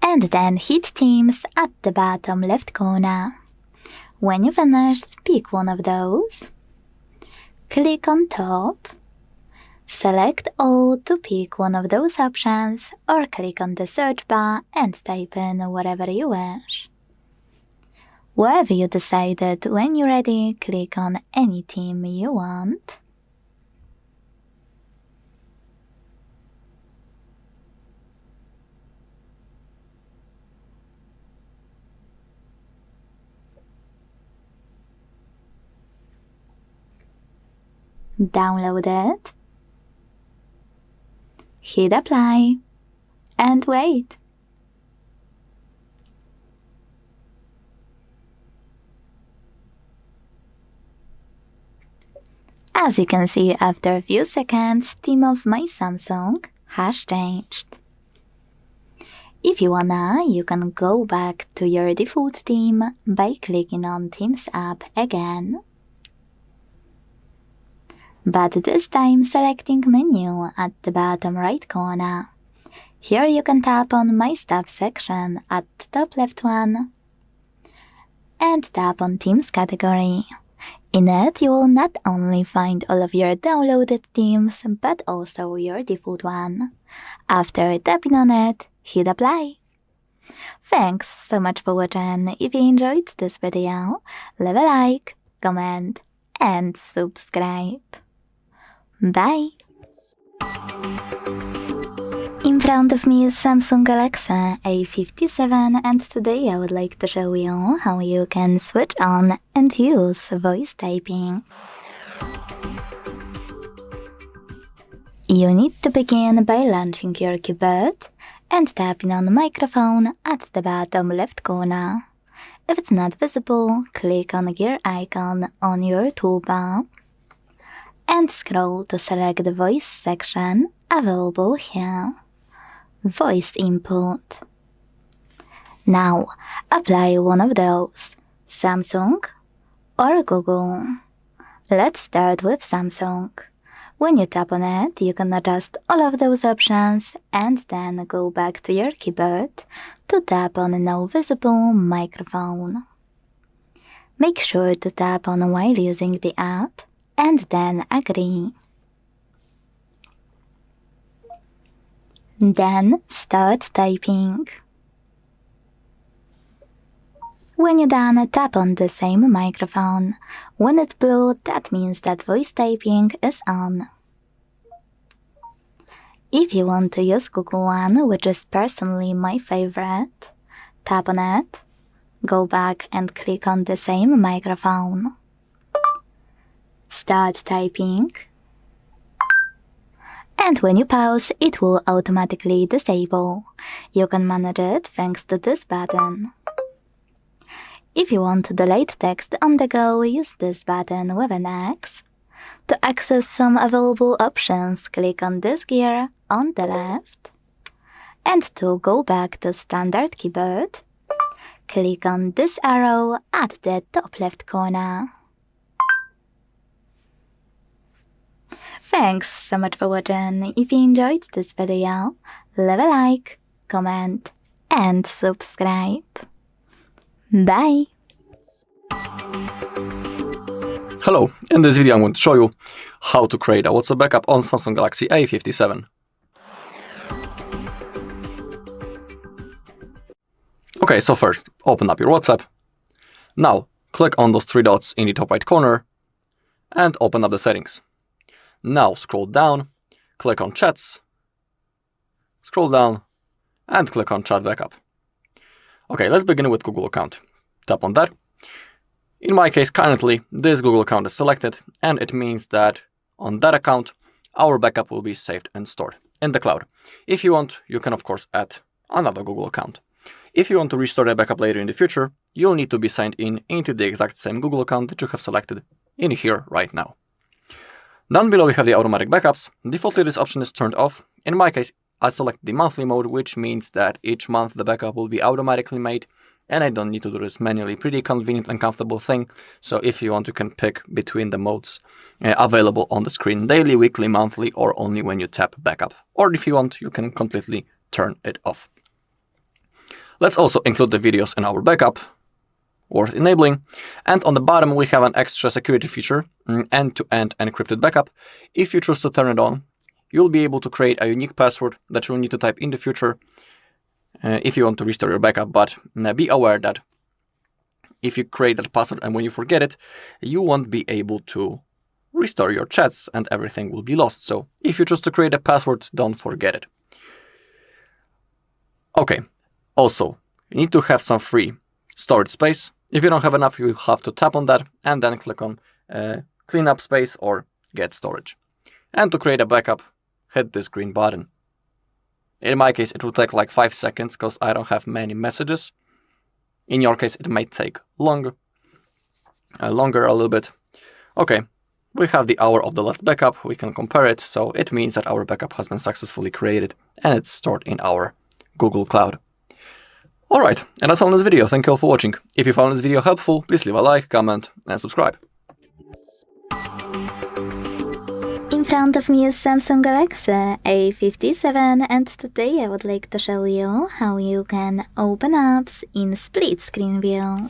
And then hit Themes at the bottom left corner. When you finish, pick one of those. Click on top. Select all to pick one of those options, or click on the search bar and type in whatever you wish. Wherever you decided, when you're ready, click on any theme you want. Download it. Hit apply. And wait. As you can see, after a few seconds, theme of my Samsung has changed. If you wanna, you can go back to your default theme by clicking on Themes app again. But this time selecting menu at the bottom right corner. Here you can tap on My Stuff section at the top left one and tap on Themes category. In it, you will not only find all of your downloaded themes, but also your default one. After tapping on it, hit apply. Thanks so much for watching. If you enjoyed this video, leave a like, comment, and subscribe. Bye! In front of me is Samsung Galaxy A57, and today I would like to show you how you can switch on and use voice typing. You need to begin by launching your keyboard and tapping on the microphone at the bottom left corner. If it's not visible, click on the gear icon on your toolbar and scroll to select the voice section available here. Voice input. Now, apply one of those, Samsung or Google. Let's start with Samsung. When you tap on it, you can adjust all of those options and then go back to your keyboard to tap on No Visible Microphone. Make sure to tap on while using the app and then agree. Then start typing. When you're done, tap on the same microphone. When it's blue, that means that voice typing is on. If you want to use Google One, which is personally my favorite, tap on it, go back and click on the same microphone. Start typing. And when you pause, it will automatically disable. You can manage it thanks to this button. If you want to delete text on the go, use this button with an X. To access some available options, click on this gear on the left. And to go back to standard keyboard, click on this arrow at the top left corner. Thanks so much for watching. If you enjoyed this video, leave a like, comment, and subscribe. Bye! Hello, in this video I'm going to show you how to create a WhatsApp backup on Samsung Galaxy A57. Okay, so first, open up your WhatsApp. Now, click on those three dots in the top right corner and open up the settings. Now scroll down, click on Chats, scroll down, and click on Chat Backup. Okay, let's begin with Google account. Tap on that. In my case, currently, this Google account is selected, and it means that on that account, our backup will be saved and stored in the cloud. If you want, you can of course add another Google account. If you want to restore the backup later in the future, you'll need to be signed in into the exact same Google account that you have selected in here right now. Down below we have the automatic backups. Defaultly this option is turned off. In my case, I select the monthly mode, which means that each month the backup will be automatically made, and I don't need to do this manually. Pretty convenient and comfortable thing. So if you want, you can pick between the modes available on the screen: daily, weekly, monthly, or only when you tap backup. Or if you want, you can completely turn it off. Let's also include the videos in our backup, worth enabling. And on the bottom we have an extra security feature, end-to-end encrypted backup. If you choose to turn it on, you'll be able to create a unique password that you'll need to type in the future if you want to restore your backup. But be aware that if you create that password and when you forget it, you won't be able to restore your chats and everything will be lost. So if you choose to create a password, don't forget it. Okay, also, you need to have some free storage space. If you don't have enough, you have to tap on that and then click on clean up space or get storage. And to create a backup, hit this green button. In my case, it will take like 5 seconds because I don't have many messages. In your case, it might take longer a little bit. Okay, we have the hour of the last backup. We can compare it. So it means that our backup has been successfully created and it's stored in our Google Cloud. Alright, and that's all in this video. Thank you all for watching. If you found this video helpful, please leave a like, comment, and subscribe. In front of me is Samsung Galaxy A57, and today I would like to show you how you can open apps in split screen view.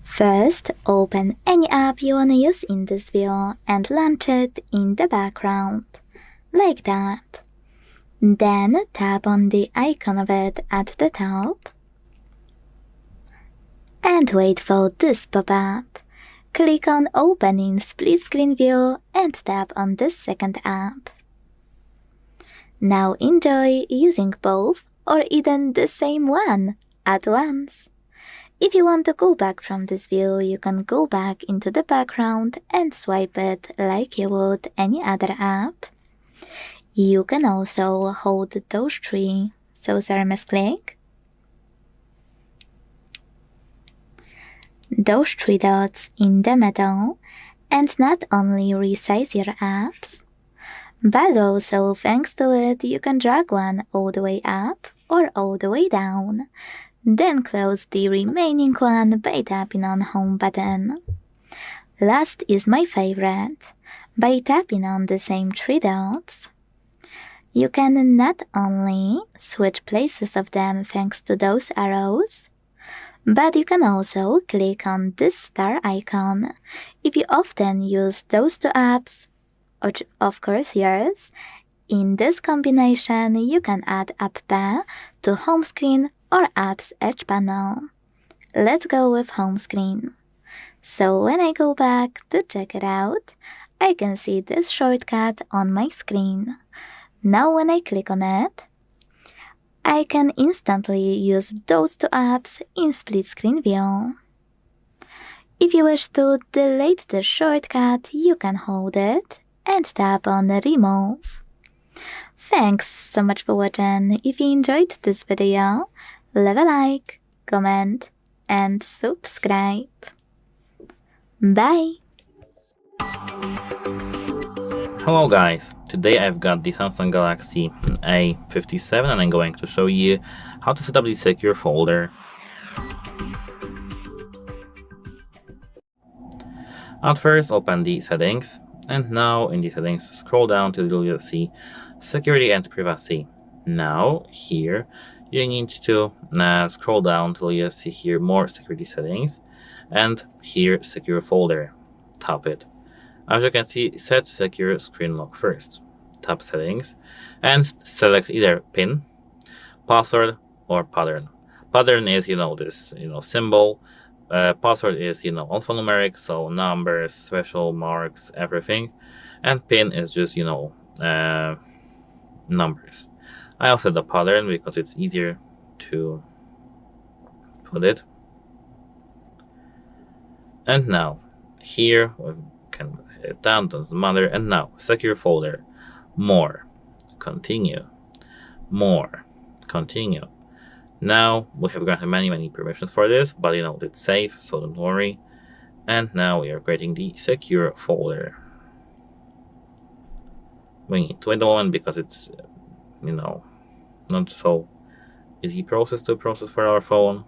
First, open any app you wanna use in this view and launch it in the background, like that. Then tap on the icon of it at the top and wait for this pop-up. Click on Open in Split Screen View and tap on the second app. Now enjoy using both or even the same one at once. If you want to go back from this view, you can go back into the background and swipe it like you would any other app. You can also hold those three, so click. Those three dots in the middle, and not only resize your apps, but also thanks to it you can drag one all the way up or all the way down, then close the remaining one by tapping on Home button. Last is my favorite. By tapping on the same three dots, you can not only switch places of them thanks to those arrows, but you can also click on this star icon. If you often use those two apps, or of course yours, in this combination you can add App Bar to home screen or Apps Edge panel. Let's go with home screen. So when I go back to check it out, I can see this shortcut on my screen. Now when I click on it, I can instantly use those two apps in split screen view. If you wish to delete the shortcut, you can hold it and tap on Remove. Thanks so much for watching. If you enjoyed this video, leave a like, comment, and subscribe. Bye! Hello guys, today I've got the Samsung Galaxy A57 and I'm going to show you how to set up the secure folder. At first open the settings, and now in the settings scroll down till you'll see security and privacy. Now here you need to scroll down till you see here more security settings, and here secure folder. Tap it. As you can see, set secure screen lock first. Tap settings and select either PIN, password, or pattern. Pattern is this symbol. Password is alphanumeric, so numbers, special marks, everything. And PIN is just numbers. I also the pattern because it's easier to put it. And now, here we can hit it down, doesn't matter. And now, secure folder, more, continue, more, continue. Now we have granted many permissions for this, but you know it's safe, so don't worry. And now we are creating the secure folder. We need to wait a moment because it's, you know, not so easy process to process for our phone.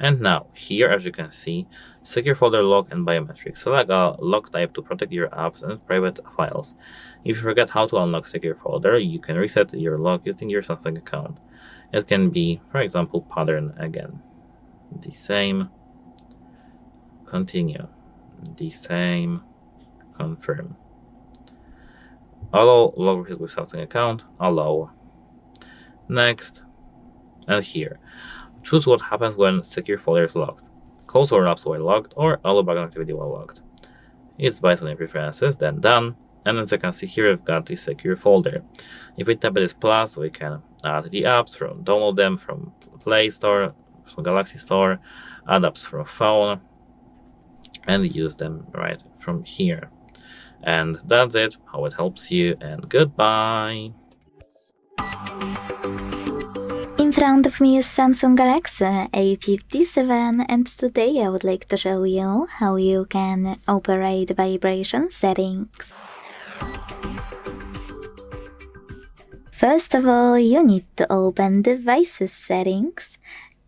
And now, here as you can see, secure folder lock and biometric. Select a lock type to protect your apps and private files. If you forget how to unlock secure folder, you can reset your lock using your Samsung account. It can be, for example, pattern again. The same, continue, the same, confirm. Allow log reset with Samsung account, allow. Next, and here. Choose what happens when secure folder is locked. Close all apps while locked, or allow background activity while locked. It's based on your preferences, then done. And as you can see here, we've got the secure folder. If we tap this plus, we can add the apps, download them from Play Store, from Galaxy Store, add apps from phone, and use them right from here. And that's it, how it helps you, and goodbye! In front of me is Samsung Galaxy A57, and today I would like to show you how you can operate vibration settings. First of all, you need to open Devices Settings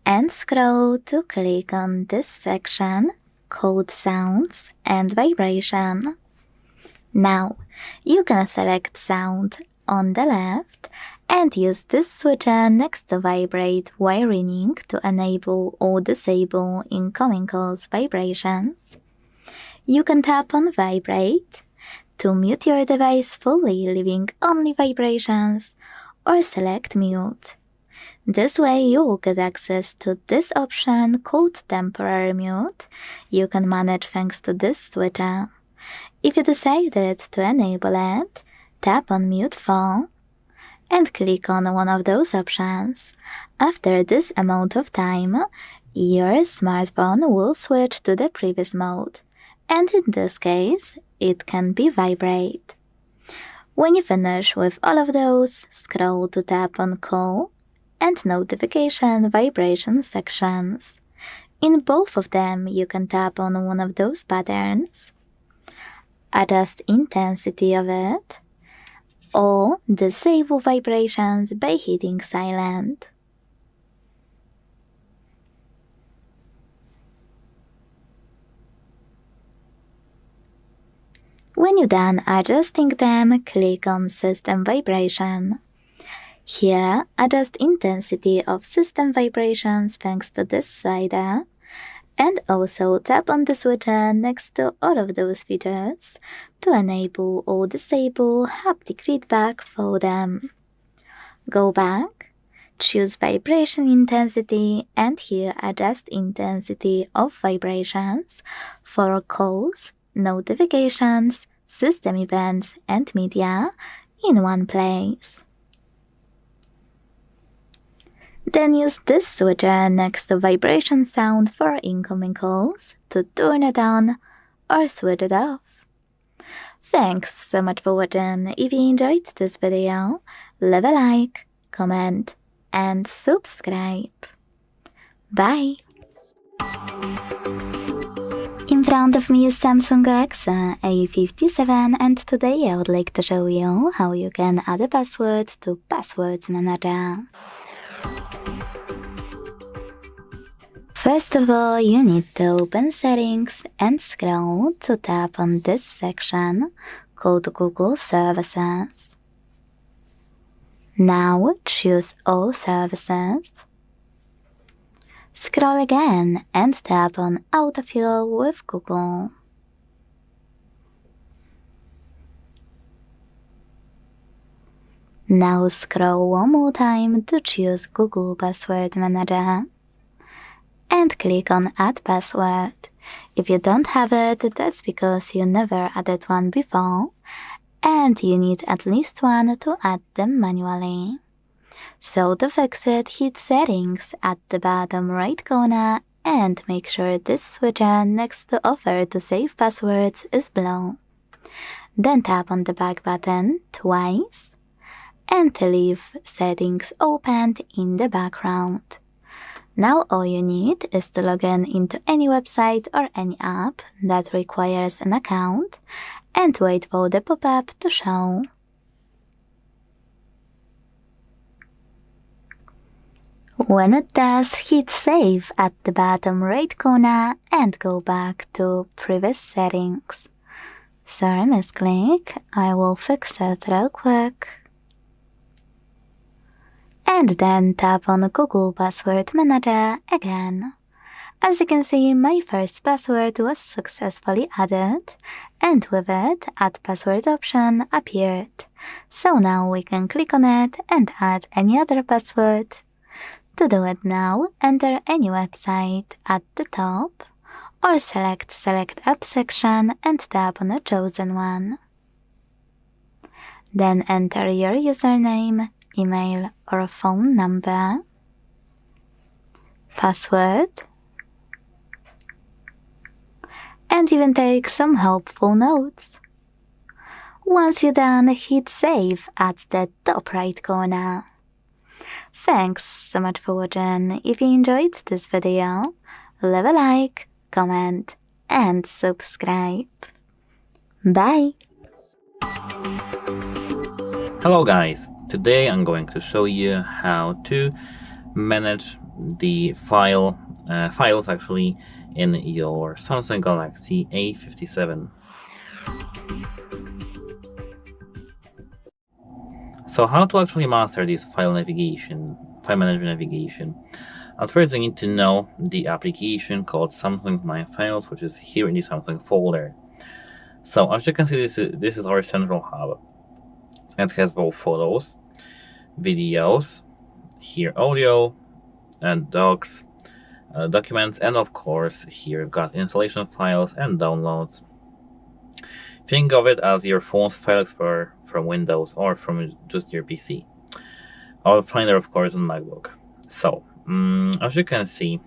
and scroll to click on this section called Sounds and Vibration. Now, you can select Sound on the left and use this switcher next to Vibrate while ringing to enable or disable incoming calls vibrations. You can tap on Vibrate to mute your device fully, leaving only vibrations, or select Mute. This way you will get access to this option called Temporary Mute you can manage thanks to this switcher. If you decided to enable it, tap on Mute Phone and click on one of those options. After this amount of time, your smartphone will switch to the previous mode, and in this case, it can be Vibrate. When you finish with all of those, scroll to tap on Call and Notification Vibration sections. In both of them, you can tap on one of those patterns, adjust intensity of it, or disable vibrations by hitting silent. When you're done adjusting them, click on System Vibration. Here, adjust intensity of system vibrations thanks to this slider, and also tap on the switcher next to all of those features to enable or disable haptic feedback for them. Go back, choose Vibration Intensity, and here adjust intensity of vibrations for calls, notifications, system events, and media in one place. Then use this switcher next to vibration sound for incoming calls to turn it on or switch it off. Thanks so much for watching. If you enjoyed this video, leave a like, comment, and subscribe. Bye! In front of me is Samsung Galaxy A57, and today I would like to show you how you can add a password to Passwords Manager. First of all, you need to open Settings and scroll to tap on this section called Google Services. Now choose All Services. Scroll again and tap on Autofill with Google. Now scroll one more time to choose Google Password Manager and click on Add Password. If you don't have it, that's because you never added one before and you need at least one to add them manually. So to fix it, hit Settings at the bottom right corner and make sure this switcher next to Offer to save passwords is blue. Then tap on the back button twice and leave Settings opened in the background. Now all you need is to log in into any website or any app that requires an account and wait for the pop-up to show. When it does, hit Save at the bottom right corner and go back to Previous Settings. Sorry, misclick. I will fix it real quick. And then tap on Google Password Manager again. As you can see, my first password was successfully added, and with it, Add Password option appeared. So now we can click on it and add any other password. To do it now, enter any website at the top, or select App section and tap on the chosen one. Then enter your username, email or phone number, password, and even take some helpful notes. Once you're done, hit Save at the top right corner. Thanks so much for watching. If you enjoyed this video, leave a like, comment, and subscribe. Bye! Hello guys! Today I'm going to show you how to manage the files actually in your Samsung Galaxy A57. So how to actually master this file management navigation? At first you need to know the application called Samsung My Files, which is here in the Samsung folder. So as you can see, this is our central hub. It has both photos, videos, here audio, and docs, documents, and of course here you've got installation files and downloads. Think of it as your phone's file explorer from Windows or from just your PC. Our Finder, of course, on MacBook. So, as you can see,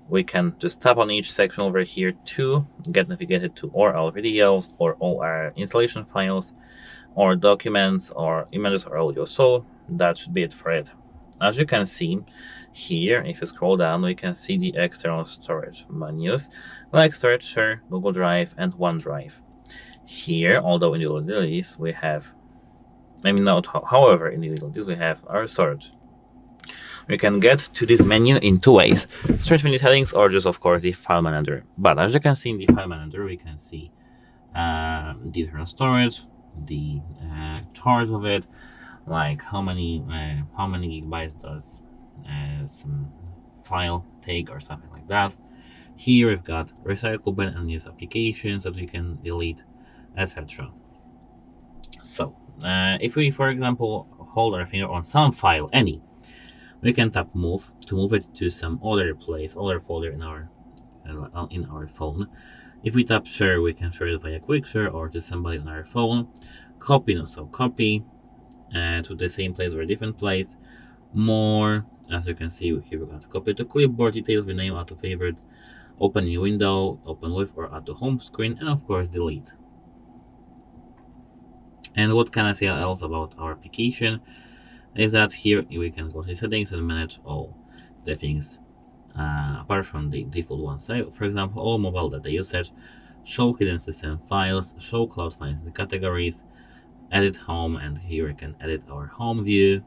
we can just tap on each section over here to get navigated to all our videos or all our installation files or documents or images or audio. So that should be it for it. As you can see here, if you scroll down, we can see the external storage menus like Storage Share, Google Drive, and OneDrive. Here, although in the utilities we have, however, in the utilities we have our storage. We can get to this menu in two ways: Storage menu settings or just, of course, the file manager. But as you can see in the file manager, we can see the internal storage, the charts of it, like how many gigabytes does some file take or something like that. Here we've got recycle bin and use applications that we can delete, etc. So if we, for example, hold our finger on some file, any, we can tap move to move it to some other place, other folder in our phone. If we tap share, we can share it via quick share or to somebody on our phone. Copy, also copy to the same place or a different place. More, as you can see here, we're going to copy to clipboard, details, rename, auto favorites, open new window, open with or add to home screen, and of course delete. And what can I say else about our application is that here we can go to settings and manage all the things apart from the default ones. So, for example, all mobile data usage, show hidden system files, show cloud files in categories, edit home, and here we can edit our home view,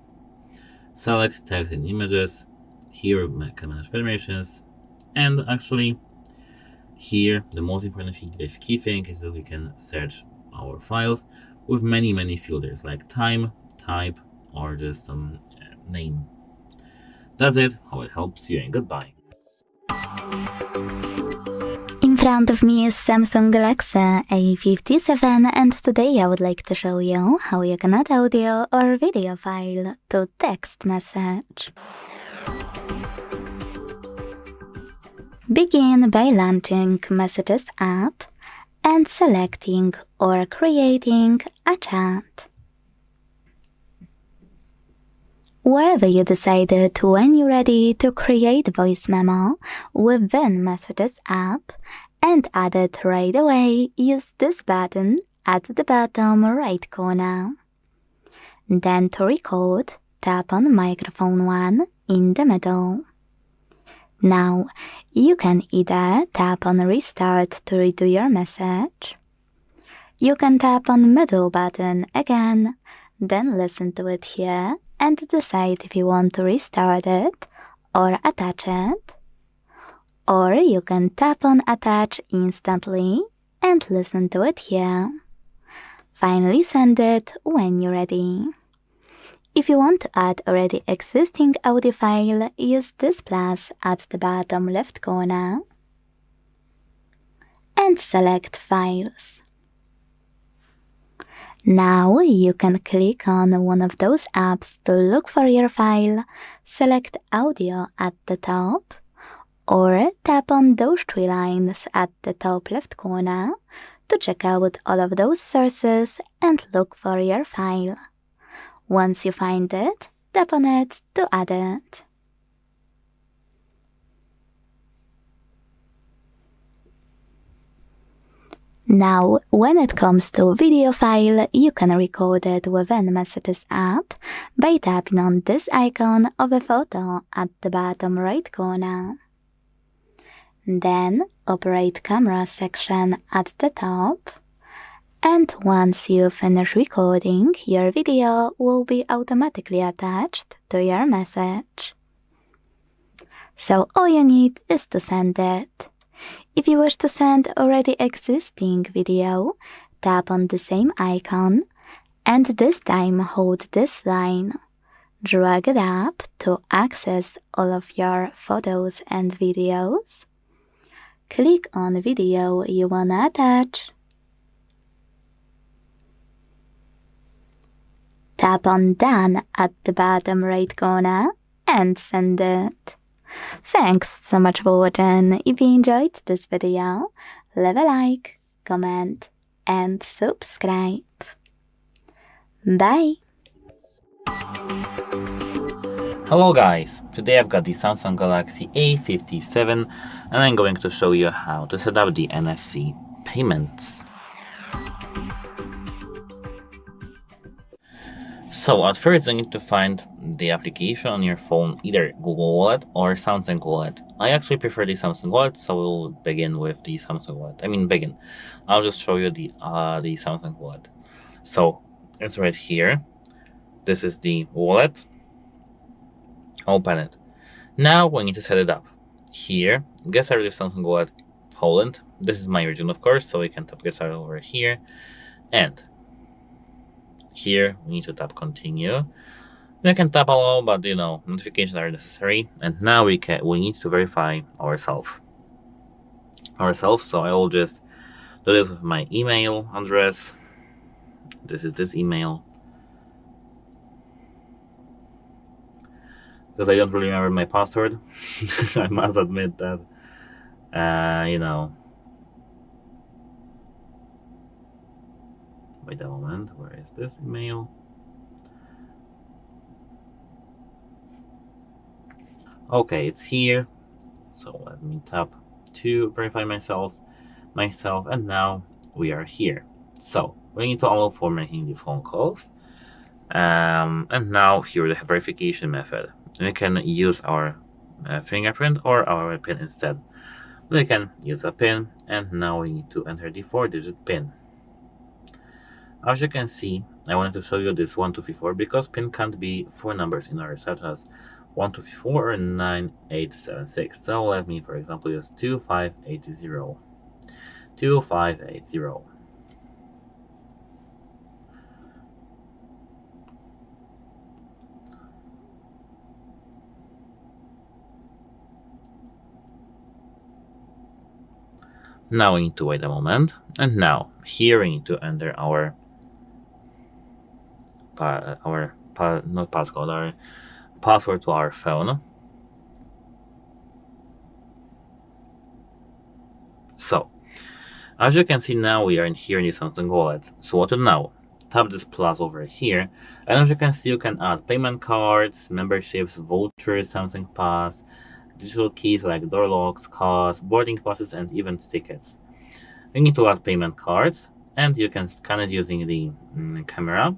select text and images. Here we can manage permissions, and actually here the most important key thing is that we can search our files with many filters like time, type, or just some name. That's it. Hope it helps you, and goodbye. In front of me is Samsung Galaxy A57 and today I would like to show you how you can add audio or video file to text message. Begin by launching Messages app and selecting or creating a chat. Wherever you decided when you're ready to create voice memo within Messages app and add it right away, use this button at the bottom right corner. Then to record, tap on microphone 1 in the middle. Now, you can either tap on Restart to redo your message. You can tap on Middle button again, then listen to it here and decide if you want to restart it or attach it. Or you can tap on Attach instantly and listen to it here. Finally send it when you're ready. If you want to add already existing audio file, use this plus at the bottom left corner and select Files. Now you can click on one of those apps to look for your file, select Audio at the top, or tap on those 3 lines at the top left corner to check out all of those sources and look for your file. Once you find it, tap on it to add it. Now, when it comes to video file, you can record it within Messages app by tapping on this icon of a photo at the bottom right corner. Then, operate camera section at the top. And once you finish recording, your video will be automatically attached to your message. So all you need is to send it. If you wish to send already existing video, tap on the same icon and this time hold this line. Drag it up to access all of your photos and videos. Click on video you wanna attach. Tap on Done at the bottom right corner and send it. Thanks so much for watching. If you enjoyed this video, leave a like, comment and subscribe. Bye! Hello guys, today I've got the Samsung Galaxy A57 and I'm going to show you how to set up the NFC payments. So at first you need to find the application on your phone, either Google Wallet or Samsung Wallet. I actually prefer the Samsung Wallet, so we'll begin with the Samsung Wallet. I'll just show you the Samsung Wallet. So it's right here. This is the wallet. Open it. Now we need to set it up. Here, get started with Samsung Wallet Poland. This is my region, of course, so we can tap get started over here. And here we need to tap continue. We can tap allow, but notifications are necessary. And now we need to verify ourselves. So I will just do this with my email address. This is this email. Because I don't really remember my password. I must admit that. Wait a moment, where is this email? Okay, it's here. So let me tap to verify myself, and now we are here. So we need to allow for making the phone calls. And now here the verification method. We can use our fingerprint or our PIN instead. We can use a PIN, and now we need to enter the 4-digit PIN. As you can see, I wanted to show you this 1234 because PIN can't be 4 numbers in order, such as 1234 or 9876. So let me, for example, use 2580. 2580. Now we need to wait a moment, and now here we need to enter our not passcode, our password to our phone. So, as you can see now, we are in here in the Samsung wallet. So what to do now? Tap this plus over here, and as you can see, you can add payment cards, memberships, vouchers, Samsung Pass, digital keys like door locks, cards, boarding passes, and even tickets. You need to add payment cards, and you can scan it using the camera,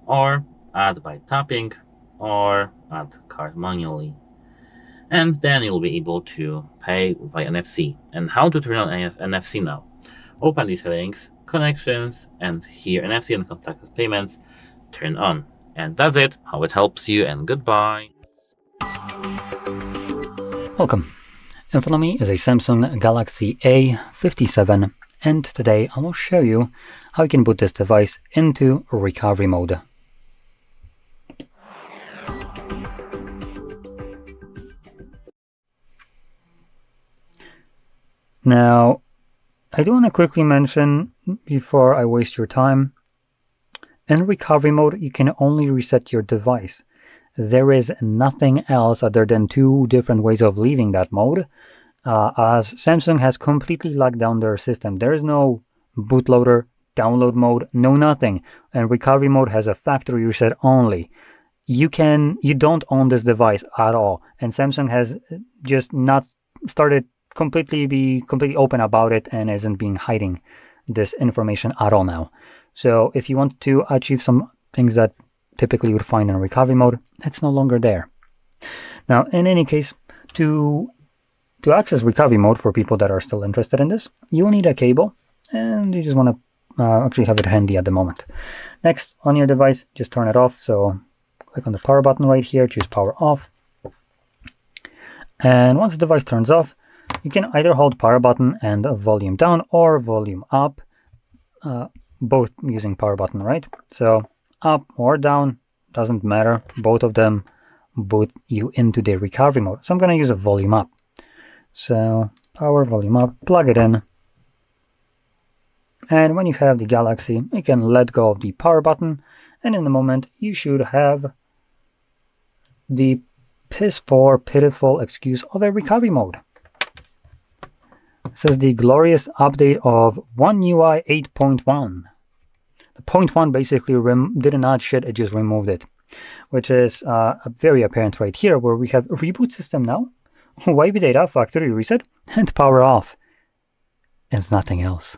or add by tapping, or add card manually. And then you'll be able to pay via NFC. And how to turn on NFC now? Open the settings, connections, and here NFC and contactless payments, turn on. And that's it, how it helps you, and goodbye. Welcome. In front of me is a Samsung Galaxy A57, and today I will show you how you can put this device into recovery mode. Now, I do want to quickly mention, before I waste your time, in recovery mode you can only reset your device. There is nothing else other than two different ways of leaving that mode, as Samsung has completely locked down their system. There is no bootloader, download mode, no nothing, and recovery mode has a factory reset only. You don't own this device at all, and Samsung has just not started be completely open about it and isn't being hiding this information at all now. So if you want to achieve some things that typically you would find in recovery mode, it's no longer there. Now, in any case, to access recovery mode for people that are still interested in this, you'll need a cable, and you just want to actually have it handy at the moment. Next, on your device, just turn it off. So click on the power button right here, choose power off. And once the device turns off, you can either hold power button and volume down or volume up, both using power button, right? So up or down, doesn't matter. Both of them boot you into the recovery mode. So I'm going to use a volume up. So power, volume up, plug it in. And when you have the Galaxy, you can let go of the power button. And in a moment, you should have the piss-poor, pitiful excuse of a recovery mode. It says the glorious update of One UI 8.1. The 0.1 basically didn't add shit, it just removed it, which is very apparent right here, where we have reboot system now, wipe data, factory reset, and power off. It's nothing else.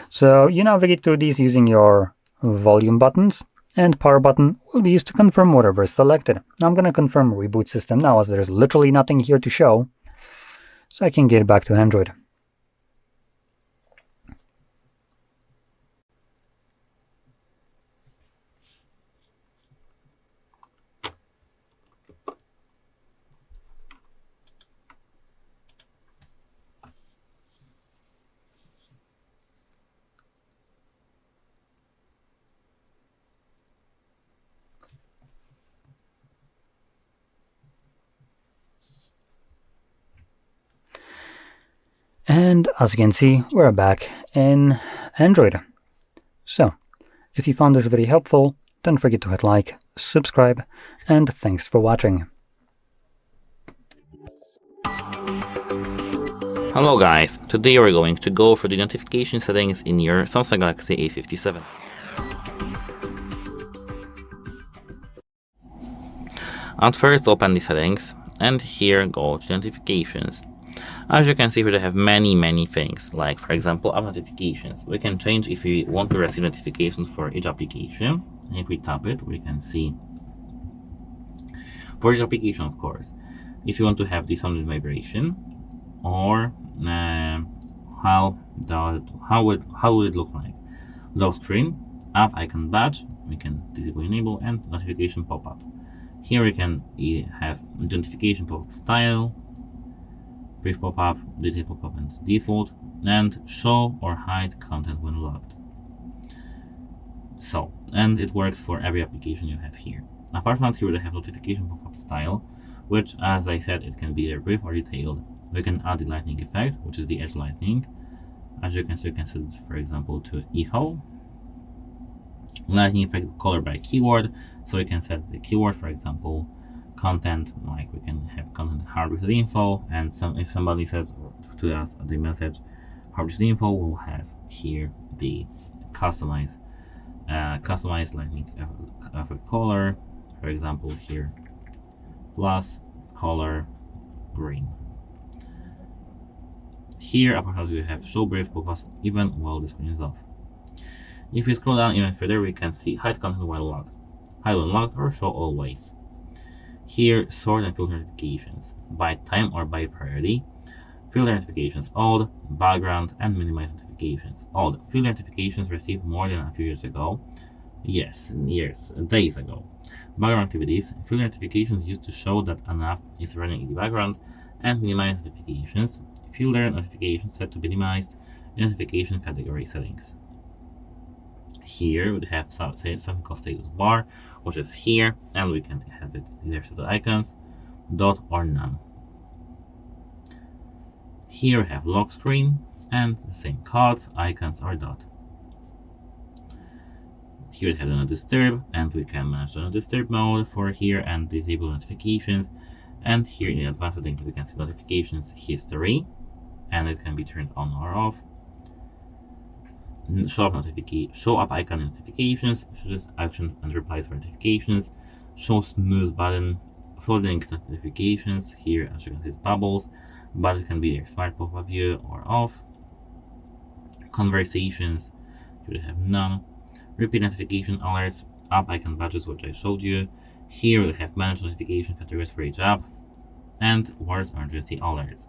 So you navigate through these using your volume buttons, and power button will be used to confirm whatever is selected. I'm going to confirm reboot system now, as there's literally nothing here to show, so I can get back to Android. And as you can see, we're back in Android. So, if you found this very helpful, don't forget to hit like, subscribe, and thanks for watching. Hello guys, today we're going to go through the notification settings in your Samsung Galaxy A57. At first open the settings, and here go to notifications. As you can see here, they have many things, like for example app notifications. We can change if we want to receive notifications for each application. And if we tap it, we can see for each application, of course, if you want to have the sound vibration, or how would it look like. Lock screen, app icon badge, we can disable, enable, and notification pop-up. Here we can have notification pop-up style, brief pop-up, detail pop-up, and default, and show or hide content when locked. So, and it works for every application you have here. Apart from that, here we have notification pop-up style, which, as I said, it can be a brief or detailed. We can add the lightning effect, which is the edge lightning, As you can see, you can set this, for example, to echo. Lightning effect color by keyword, so we can set the keyword, for example, content, like we can have content HardReset.Info, and if somebody says to us the message HardReset.Info, we'll have here the customized lightning effect color, for example here plus color green. Here upper half we have show brief pop-ups even while the screen is off. If we scroll down even further, we can see hide content while locked, hide when locked, or show always. Here, sort and filter notifications by time or by priority. Filter notifications old, background, and minimize notifications. Old. Filter notifications received more than a few years ago. Yes, days ago. Background activities. Filter notifications used to show that an app is running in the background, and minimize notifications. Filter notifications set to minimized in notification category settings. Here we have something called status bar, which is here, and we can have it either set to icons, dot, or none. Here we have lock screen and the same cards, icons, or dot. Here we have the not disturb, and we can manage the not disturb mode for here and disable notifications. And here in the advanced settings, you can see notifications history, and it can be turned on or off. Show up icon notifications, shows action and replies for notifications, show snooze button, folding notifications. Here, as you can see, it's bubbles, but it can be a smart pop-up view or off. Conversations, here we have none. Repeat notification alerts, app icon badges, which I showed you. Here we have manage notification categories for each app, and words urgency alerts,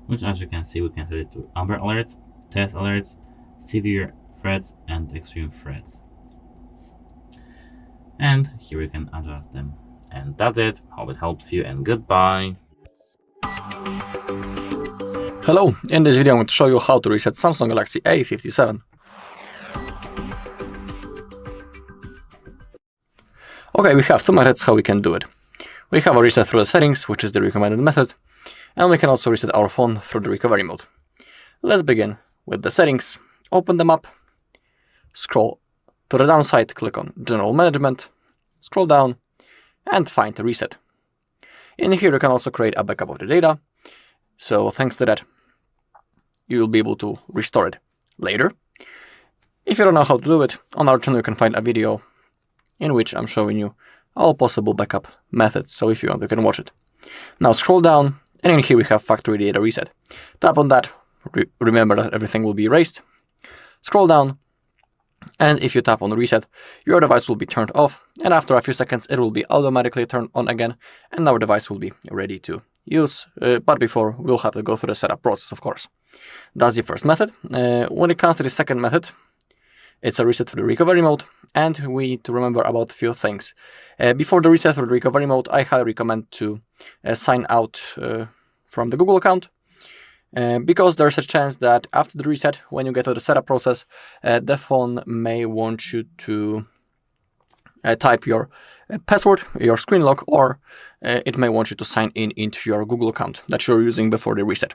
which, as you can see, we can set it to Amber alerts, test alerts, severe threats, and extreme threats. And here we can adjust them. And that's it. Hope it helps you, and goodbye. Hello, in this video I'm going to show you how to reset Samsung Galaxy A57. Okay, we have two methods how we can do it. We have a reset through the settings, which is the recommended method, and we can also reset our phone through the recovery mode. Let's begin with the settings. Open them up, scroll to the downside, click on General Management, scroll down, and find Reset. In here you can also create a backup of the data, so thanks to that you will be able to restore it later. If you don't know how to do it, on our channel you can find a video in which I'm showing you all possible backup methods, so if you want you can watch it. Now scroll down, and in here we have Factory Data Reset. Tap on that, remember that everything will be erased. Scroll down, and if you tap on Reset, your device will be turned off, and after a few seconds it will be automatically turned on again, and our device will be ready to use, but before we'll have to go through the setup process, of course. That's the first method. When it comes to the second method, it's a reset for the recovery mode, and we need to remember about a few things. Before the reset for the recovery mode, I highly recommend to sign out from the Google account, because there's a chance that after the reset, when you get to the setup process, the phone may want you to type your password, your screen lock, or it may want you to sign in into your Google account that you're using before the reset.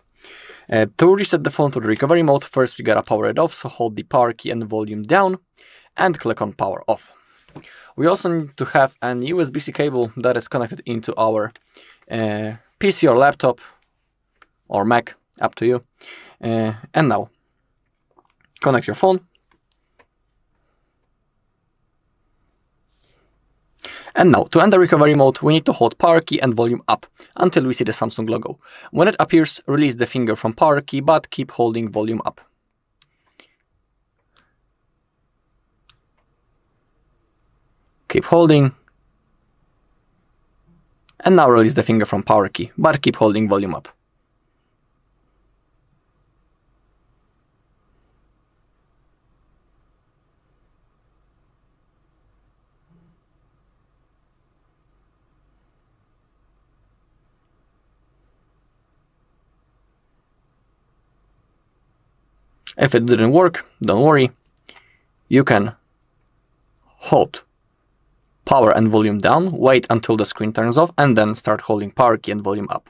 To reset the phone to the recovery mode, first we gotta power it off, so hold the power key and the volume down, and click on power off. We also need to have an USB-C cable that is connected into our PC or laptop or Mac, up to you. And now, connect your phone. And now, to enter recovery mode, we need to hold power key and volume up until we see the Samsung logo. When it appears, release the finger from power key, but keep holding volume up. Keep holding. And now release the finger from power key, but keep holding volume up. If it didn't work, don't worry. You can hold power and volume down, wait until the screen turns off, and then start holding power key and volume up.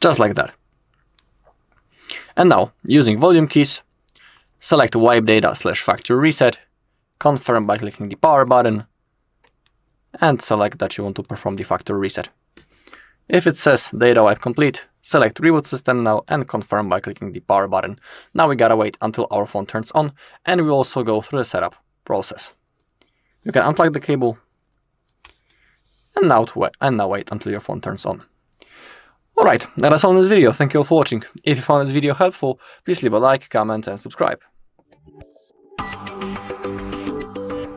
just like that. And now, using volume keys, select wipe data / factory reset, confirm by clicking the power button, and select that you want to perform the factory reset. If it says data wipe complete, select reboot system now and confirm by clicking the power button. Now we gotta wait until our phone turns on, and we also go through the setup process. You can unplug the cable, and now wait until your phone turns on. Alright, that's all in this video. Thank you all for watching. If you found this video helpful, please leave a like, comment and subscribe.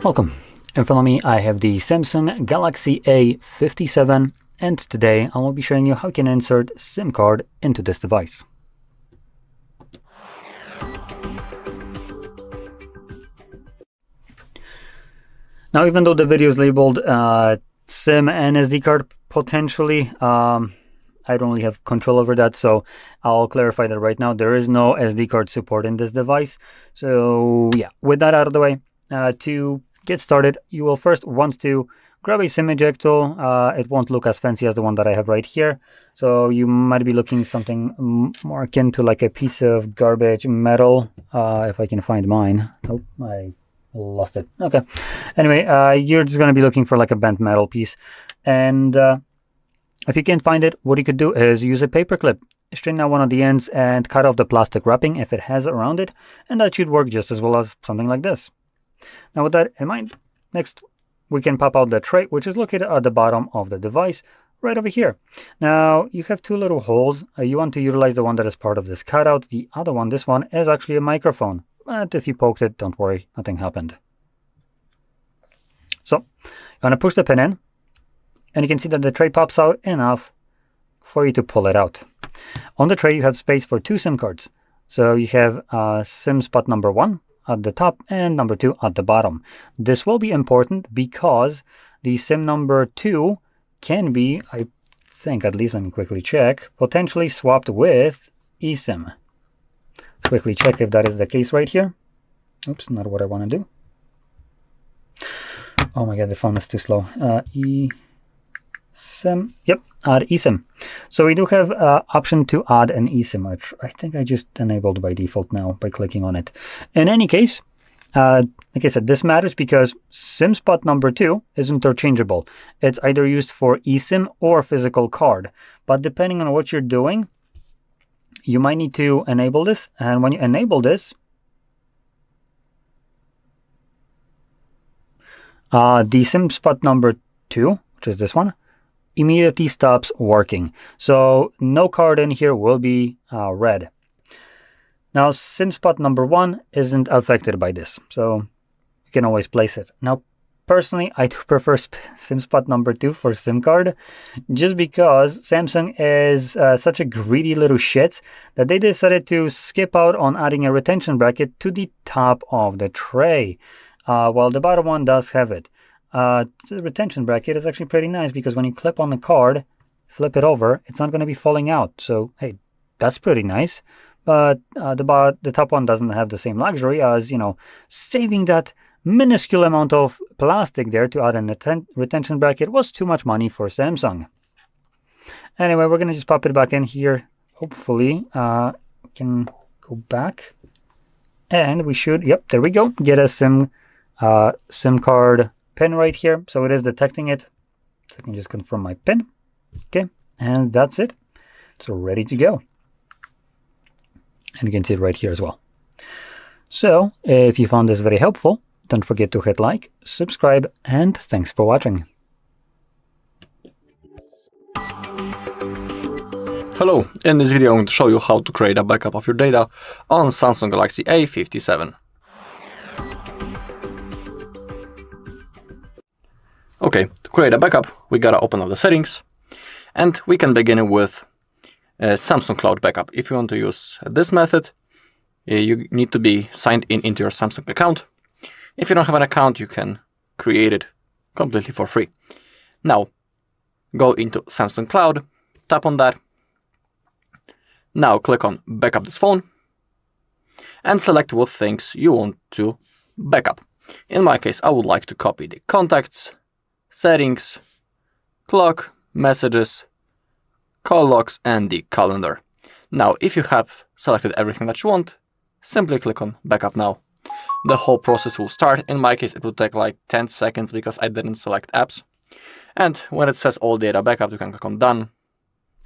Welcome. In front of me I have the Samsung Galaxy A57, and today I will be showing you how you can insert SIM card into this device. Now, even though the video is labeled SIM and SD card potentially, I don't really have control over that, so I'll clarify that right now. There is no SD card support in this device. So yeah, with that out of the way, to get started, you will first want to grab a SIM ejector. It won't look as fancy as the one that I have right here. So you might be looking something more akin to like a piece of garbage metal, if I can find mine. Oh, I lost it. Okay. Anyway, you're just going to be looking for like a bent metal piece. And if you can't find it, what you could do is use a paper clip. Straighten out one of the ends and cut off the plastic wrapping if it has around it, and that should work just as well as something like this. Now with that in mind, next we can pop out the tray, which is located at the bottom of the device, right over here. Now you have two little holes. You want to utilize the one that is part of this cutout. The other one, this one, is actually a microphone. But if you poked it, don't worry, nothing happened. So you want to push the pin in, and you can see that the tray pops out enough for you to pull it out. On the tray you have space for two SIM cards. So you have SIM spot number 1 at the top and number 2 at the bottom. This will be important because the SIM number 2 can be, I think at least, let me quickly check, potentially swapped with eSIM. Let's quickly check if that is the case right here. Oops, not what I want to do. Oh my god, the phone is too slow. eSIM, yep, add eSIM. So we do have option to add an eSIM, which I think I just enabled by default now by clicking on it. In any case, like I said, this matters because SIM spot number 2 is interchangeable. It's either used for eSIM or physical card, but depending on what you're doing, you might need to enable this, and when you enable this, the SIM spot number 2, which is this one, immediately stops working. So no card in here will be red. Now SIM spot number 1 isn't affected by this, so you can always place it. Now personally, I do prefer SIM spot number 2 for SIM card, just because Samsung is such a greedy little shit that they decided to skip out on adding a retention bracket to the top of the tray, while the bottom one does have it. The retention bracket is actually pretty nice because when you clip on the card, flip it over, it's not going to be falling out. So hey, that's pretty nice. But the top one doesn't have the same luxury as, you know, saving that minuscule amount of plastic there to add a retention bracket was too much money for Samsung. Anyway, we're going to just pop it back in here. Hopefully, we can go back. And we should, yep, there we go, get a SIM card pin right here. So it is detecting it. So I can just confirm my pin. Okay, and that's it. It's ready to go. And you can see it right here as well. So if you found this very helpful, don't forget to hit like, subscribe, and thanks for watching. Hello, in this video I'm going to show you how to create a backup of your data on Samsung Galaxy A57. Okay, to create a backup, we gotta open up the settings, and we can begin with Samsung Cloud Backup. If you want to use this method, you need to be signed in into your Samsung account. If you don't have an account, you can create it completely for free. Now, go into Samsung Cloud, tap on that. Now click on Backup this phone, and select what things you want to backup. In my case, I would like to copy the contacts, settings, clock, messages, call logs, and the calendar. Now, if you have selected everything that you want, simply click on Backup Now. The whole process will start. In my case, it will take like 10 seconds because I didn't select apps. And when it says all data backup, you can click on Done.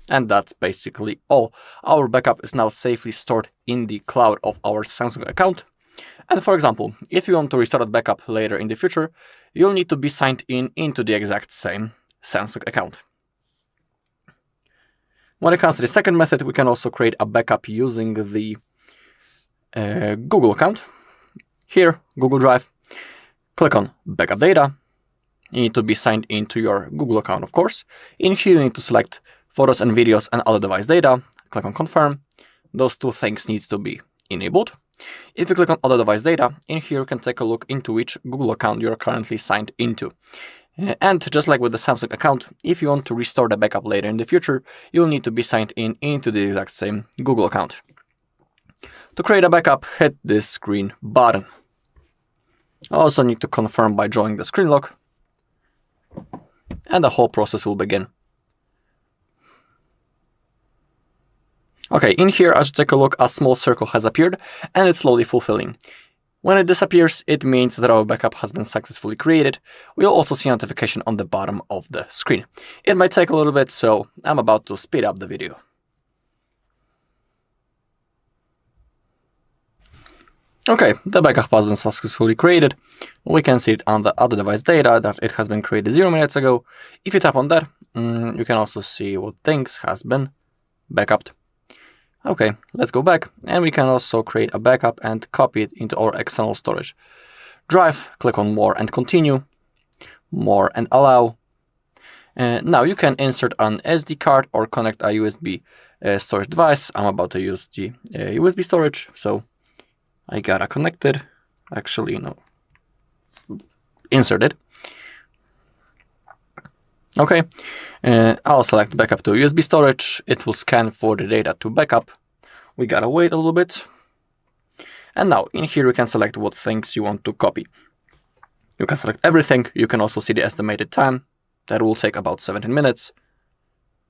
And that's basically all. Our backup is now safely stored in the cloud of our Samsung account. And for example, if you want to restart that backup later in the future, you'll need to be signed in into the exact same Samsung account. When it comes to the second method, we can also create a backup using the Google account. Here, Google Drive, click on Backup Data. You need to be signed into your Google account, of course. In here, you need to select Photos and Videos and Other Device Data. Click on Confirm. Those two things need to be enabled. If you click on Other Device Data, in here you can take a look into which Google account you're currently signed into. And just like with the Samsung account, if you want to restore the backup later in the future, you'll need to be signed in into the exact same Google account. To create a backup, hit this green button. Also need to confirm by drawing the screen lock, and the whole process will begin. Okay, in here, as you take a look, a small circle has appeared, and it's slowly fulfilling. When it disappears, it means that our backup has been successfully created. We'll also see a notification on the bottom of the screen. It might take a little bit, so I'm about to speed up the video. Okay, the backup has been successfully created. We can see it on the other device data that it has been created 0 minutes ago. If you tap on that, you can also see what things has been backupped. Okay, let's go back, and we can also create a backup and copy it into our external storage drive. Click on More and Continue, More and Allow. Now you can insert an SD card or connect a USB storage device. I'm about to use the USB storage, so I gotta connect it. Actually, no, insert it. Okay, I'll select backup to USB storage. It will scan for the data to backup. We gotta wait a little bit. And now in here you can select what things you want to copy. You can select everything. You can also see the estimated time. That will take about 17 minutes.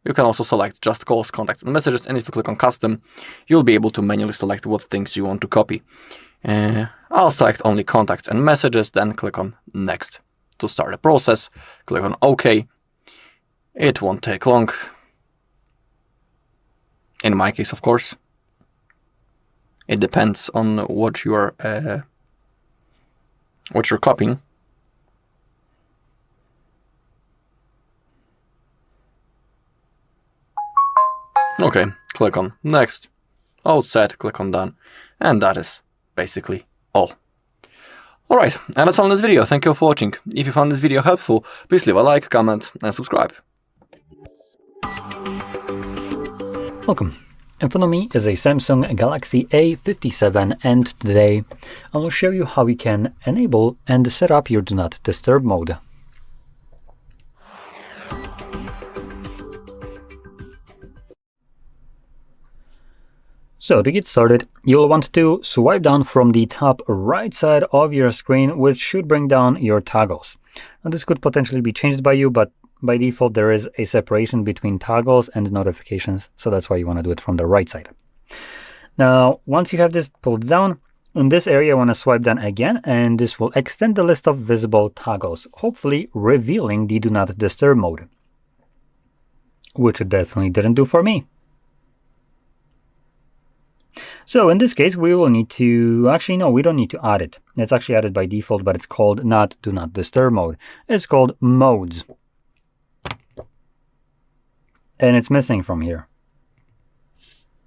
You can also select just calls, contacts, and messages. And if you click on Custom, you'll be able to manually select what things you want to copy. I'll select only contacts and messages, then click on Next. To start the process, click on OK. It won't take long. In my case, of course. It depends on what you're copying. Okay, click on Next. All set, click on Done. And that is basically all. Alright, and that's all in this video. Thank you for watching. If you found this video helpful, please leave a like, comment, and subscribe. Welcome. In front of me is a Samsung Galaxy A57, and today I will show you how you can enable and set up your Do Not Disturb mode. So to get started, you'll want to swipe down from the top right side of your screen, which should bring down your toggles. Now this could potentially be changed by you, but by default there is a separation between toggles and notifications, so that's why you want to do it from the right side. Now once you have this pulled down, in this area I want to swipe down again, and this will extend the list of visible toggles, hopefully revealing the Do Not Disturb mode, which it definitely didn't do for me. So in this case, we will need to, actually no, we don't need to add it. It's actually added by default, but it's called not Do Not Disturb mode. It's called Modes. And it's missing from here.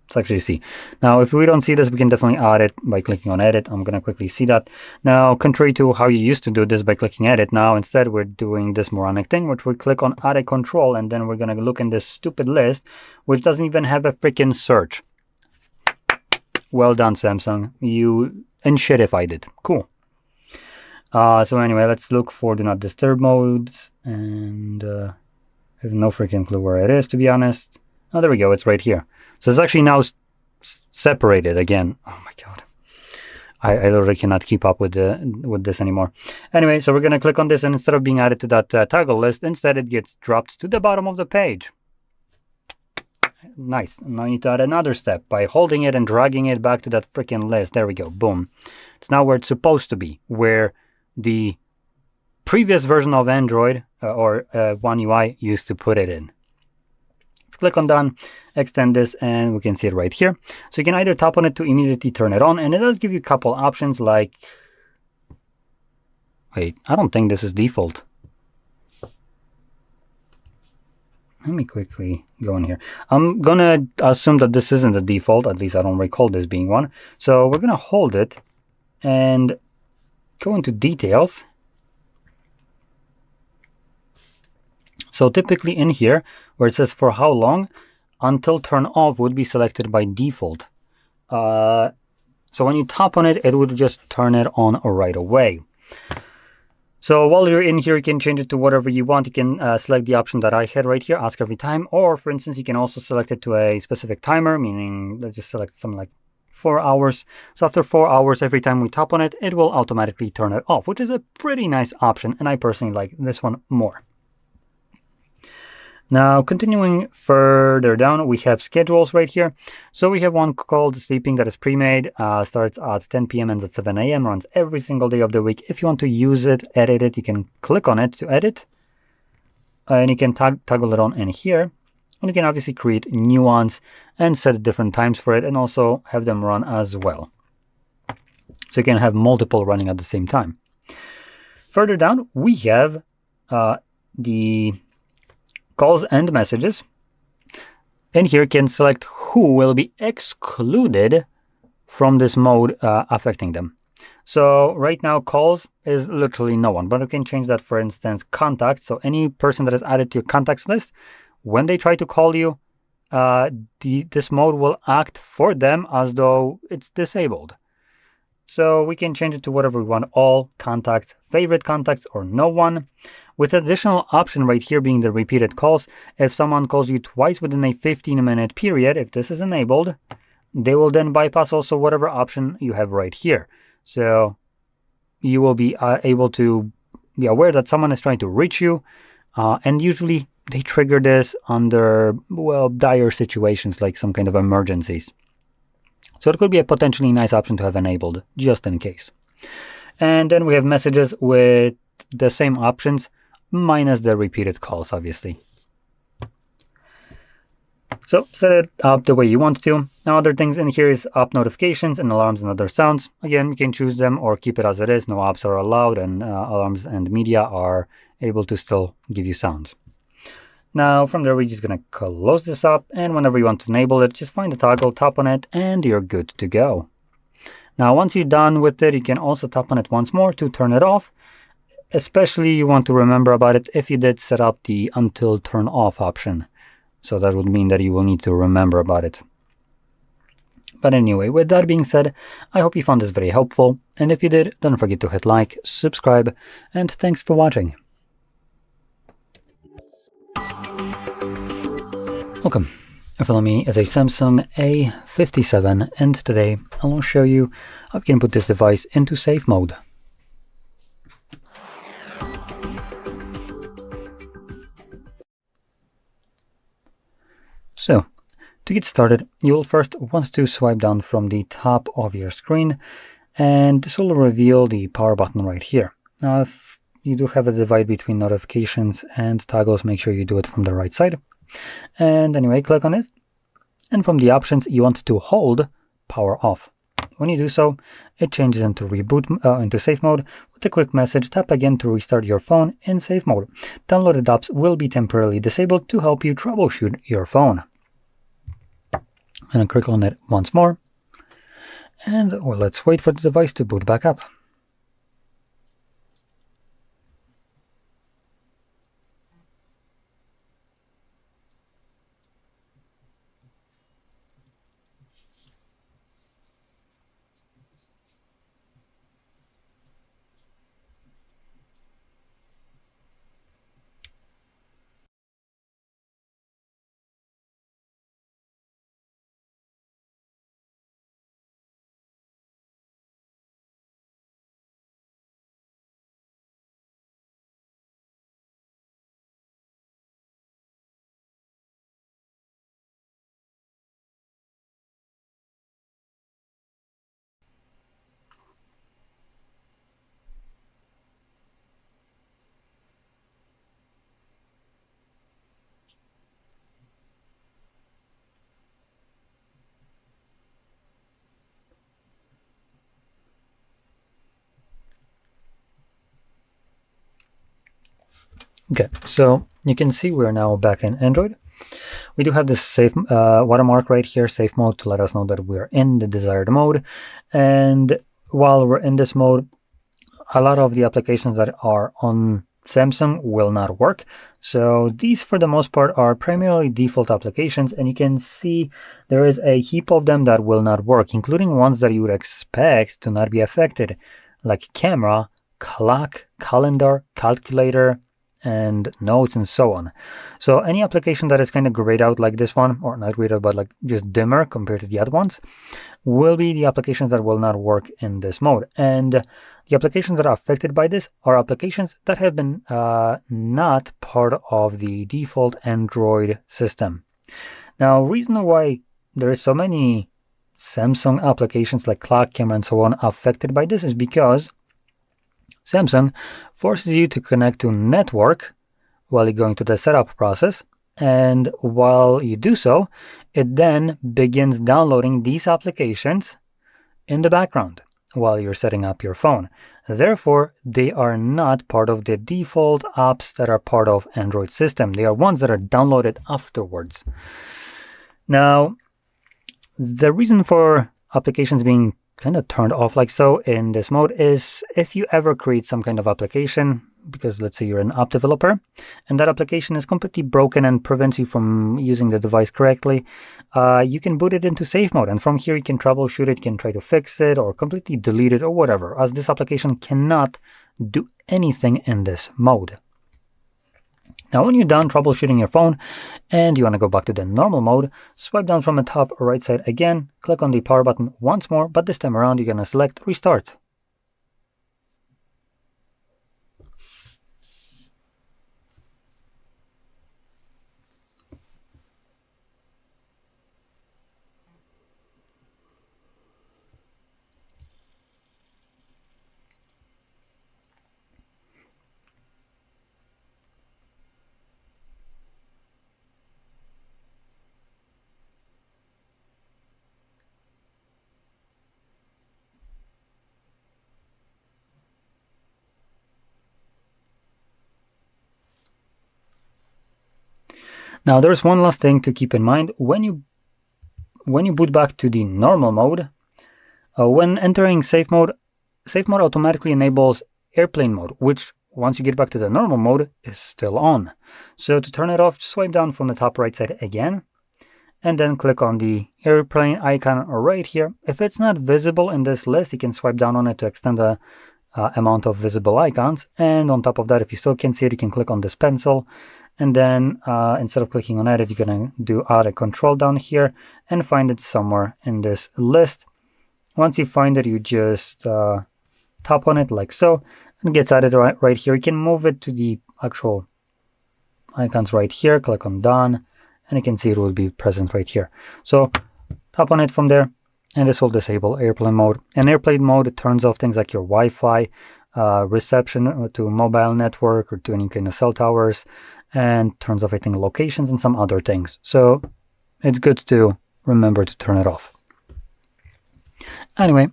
Let's actually see. Now, if we don't see this, we can definitely add it by clicking on Edit. I'm going to quickly see that. Now, contrary to how you used to do this by clicking Edit, now instead we're doing this moronic thing, which we click on Add a Control, and then we're going to look in this stupid list, which doesn't even have a freaking search. Well done, Samsung. You unshitified it. Cool. So anyway, let's look for Do Not Disturb modes, and I have no freaking clue where it is, to be honest. Oh, there we go. It's right here. So it's actually now separated again. Oh my god. I literally cannot keep up with this anymore. Anyway, so we're going to click on this, and instead of being added to that toggle list, instead it gets dropped to the bottom of the page. Nice. Now you need to add another step by holding it and dragging it back to that freaking list. There we go. Boom. It's now where it's supposed to be, where the previous version of Android or One UI used to put it in. Let's click on done, extend this, and we can see it right here. So you can either tap on it to immediately turn it on, and it does give you a couple options like, wait, I don't think this is default. Let me quickly go in here. I'm gonna assume that this isn't the default, at least I don't recall this being one. So we're gonna hold it and go into details. So typically in here, where it says for how long, until turn off would be selected by default. So when you tap on it, it would just turn it on right away. So while you're in here, you can change it to whatever you want. You can select the option that I had right here, ask every time. Or for instance, you can also select it to a specific timer, meaning let's just select something like 4 hours. So after 4 hours, every time we tap on it, it will automatically turn it off, which is a pretty nice option. And I personally like this one more. Now, continuing further down, we have schedules right here. So we have one called Sleeping that is pre-made, starts at 10 p.m. ends at 7 a.m., runs every single day of the week. If you want to use it, edit it, you can click on it to edit. And you can toggle it on in here. And you can obviously create new ones and set different times for it and also have them run as well. So you can have multiple running at the same time. Further down, we have the calls and messages. And here you can select who will be excluded from this mode affecting them. So right now this is literally no one, but you can change that, for instance, contacts. So any person that is added to your contacts list, when they try to call you, this mode will act for them as though it's disabled. So we can change it to whatever we want, all contacts, favorite contacts, or no one. With additional option right here being the repeated calls, if someone calls you twice within a 15-minute period, if this is enabled, they will then bypass also whatever option you have right here. So you will be able to be aware that someone is trying to reach you, and usually they trigger this under, well, dire situations like some kind of emergencies. So it could be a potentially nice option to have enabled, just in case. And then we have messages with the same options, minus the repeated calls, obviously. So set it up the way you want to. Now other things in here is app notifications and alarms and other sounds. Again, you can choose them or keep it as it is. No apps are allowed, and alarms and media are able to still give you sounds. Now from there, we're just going to close this up, and whenever you want to enable it, just find the toggle, tap on it, and you're good to go. Now once you're done with it, you can also tap on it once more to turn it off. Especially you want to remember about it if you did set up the until turn off option. So that would mean that you will need to remember about it. But anyway, with that being said, I hope you found this very helpful, and if you did, don't forget to hit like, subscribe, and thanks for watching. Welcome. Follow me as a Samsung A57, and today I will show you how you can put this device into safe mode. So, to get started, you will first want to swipe down from the top of your screen, and this will reveal the power button right here. Now, if you do have a divide between notifications and toggles, make sure you do it from the right side. And anyway, click on it, and from the options, you want to hold power off. When you do so, it changes into into safe mode. With a quick message, tap again to restart your phone in safe mode. Downloaded apps will be temporarily disabled to help you troubleshoot your phone. And click on it once more. And well, let's wait for the device to boot back up. Okay, so you can see we're now back in Android. We do have this safe watermark right here, safe mode, to let us know that we're in the desired mode. And while we're in this mode, a lot of the applications that are on Samsung will not work. So these, for the most part, are primarily default applications, and you can see there is a heap of them that will not work, including ones that you would expect to not be affected, like camera, clock, calendar, calculator, and notes, and so on. So any application that is kind of grayed out like this one, or not grayed out, but like just dimmer compared to the other ones, will be the applications that will not work in this mode. And the applications that are affected by this are applications that have been not part of the default Android system. Now, reason why there is so many Samsung applications like clock, camera, and so on affected by this is because Samsung forces you to connect to network while you're going through the setup process. And while you do so, it then begins downloading these applications in the background while you're setting up your phone. Therefore, they are not part of the default apps that are part of Android system. They are ones that are downloaded afterwards. Now, the reason for applications being kind of turned off like so in this mode is if you ever create some kind of application, because let's say you're an app developer and that application is completely broken and prevents you from using the device correctly, you can boot it into safe mode, and from here you can troubleshoot it, can try to fix it or completely delete it or whatever, as this application cannot do anything in this mode. Now, when you're done troubleshooting your phone and you want to go back to the normal mode, swipe down from the top right side again, click on the power button once more, but this time around you're going to select restart. Now, there's one last thing to keep in mind. When you boot back to the normal mode, when entering safe mode automatically enables airplane mode, which once you get back to the normal mode is still on. So to turn it off, just swipe down from the top right side again, and then click on the airplane icon right here. If it's not visible in this list, you can swipe down on it to extend the amount of visible icons. And on top of that, if you still can't see it, you can click on this pencil. And then instead of clicking on edit, you're going to do add a control down here and find it somewhere in this list. Once you find it, you just tap on it like so, and it gets added right here. You can move it to the actual icons right here, click on done, and you can see it will be present right here. So tap on it from there, and this will disable airplane mode. And airplane mode, it turns off things like your Wi-Fi, reception to mobile network or to any kind of cell towers, and turns off, I think, locations and some other things. So it's good to remember to turn it off. Anyway,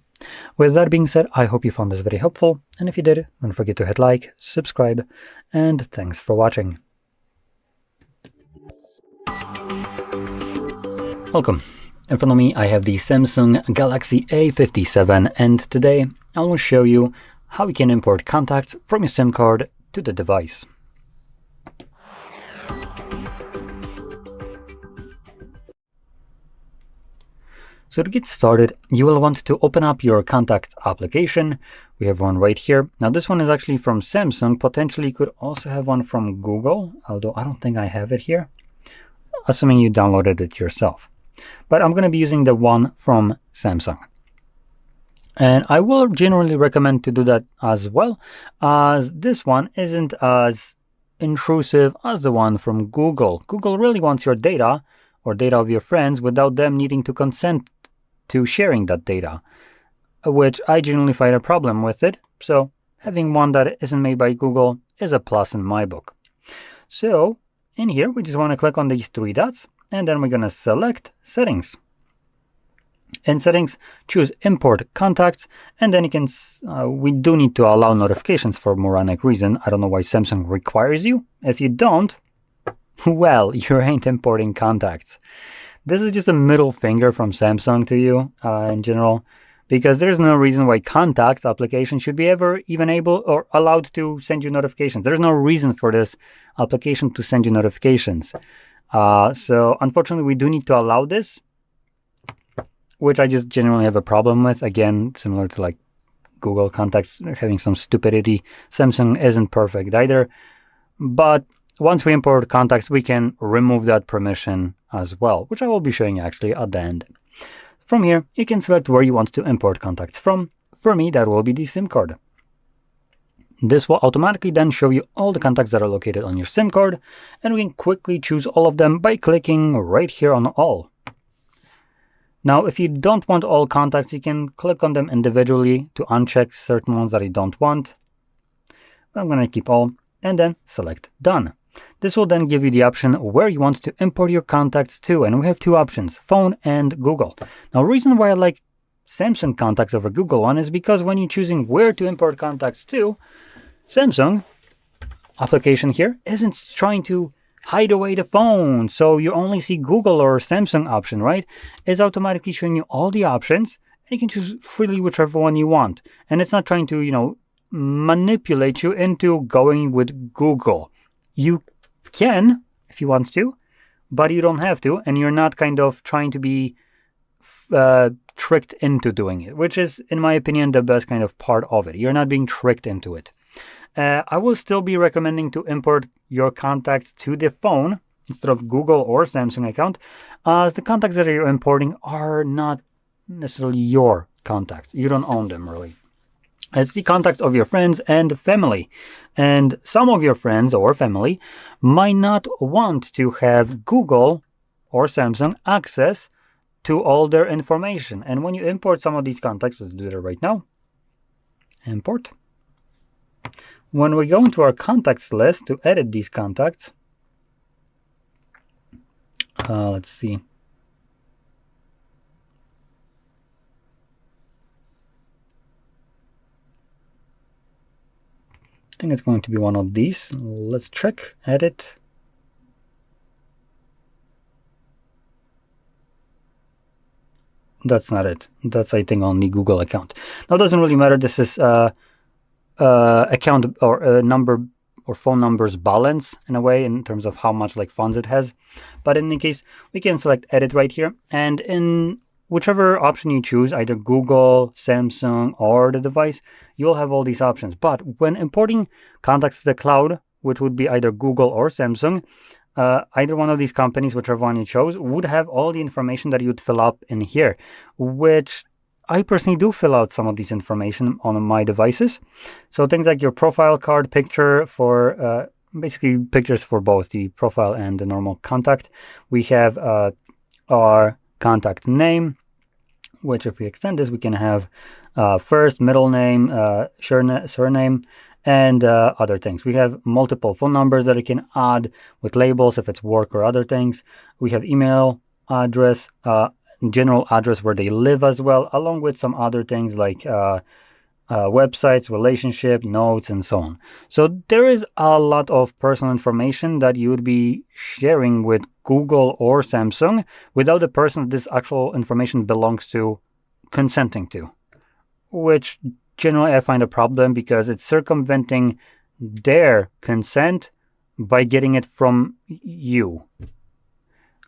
with that being said, I hope you found this very helpful, and if you did, don't forget to hit like, subscribe, and thanks for watching. Welcome. In front of me I have the Samsung Galaxy A57, and today I will show you how you can import contacts from your SIM card to the device. So to get started, you will want to open up your Contacts application. We have one right here. Now this one is actually from Samsung. Potentially you could also have one from Google, although I don't think I have it here, assuming you downloaded it yourself. But I'm going to be using the one from Samsung. And I will generally recommend to do that as well, as this one isn't as intrusive as the one from Google. Google really wants your data or data of your friends without them needing to consent to sharing that data, which I generally find a problem with it. So having one that isn't made by Google is a plus in my book. So in here, we just want to click on these three dots, and then we're going to select Settings. In settings, choose import contacts, and then you can, we do need to allow notifications for moronic reason. I don't know why Samsung requires you. If you don't, well, you ain't importing contacts. This is just a middle finger from Samsung to you in general, because there's no reason why contacts application should be ever even able or allowed to send you notifications. There's no reason for this application to send you notifications. So unfortunately, we do need to allow this, which I just generally have a problem with. Again, similar to like Google Contacts having some stupidity. Samsung isn't perfect either. But once we import contacts, we can remove that permission as well, which I will be showing actually at the end. From here, you can select where you want to import contacts from. For me, that will be the SIM card. This will automatically then show you all the contacts that are located on your SIM card, and we can quickly choose all of them by clicking right here on all. Now, if you don't want all contacts, you can click on them individually to uncheck certain ones that you don't want. I'm going to keep all, and then select Done. This will then give you the option where you want to import your contacts to, and we have two options, phone and Google. Now, the reason why I like Samsung contacts over Google one is because when you're choosing where to import contacts to, Samsung application here isn't trying to hide away the phone, so you only see Google or Samsung option, right? It's automatically showing you all the options, and you can choose freely whichever one you want. And it's not trying to, you know, manipulate you into going with Google. You can, if you want to, but you don't have to, and you're not kind of trying to be tricked into doing it, which is, in my opinion, the best kind of part of it. You're not being tricked into it. I will still be recommending to import your contacts to the phone instead of Google or Samsung account, as the contacts that you're importing are not necessarily your contacts. You don't own them, really. It's the contacts of your friends and family. And some of your friends or family might not want to have Google or Samsung access to all their information. And when you import some of these contacts, let's do that right now. Import. When we go into our contacts list to edit these contacts, let's see. I think it's going to be one of these. Let's check, edit. That's not it. That's, I think, on the Google account. Now, it doesn't really matter. This is account or number or phone numbers balance in a way in terms of how much like funds it has. But in any case, we can select edit right here, and in whichever option you choose, either Google, Samsung, or the device, you'll have all these options. But when importing contacts to the cloud, which would be either Google or Samsung, either one of these companies, whichever one you chose, would have all the information that you'd fill up in here, which I personally do fill out some of these information on my devices. So things like your profile card picture for basically pictures for both the profile and the normal contact. We have our contact name, which if we extend this, we can have first, middle name, surname, and other things. We have multiple phone numbers that you can add with labels if it's work or other things. We have email address, general address where they live as well, along with some other things like websites, relationship, notes, and so on. So there is a lot of personal information that you would be sharing with Google or Samsung without the person this actual information belongs to consenting to, which generally I find a problem because it's circumventing their consent by getting it from you.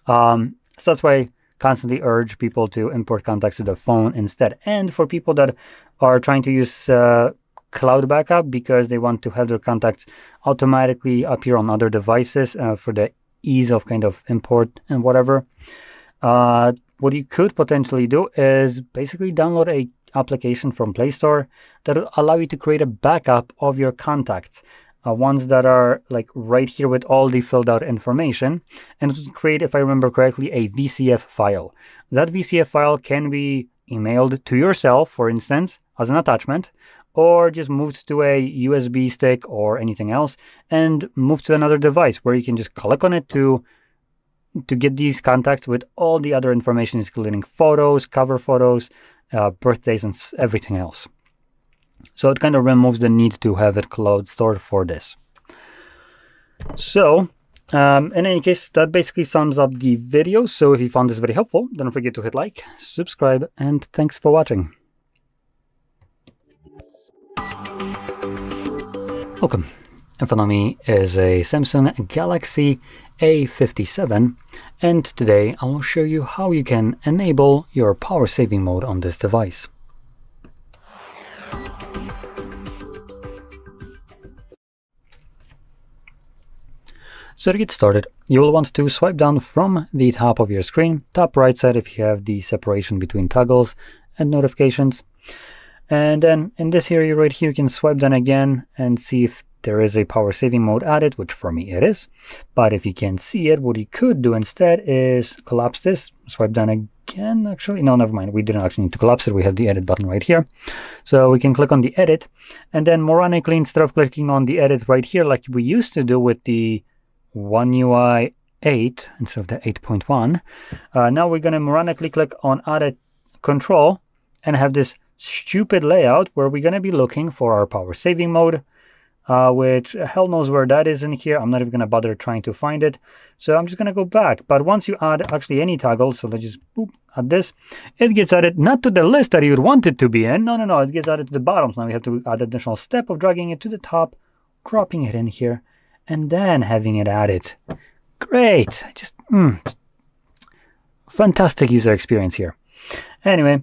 So that's why I constantly urge people to import contacts to the phone instead. And for people that are trying to use cloud backup because they want to have their contacts automatically appear on other devices for the ease of kind of import and whatever, what you could potentially do is basically download a application from Play Store that will allow you to create a backup of your contacts, ones that are like right here with all the filled out information, and it will create, if I remember correctly, a VCF file. That VCF file can be emailed to yourself, for instance, as an attachment, or just moved to a USB stick or anything else and moved to another device where you can just click on it to to get these contacts with all the other information, including photos, cover photos, birthdays, and everything else. So it kind of removes the need to have it cloud stored for this. So in any case, that basically sums up the video. So if you found this very helpful, don't forget to hit like, subscribe, and thanks for watching. Welcome. In front of me is a Samsung Galaxy A57, and today I will show you how you can enable your power saving mode on this device. So to get started, you will want to swipe down from the top of your screen, top right side if you have the separation between toggles and notifications. And then in this area right here, you can swipe down again and see if there is a power saving mode added, which for me it is. But if you can't see it, what you could do instead is collapse this, swipe down again. Actually, no, never mind. We didn't actually need to collapse it. We have the edit button right here. So we can click on the edit, and then moronically, instead of clicking on the edit right here, like we used to do with the One UI 8 instead of the 8.1, now we're going to moronically click on Added Control and have this stupid layout where we're going to be looking for our power saving mode, which hell knows where that is in here. I'm not even going to bother trying to find it. So I'm just going to go back. But once you add actually any toggle, so let's just boop, add this, it gets added not to the list that you would want it to be in. No, it gets added to the bottom. So now we have to add additional step of dragging it to the top, cropping it in here, and then having it added. Great. Just fantastic user experience here. Anyway,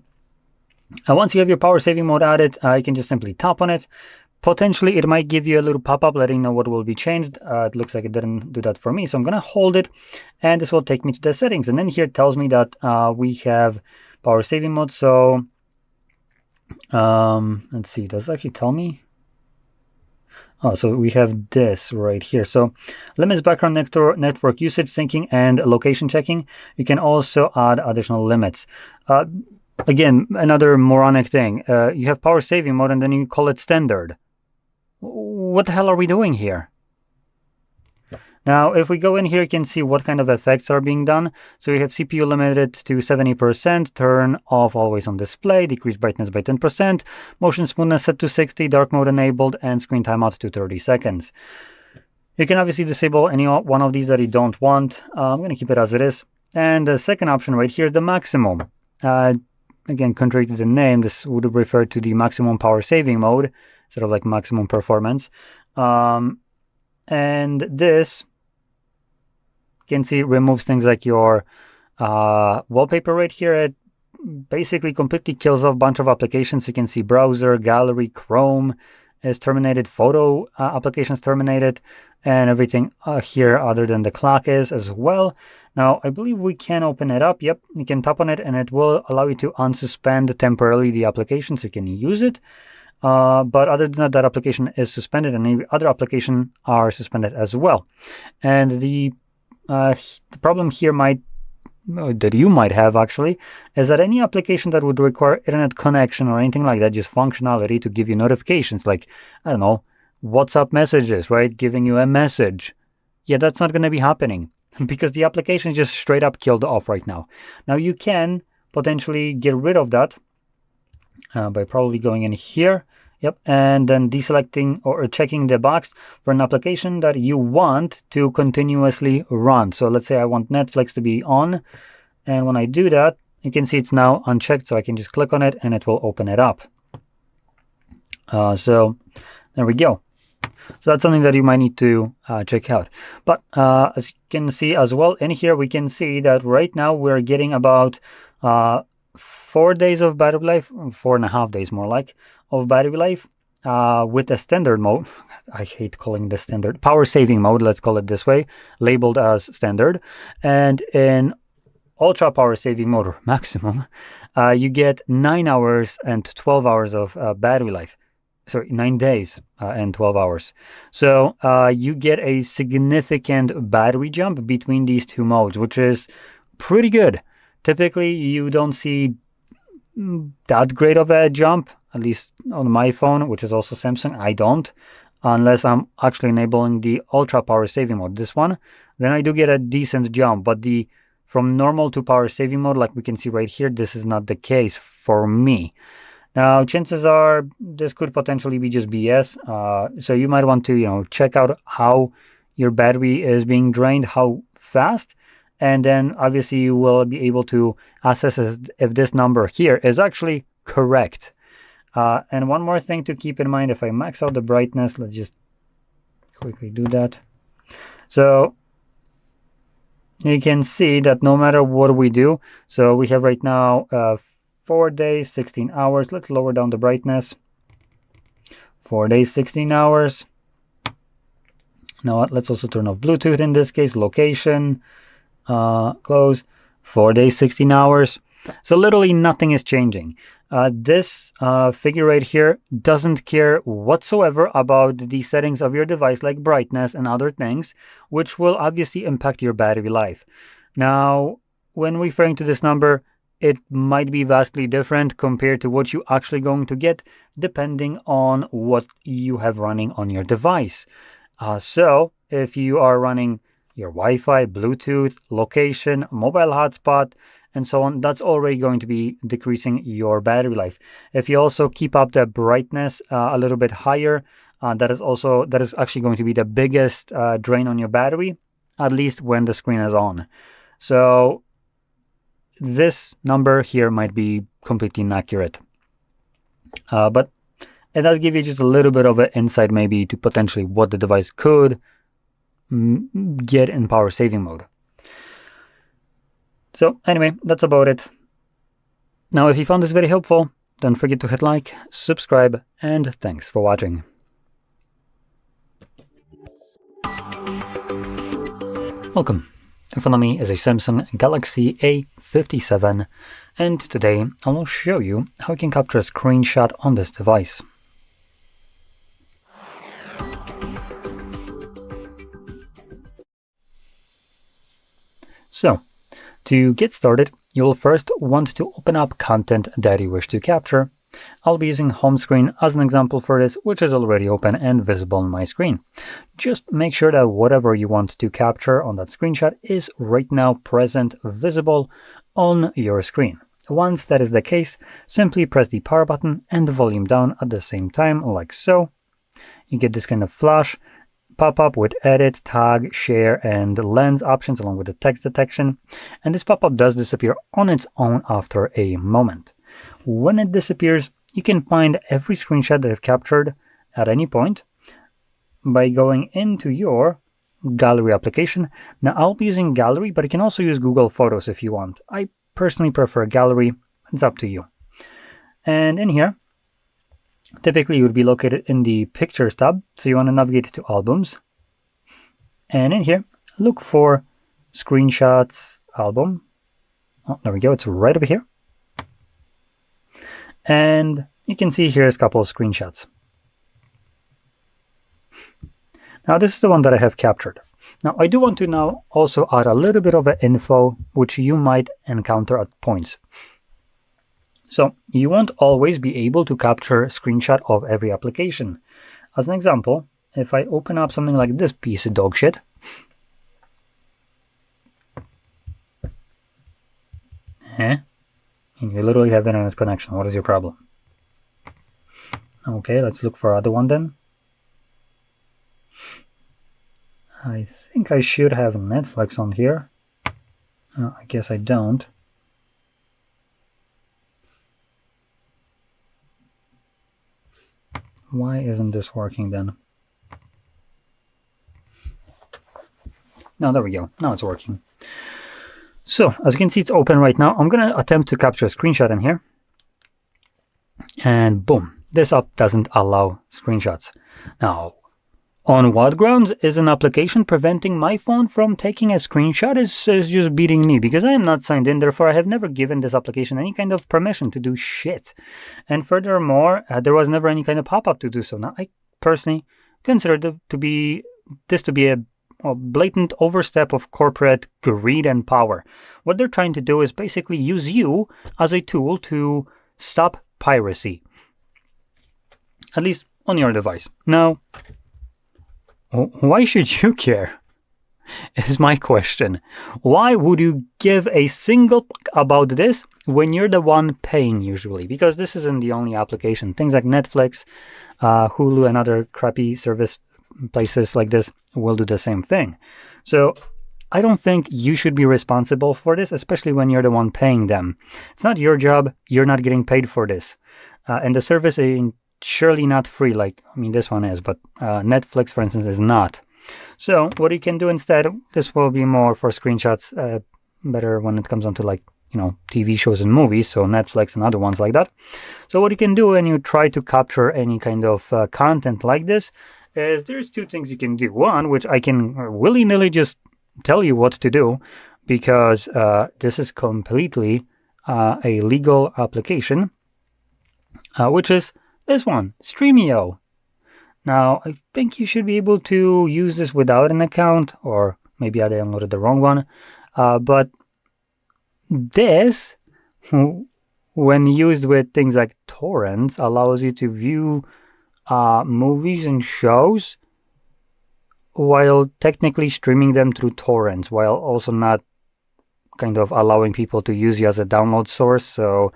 once you have your power saving mode added, you can just simply tap on it. Potentially, it might give you a little pop-up letting you know what will be changed. It looks like it didn't do that for me, so I'm going to hold it, and this will take me to the settings. And then here it tells me that we have power saving mode. So let's see, does it actually tell me? Oh, so we have this right here. So limits background network usage, syncing, and location checking. You can also add additional limits. Again, another moronic thing. You have power saving mode and then you call it standard. What the hell are we doing here? Now, if we go in here, you can see what kind of effects are being done. So we have CPU limited to 70%, turn off always on display, decrease brightness by 10%, motion smoothness set to 60, dark mode enabled, and screen timeout to 30 seconds. You can obviously disable any one of these that you don't want. I'm going to keep it as it is. And the second option right here is the maximum. Again, contrary to the name, this would refer to the maximum power saving mode, sort of like maximum performance. And this, you can see, removes things like your wallpaper right here. It basically completely kills off a bunch of applications. You can see browser, gallery, Chrome is terminated, photo applications terminated, and everything here other than the clock is as well. Now, I believe we can open it up. Yep, you can tap on it and it will allow you to unsuspend temporarily the application so you can use it. But other than that, that application is suspended and any other application are suspended as well. And the problem here that you might have actually is that any application that would require internet connection or anything like that, just functionality to give you notifications, like, I don't know, WhatsApp messages, right? Giving you a message. Yeah, that's not going to be happening because the application is just straight up killed off right now. Now you can potentially get rid of that by probably going in here. Yep, and then deselecting or checking the box for an application that you want to continuously run. So let's say I want Netflix to be on, and when I do that, you can see it's now unchecked, so I can just click on it and it will open it up. So there we go. So that's something that you might need to check out. But as you can see as well in here, we can see that right now we're getting about 4 days of battery life, 4.5 days more like, of battery life with the standard mode. I hate calling this standard. Power saving mode, let's call it this way, labeled as standard. And in ultra power saving mode, or maximum, you get 9 hours and 12 hours of battery life. Sorry, 9 days and 12 hours. So you get a significant battery jump between these two modes, which is pretty good. Typically, you don't see that great of a jump, at least on my phone, which is also Samsung. I don't, unless I'm actually enabling the ultra power saving mode. This one, then I do get a decent jump. But from normal to power saving mode, like we can see right here, this is not the case for me. Now, chances are this could potentially be just BS. So you might want to, check out how your battery is being drained, how fast, and then obviously you will be able to assess if this number here is actually correct. And one more thing to keep in mind, if I max out the brightness, let's just quickly do that. So you can see that no matter what we do, so we have right now 4 days, 16 hours. Let's lower down the brightness. 4 days, 16 hours. Now let's also turn off Bluetooth in this case, location, close. 4 days, 16 hours. So literally nothing is changing. This figure right here doesn't care whatsoever about the settings of your device, like brightness and other things, which will obviously impact your battery life. Now, when referring to this number, it might be vastly different compared to what you're actually going to get, depending on what you have running on your device. So if you are running your Wi-Fi, Bluetooth, location, mobile hotspot, and so on, that's already going to be decreasing your battery life. If you also keep up the brightness a little bit higher, that is actually going to be the biggest drain on your battery, at least when the screen is on. So this number here might be completely inaccurate. But it does give you just a little bit of an insight maybe to potentially what the device could get in power saving mode. So anyway, that's about it. Now, if you found this very helpful, don't forget to hit like, subscribe, and thanks for watching. Welcome. In front of me is a Samsung Galaxy A57, and today I will show you how you can capture a screenshot on this device. So, to get started, you will first want to open up content that you wish to capture. I'll be using home screen as an example for this, which is already open and visible on my screen. Just make sure that whatever you want to capture on that screenshot is right now present, visible on your screen. Once that is the case, simply press the power button and the volume down at the same time, like so. You get this kind of flash pop-up with edit, tag, share, and lens options along with the text detection. And this pop-up does disappear on its own after a moment. When it disappears, you can find every screenshot that I've captured at any point by going into your gallery application. Now, I'll be using gallery, but you can also use Google Photos if you want. I personally prefer gallery. It's up to you. And in here, typically, you would be located in the Pictures tab, so you want to navigate to Albums. And in here, look for Screenshots Album. Oh, there we go, it's right over here. And you can see here's a couple of screenshots. Now, this is the one that I have captured. Now, I do want to now also add a little bit of info which you might encounter at points. So you won't always be able to capture a screenshot of every application. As an example, if I open up something like this piece of dog shit, and you literally have internet connection. What is your problem? Okay, let's look for other one then. I think I should have Netflix on here. I guess I don't. Why isn't this working then? No, there we go. Now it's working. So, as you can see, it's open right now. I'm going to attempt to capture a screenshot in here. And boom, this app doesn't allow screenshots. Now, on what grounds is an application preventing my phone from taking a screenshot is just beating me, because I am not signed in. Therefore, I have never given this application any kind of permission to do shit. And furthermore, there was never any kind of pop-up to do so. Now, I personally consider this to be a blatant overstep of corporate greed and power. What they're trying to do is basically use you as a tool to stop piracy, at least on your device. Now, why should you care? is my question. Why would you give a single fuck about this when you're the one paying usually? Because this isn't the only application. Things like Netflix, Hulu, and other crappy service places like this will do the same thing. So I don't think you should be responsible for this, especially when you're the one paying them. It's not your job. You're not getting paid for this. And the service is surely not free, like, I mean, this one is, but Netflix, for instance, is not. So what you can do instead, this will be more for screenshots, better when it comes on to, like, you know, TV shows and movies, so Netflix and other ones like that. So what you can do when you try to capture any kind of content like this is there's two things you can do. One, which I can willy-nilly just tell you what to do, because this is completely a legal application, which is this one, Streamio. Now, I think you should be able to use this without an account, or maybe I downloaded the wrong one, but this, when used with things like torrents, allows you to view movies and shows while technically streaming them through torrents, while also not kind of allowing people to use you as a download source. So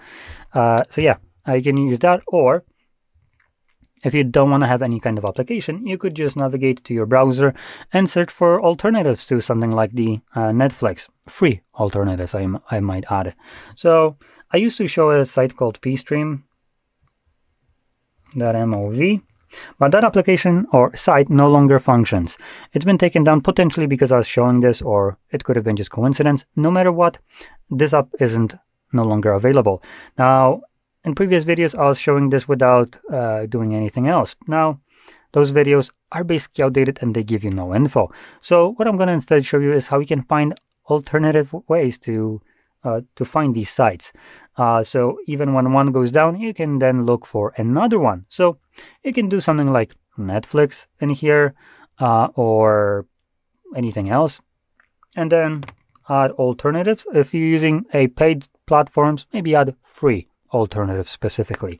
yeah, I can use that. Or if you don't want to have any kind of application, you could just navigate to your browser and search for alternatives to something like the Netflix. Free alternatives, I might add. So I used to show a site called pstream.mov, but that application or site no longer functions. It's been taken down potentially because I was showing this, or it could have been just coincidence. No matter what, this app isn't no longer available. Now, in previous videos, I was showing this without doing anything else. Now, those videos are basically outdated and they give you no info. So what I'm going to instead show you is how you can find alternative ways to find these sites. So even when one goes down, you can then look for another one. So you can do something like Netflix in here, or anything else, and then add alternatives. If you're using a paid platforms, maybe add free alternatives specifically.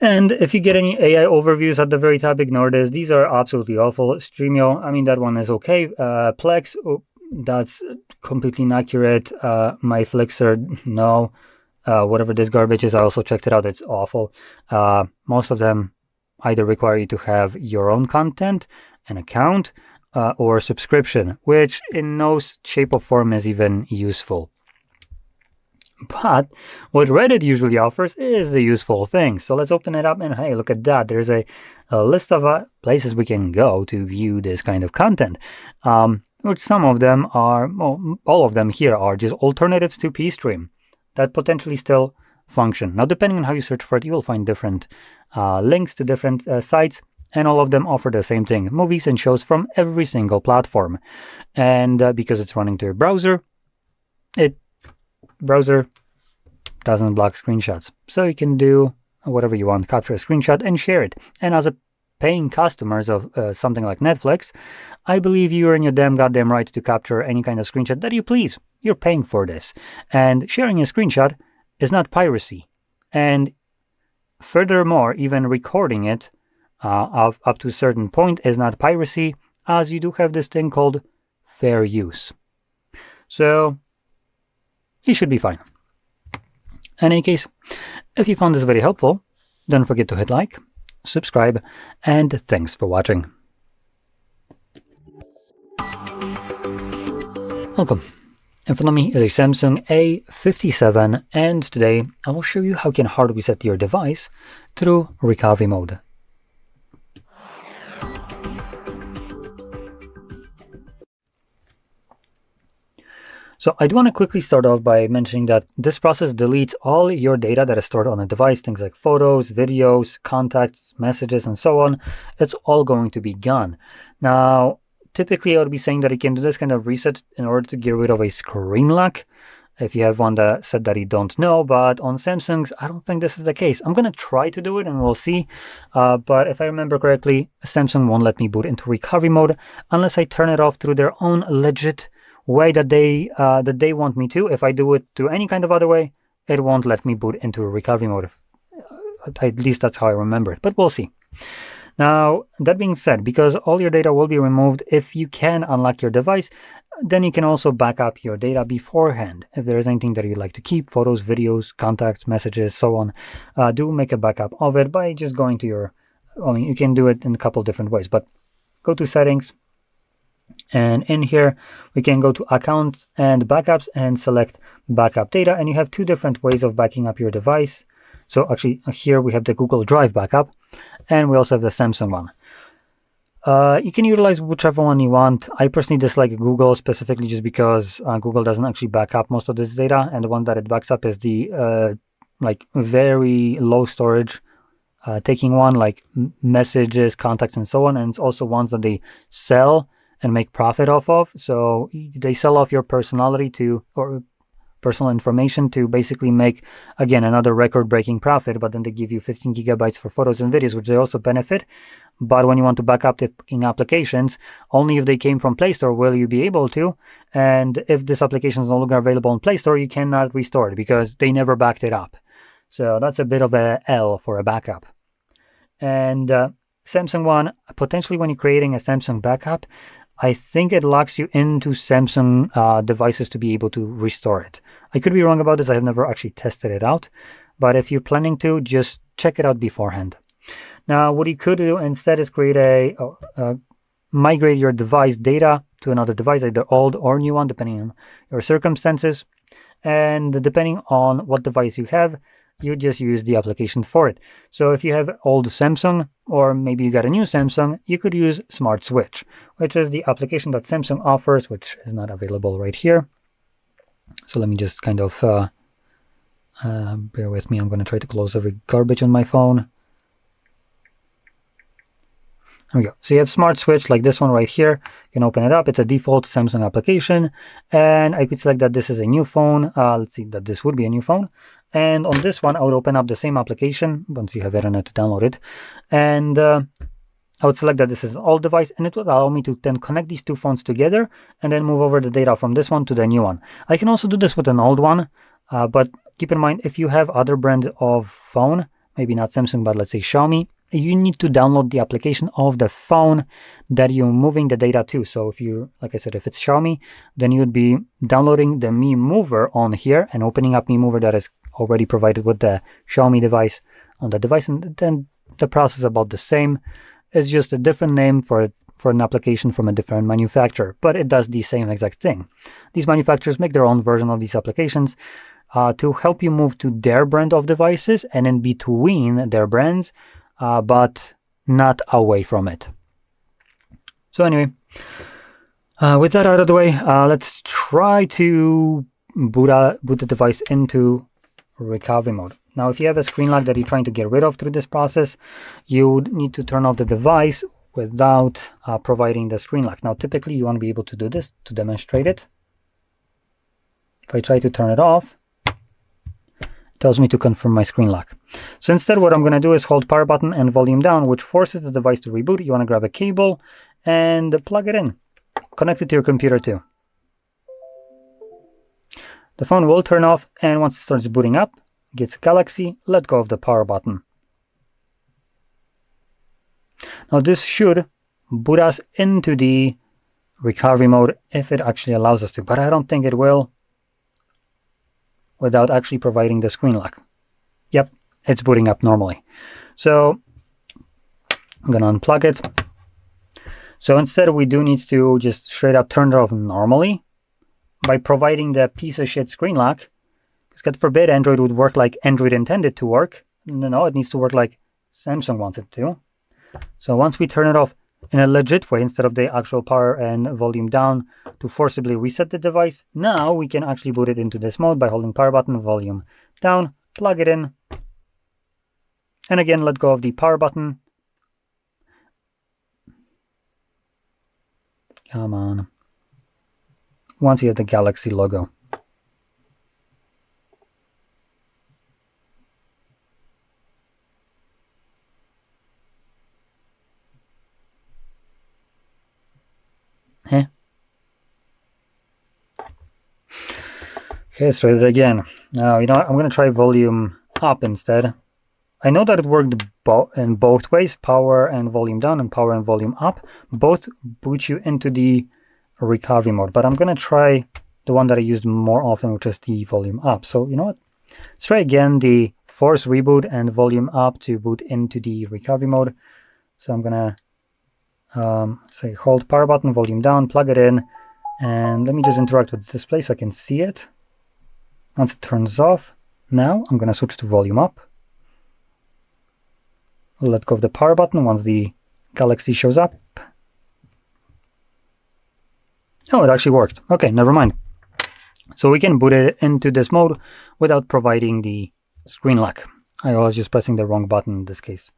And if you get any AI overviews at the very top, ignore this. These are absolutely awful. Streamio, I mean, that one is okay. Plex, oh, that's completely inaccurate. My Flixer, no. Whatever this garbage is, I also checked it out. It's awful. Most of them either require you to have your own content, an account, or subscription, which in no shape or form is even useful. But what Reddit usually offers is the useful things. So let's open it up, and hey, look at that. There's a list of places we can go to view this kind of content, which some of them are, well, all of them here are just alternatives to pstream that potentially still function. Now, depending on how you search for it, you will find different links to different sites, and all of them offer the same thing, movies and shows from every single platform. And because it's running to a browser, browser doesn't block screenshots. So you can do whatever you want, capture a screenshot and share it. And as a paying customers of something like Netflix, I believe you are in your damn goddamn right to capture any kind of screenshot that you please. You're paying for this. And sharing a screenshot is not piracy. And furthermore, even recording it up to a certain point is not piracy, as you do have this thing called fair use. So you should be fine. In any case, if you found this very helpful, don't forget to hit like, subscribe, and thanks for watching. Welcome. In front of me is a Samsung A57, and today I will show you how you can hard reset your device through recovery mode. So I do want to quickly start off by mentioning that this process deletes all your data that is stored on the device, things like photos, videos, contacts, messages, and so on. It's all going to be gone. Now, typically I would be saying that you can do this kind of reset in order to get rid of a screen lock, if you have one that said that you don't know, but on Samsung's, I don't think this is the case. I'm going to try to do it and we'll see. But if I remember correctly, Samsung won't let me boot into recovery mode unless I turn it off through their own legit way that they want me to. If I do it through any kind of other way, it won't let me boot into recovery mode. At least that's how I remember it, but we'll see. Now, that being said, because all your data will be removed, if you can unlock your device, then you can also back up your data beforehand. If there is anything that you'd like to keep, photos, videos, contacts, messages, so on, do make a backup of it by just going to your, I mean, you can do it in a couple different ways, but go to settings, and in here we can go to accounts and backups and select backup data, and you have two different ways of backing up your device. So actually here we have the Google Drive backup, and we also have the Samsung one. You can utilize whichever one you want. I personally dislike Google specifically just because Google doesn't actually back up most of this data, and the one that it backs up is the like very low storage taking one, like messages, contacts, and so on. And it's also ones that they sell and make profit off of. So they sell off your personality to, or personal information to basically make, again, another record-breaking profit, but then they give you 15 gigabytes for photos and videos, which they also benefit. But when you want to back up the applications, only if they came from Play Store will you be able to. And if this application is no longer available in Play Store, you cannot restore it because they never backed it up. So that's a bit of a L for a backup. And Samsung one, potentially when you're creating a Samsung backup, I think it locks you into Samsung devices to be able to restore it. I could be wrong about this. I have never actually tested it out. But if you're planning to, just check it out beforehand. Now, what you could do instead is create migrate your device data to another device, either old or new one, depending on your circumstances. And depending on what device you have, you just use the application for it. So if you have old Samsung, or maybe you got a new Samsung, you could use Smart Switch, which is the application that Samsung offers, which is not available right here. So let me just kind of bear with me. I'm going to try to close every garbage on my phone. There we go. So you have Smart Switch like this one right here. You can open it up. It's a default Samsung application. And I could select that this is a new phone. Let's see, that this would be a new phone. And on this one, I would open up the same application once you have internet to download it. And I would select that this is an old device, and it would allow me to then connect these two phones together and then move over the data from this one to the new one. I can also do this with an old one, but keep in mind, if you have other brand of phone, maybe not Samsung, but let's say Xiaomi, you need to download the application of the phone that you're moving the data to. So if you, like I said, if it's Xiaomi, then you'd be downloading the Mi Mover on here and opening up Mi Mover that is already provided with the Xiaomi device on the device, and then the process is about the same. It's just a different name for an application from a different manufacturer, but it does the same exact thing. These manufacturers make their own version of these applications to help you move to their brand of devices and in between their brands, but not away from it. So anyway, with that out of the way, let's try to boot the device into recovery mode. Now, if you have a screen lock that you're trying to get rid of through this process, you would need to turn off the device without providing the screen lock. Now, typically you want to be able to do this to demonstrate it. If I try to turn it off, it tells me to confirm my screen lock. So instead, what I'm going to do is hold power button and volume down, which forces the device to reboot. You want to grab a cable and plug it in. Connect it to your computer too. The phone will turn off, and once it starts booting up, gets Galaxy, let go of the power button. Now this should boot us into the recovery mode if it actually allows us to, but I don't think it will without actually providing the screen lock. Yep, it's booting up normally. So I'm going to unplug it. So instead we do need to just straight up turn it off normally by providing the piece of shit screen lock. Because God forbid Android would work like Android intended to work. No, it needs to work like Samsung wants it to. So once we turn it off in a legit way, instead of the actual power and volume down to forcibly reset the device, now we can actually boot it into this mode by holding power button, volume down, plug it in, and again let go of the power button. Come on. Once you have the Galaxy logo. Okay, let's try it again. Now, I'm going to try volume up instead. I know that it worked in both ways, power and volume down and power and volume up. Both boot you into the recovery mode, but I'm going to try the one that I used more often, which is the volume up. So you know what? Let's try again the force reboot and volume up to boot into the recovery mode. So I'm going to say hold power button, volume down, plug it in, and let me just interact with the display so I can see it. Once it turns off, now I'm going to switch to volume up. Let go of the power button once the Galaxy shows up. Oh, it actually worked. Okay, never mind. So we can boot it into this mode without providing the screen lock. I was just pressing the wrong button in this case.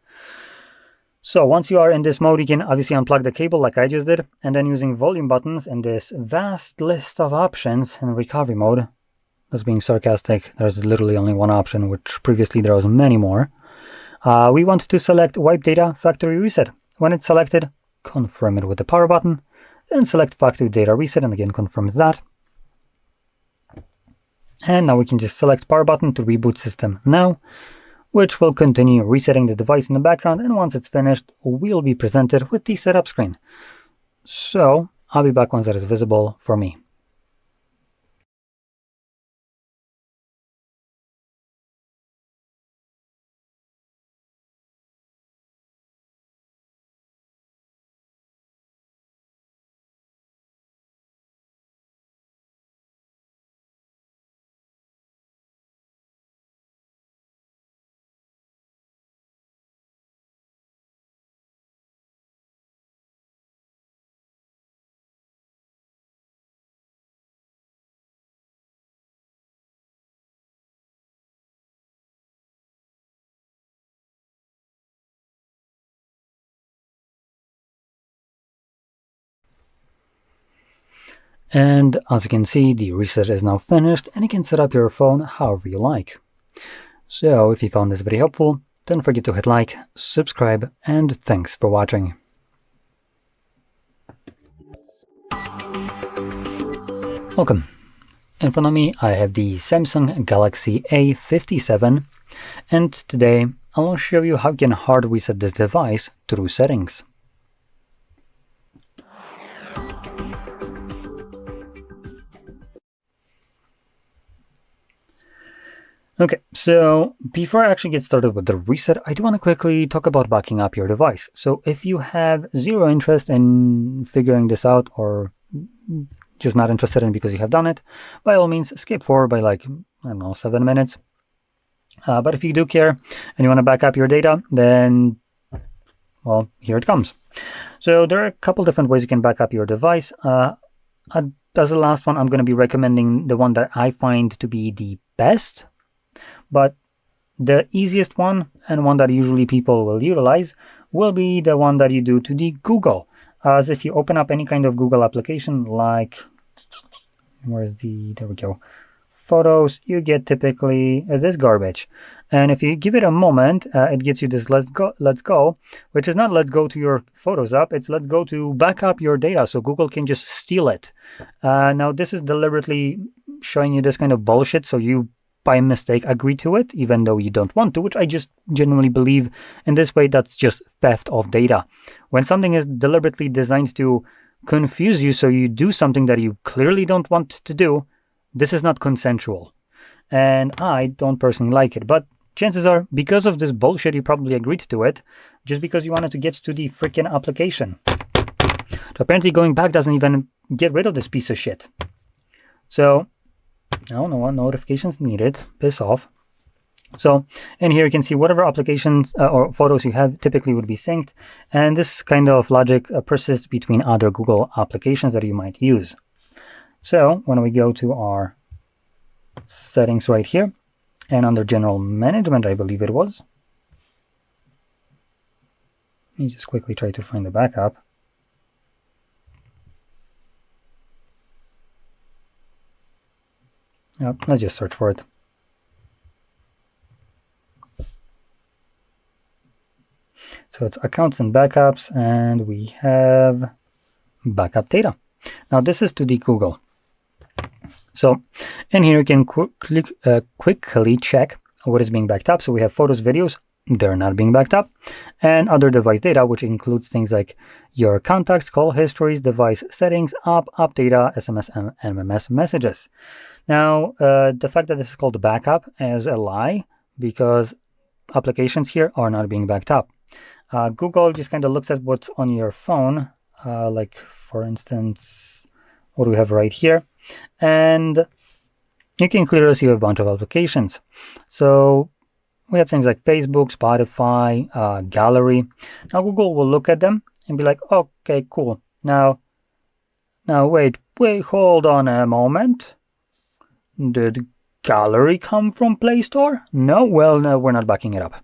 So once you are in this mode, you can obviously unplug the cable like I just did, and then using volume buttons and this vast list of options in recovery mode. That's being sarcastic. There's literally only one option, which previously there was many more. We want to select Wipe Data Factory Reset. When it's selected, confirm it with the power button, then select Factory Data Reset, and again confirm that. And now we can just select power button to reboot system now, which will continue resetting the device in the background, and once it's finished, we'll be presented with the setup screen. So I'll be back once that is visible for me. And as you can see, the reset is now finished, and you can set up your phone however you like. So if you found this video helpful, don't forget to hit like, subscribe, and thanks for watching. Welcome. In front of me I have the Samsung Galaxy A57, and today I will show you how you can hard reset this device through settings. Okay, so before I actually get started with the reset, I do want to quickly talk about backing up your device. So if you have zero interest in figuring this out, or just not interested in it because you have done it, by all means skip forward by like, I don't know, 7 minutes. But if you do care and you want to back up your data, then, well, here it comes. So there are a couple different ways you can back up your device. As the last one, I'm going to be recommending the one that I find to be the best. But the easiest one, and one that usually people will utilize, will be the one that you do to the Google. As if you open up any kind of Google application, like, there we go, Photos, you get typically this garbage. And if you give it a moment, it gets you this let's go, which is not let's go to your Photos app, it's let's go to back up your data so Google can just steal it. Now this is deliberately showing you this kind of bullshit so you by mistake agree to it, even though you don't want to, which I just genuinely believe in this way that's just theft of data. When something is deliberately designed to confuse you so you do something that you clearly don't want to do, this is not consensual. And I don't personally like it, but chances are, because of this bullshit, you probably agreed to it, just because you wanted to get to the freaking application. So apparently going back doesn't even get rid of this piece of shit. So, no notifications needed, piss off. So in here you can see whatever applications or photos you have typically would be synced, and this kind of logic persists between other Google applications that you might use. So when we go to our settings right here, and under general management, I believe it was, let me just quickly try to find the backup. Yep, let's just search for it. So it's accounts and backups, and we have backup data. Now this is to the Google. So in here you can quickly check what is being backed up. So we have photos, videos, they're not being backed up. And other device data, which includes things like your contacts, call histories, device settings, app data, SMS, and MMS messages. Now, the fact that this is called backup is a lie, because applications here are not being backed up. Google just kind of looks at what's on your phone, like for instance, what we have right here, and you can clearly see a bunch of applications. So we have things like Facebook, Spotify, Gallery. Now Google will look at them and be like, okay, cool. Now wait, hold on a moment. Did Gallery come from Play Store? No? Well, no, we're not backing it up.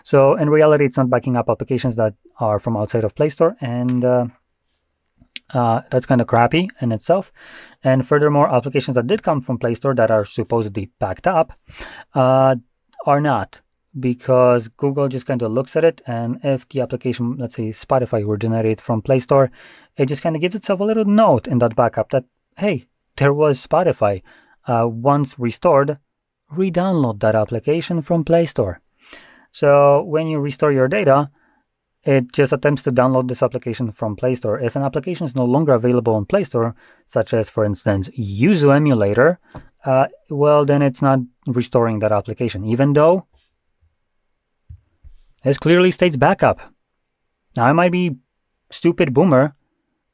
So in reality, it's not backing up applications that are from outside of Play Store, and that's kind of crappy in itself. And furthermore, applications that did come from Play Store that are supposedly backed up are not, because Google just kind of looks at it, and if the application, let's say Spotify, were generated from Play Store, it just kind of gives itself a little note in that backup that, hey, there was Spotify. Once restored, re-download that application from Play Store. So when you restore your data, it just attempts to download this application from Play Store. If an application is no longer available on Play Store, such as, for instance, Yuzu Emulator, well, then it's not restoring that application, even though this clearly states backup. Now, I might be stupid boomer,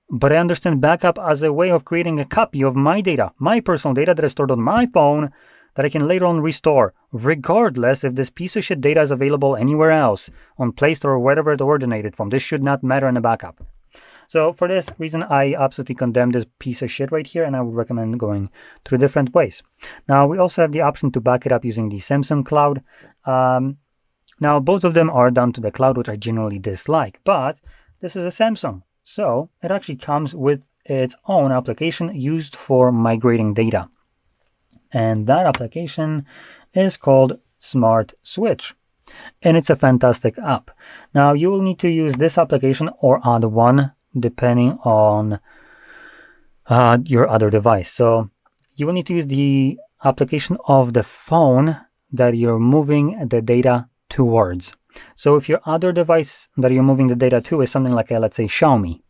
but I understand backup as a way of creating a copy of my data, my personal data that is stored on my phone, that I can later on restore, regardless if this piece of shit data is available anywhere else, on Play Store or wherever it originated from. This should not matter in a backup. So for this reason, I absolutely condemn this piece of shit right here, and I would recommend going through different ways. Now, we also have the option to back it up using the Samsung Cloud. Now, both of them are down to the cloud, which I generally dislike, but this is a Samsung. So it actually comes with its own application used for migrating data. And that application is called Smart Switch. And it's a fantastic app. Now you will need to use this application or add one depending on your other device. So you will need to use the application of the phone that you're moving the data towards. So if your other device that you're moving the data to is something like, let's say, Xiaomi,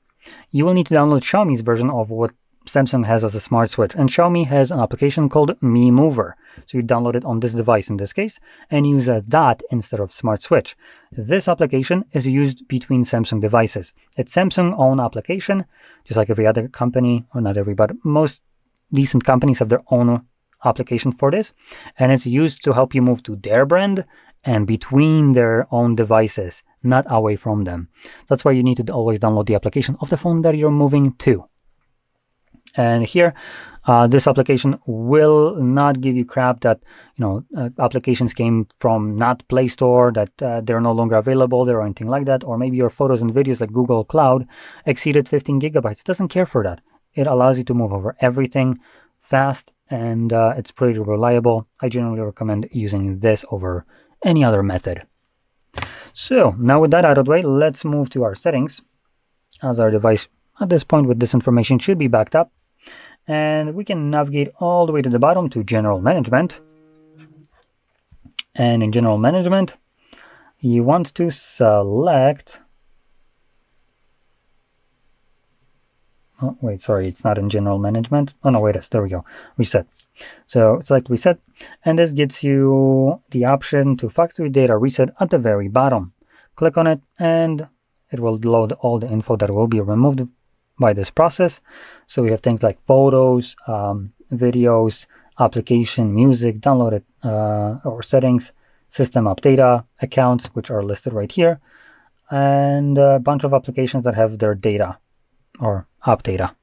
you will need to download Xiaomi's version of what Samsung has as a smart switch. And Xiaomi has an application called Mi Mover. So you download it on this device in this case and use that instead of smart switch. This application is used between Samsung devices. It's Samsung's own application, just like every other company, or not every, but most decent companies have their own application for this. And it's used to help you move to their brand and between their own devices, not away from them. That's why you need to always download the application of the phone that you're moving to. And here, this application will not give you crap that, applications came from not Play Store, that they're no longer available there or anything like that, or maybe your photos and videos like Google Cloud exceeded 15 gigabytes. It doesn't care for that. It allows you to move over everything fast, and it's pretty reliable. I generally recommend using this over any other method. So now with that out of the way, let's move to our settings, as our device at this point with this information should be backed up. And we can navigate all the way to the bottom to General Management. And in General Management, you want to select... Oh, wait, sorry, it's not in General Management. Oh, no, wait, there we go. Reset. So select Reset, and this gets you the option to Factory Data Reset at the very bottom. Click on it, and it will load all the info that will be removed by this process. So we have things like photos, videos, application, music, downloaded or settings, system app data, accounts, which are listed right here, and a bunch of applications that have their data or app data.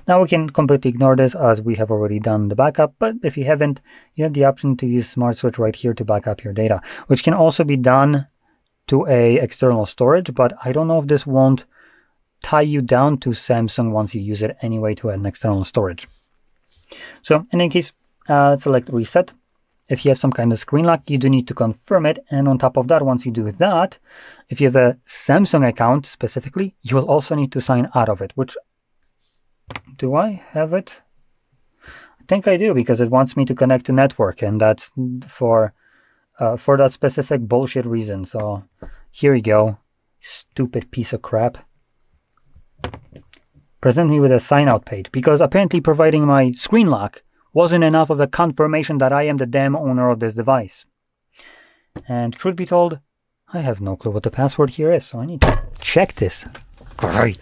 Now we can completely ignore this as we have already done the backup, but if you haven't, you have the option to use Smart Switch right here to back up your data, which can also be done to a external storage, but I don't know if this won't tie you down to Samsung once you use it anyway to an external storage. So in any case, select Reset. If you have some kind of screen lock, you do need to confirm it, and on top of that, once you do that, if you have a Samsung account specifically, you will also need to sign out of it, which... Do I have it? I think I do, because it wants me to connect to network, and that's for for that specific bullshit reason. So here you go, stupid piece of crap. Present me with a sign out page, because apparently providing my screen lock wasn't enough of a confirmation that I am the damn owner of this device. And truth be told, I have no clue what the password here is, so I need to check this. Great.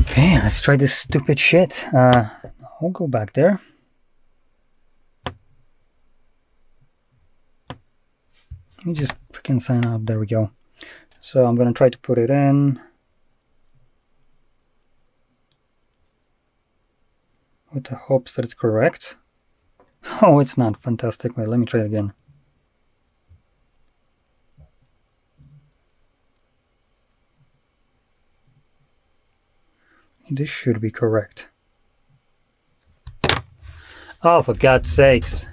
Okay, let's try this stupid shit. I'll go back there. Let me just freaking sign up. There we go. So I'm gonna try to put it in with the hopes that it's correct. Oh, it's not. Fantastic. Wait, let me try it again. This should be correct. Oh, for God's sakes.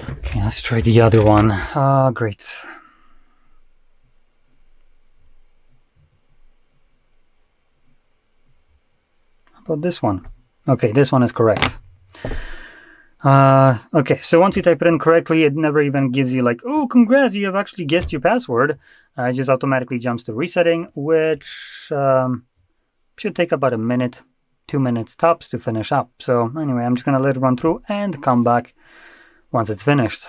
Okay, let's try the other one. Ah, great. About this one. Okay, this one is correct. Okay, so once you type it in correctly, it never even gives you like, oh, congrats, you have actually guessed your password. It just automatically jumps to resetting, which should take about a minute, 2 minutes tops to finish up. So anyway, I'm just gonna let it run through and come back once it's finished.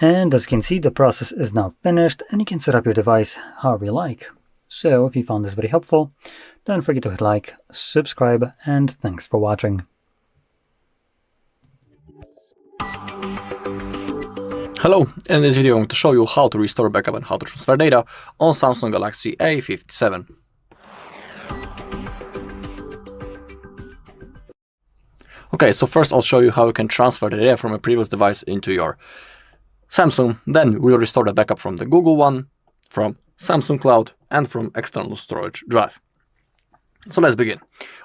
And as you can see, the process is now finished and you can set up your device however you like. So if you found this very helpful, don't forget to hit like, subscribe, and thanks for watching. Hello, in this video I'm going to show you how to restore backup and how to transfer data on Samsung Galaxy A57. Okay, so first I'll show you how you can transfer the data from a previous device into your Samsung, then we'll restore the backup from the Google one, from Samsung Cloud, and from external storage drive. So let's begin.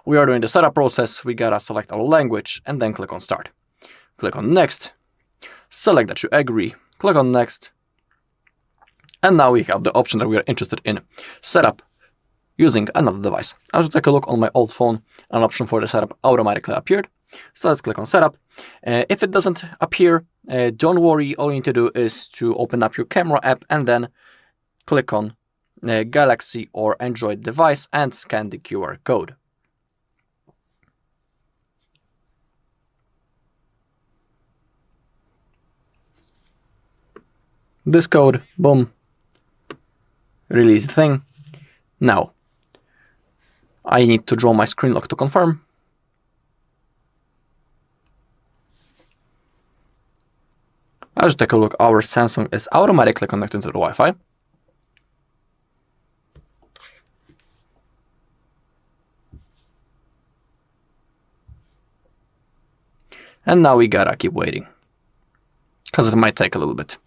We are doing the setup process, we gotta select our language, and then click on Start. Click on Next, select that you agree, click on Next, and now we have the option that we are interested in, setup using another device. As you take a look on my old phone, an option for the setup automatically appeared. So let's click on Setup. If it doesn't appear, don't worry, all you need to do is to open up your camera app and then click on Galaxy or Android device and scan the QR code. This code, boom, release the thing. Now, I need to draw my screen lock to confirm. As you take a look, our Samsung is automatically connected to the Wi-Fi. And now we gotta keep waiting, because it might take a little bit.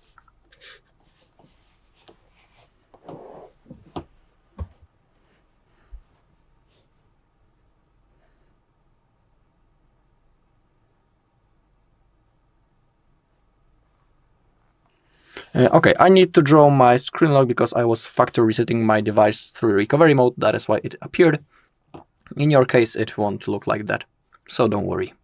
Okay, I need to draw my screen lock because I was factory resetting my device through recovery mode. That is why it appeared. In your case, it won't look like that, so don't worry.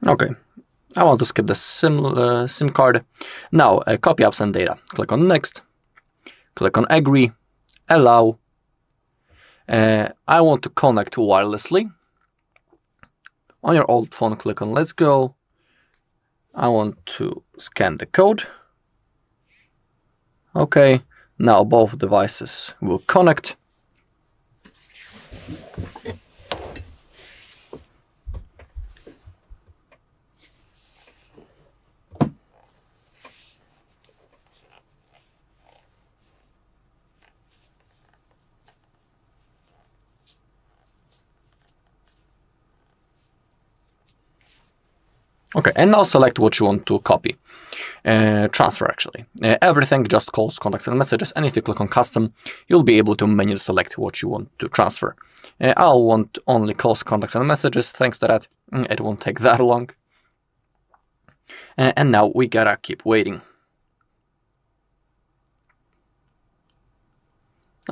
Okay, I want to skip the SIM card. Now, copy apps and data. Click on Next. Click on Agree. Allow. I want to connect wirelessly. On your old phone, click on Let's Go. I want to scan the code. Okay, now both devices will connect. Okay, and now select what you want to copy. Transfer actually. Everything, just calls, contacts and messages, and if you click on custom, you'll be able to manually select what you want to transfer. I'll want only calls, contacts and messages, thanks to that. It won't take that long. And now we gotta keep waiting.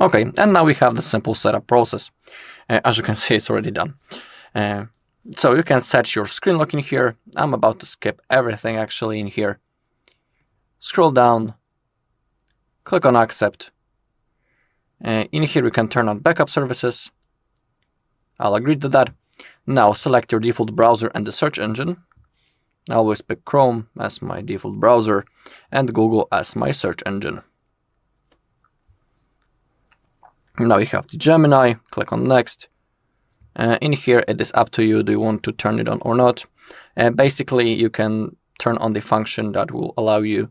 Okay, and now we have the simple setup process. As you can see, it's already done. So you can set your screen lock in here. I'm about to skip everything actually in here. Scroll down, click on accept. In here we can turn on backup services. I'll agree to that. Now select your default browser and the search engine. I always pick Chrome as my default browser and Google as my search engine. Now you have the Gemini, click on next. In here it is up to you, do you want to turn it on or not. Basically you can turn on the function that will allow you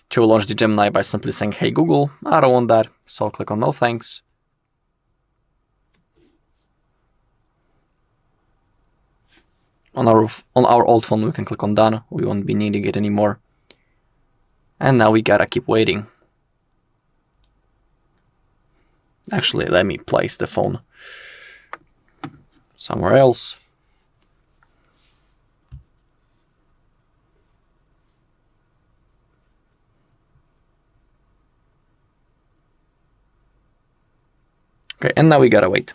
to launch the Gemini by simply saying, hey Google, I don't want that, so click on no thanks. On our old phone we can click on done, we won't be needing it anymore. And now we gotta keep waiting. Actually, let me place the phone somewhere else. Okay, and now we gotta wait.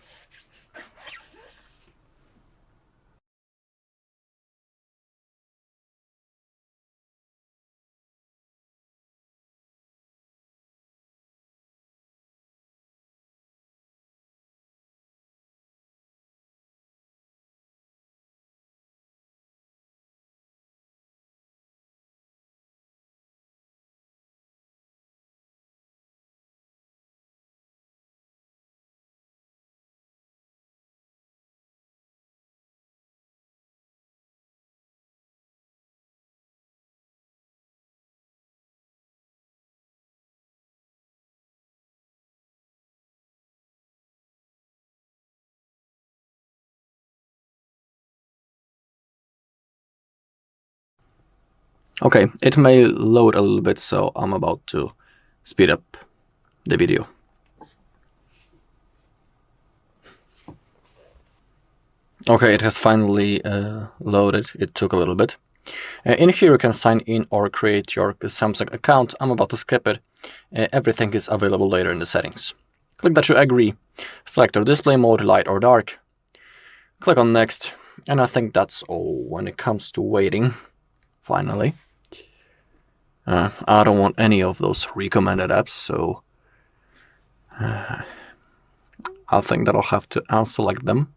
Okay, it may load a little bit, so I'm about to speed up the video. Okay, it has finally loaded. It took a little bit. In here you can sign in or create your Samsung account. I'm about to skip it. Everything is available later in the settings. Click that you agree. Select your display mode, light or dark. Click on next. And I think that's all when it comes to waiting. Finally. I don't want any of those recommended apps, so I think that I'll have to unselect them.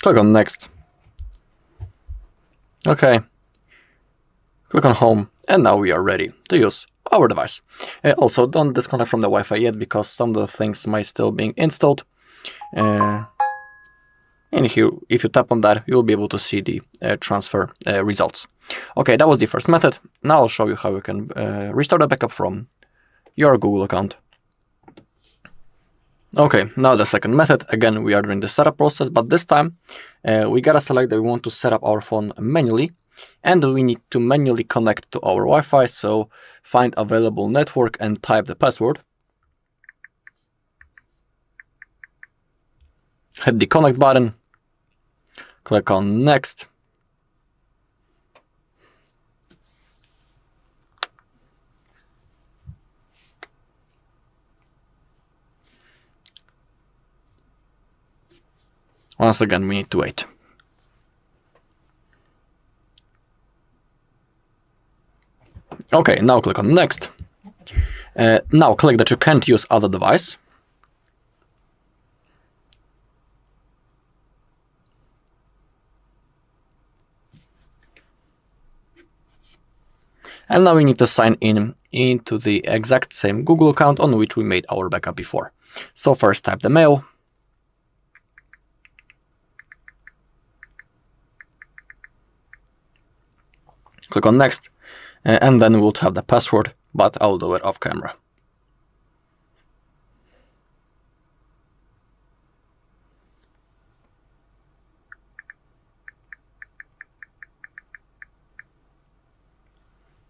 Click on next. Okay. Click on home, and now we are ready to use our device. Also, don't disconnect from the Wi-Fi yet, because some of the things might still be installed. And here, if you tap on that, you'll be able to see the transfer results. Okay, that was the first method. Now I'll show you how you can restore the backup from your Google account. Okay, now the second method. Again, we are doing the setup process, but this time we gotta select that we want to set up our phone manually, and we need to manually connect to our Wi-Fi. So find available network and type the password. Hit the connect button, click on next. Once again, we need to wait. Okay, now click on next. Now click that you can't use other device. And now we need to sign in into the exact same Google account on which we made our backup before. So first type the mail. Click on next, and then we'll have the password, but I'll do it off camera.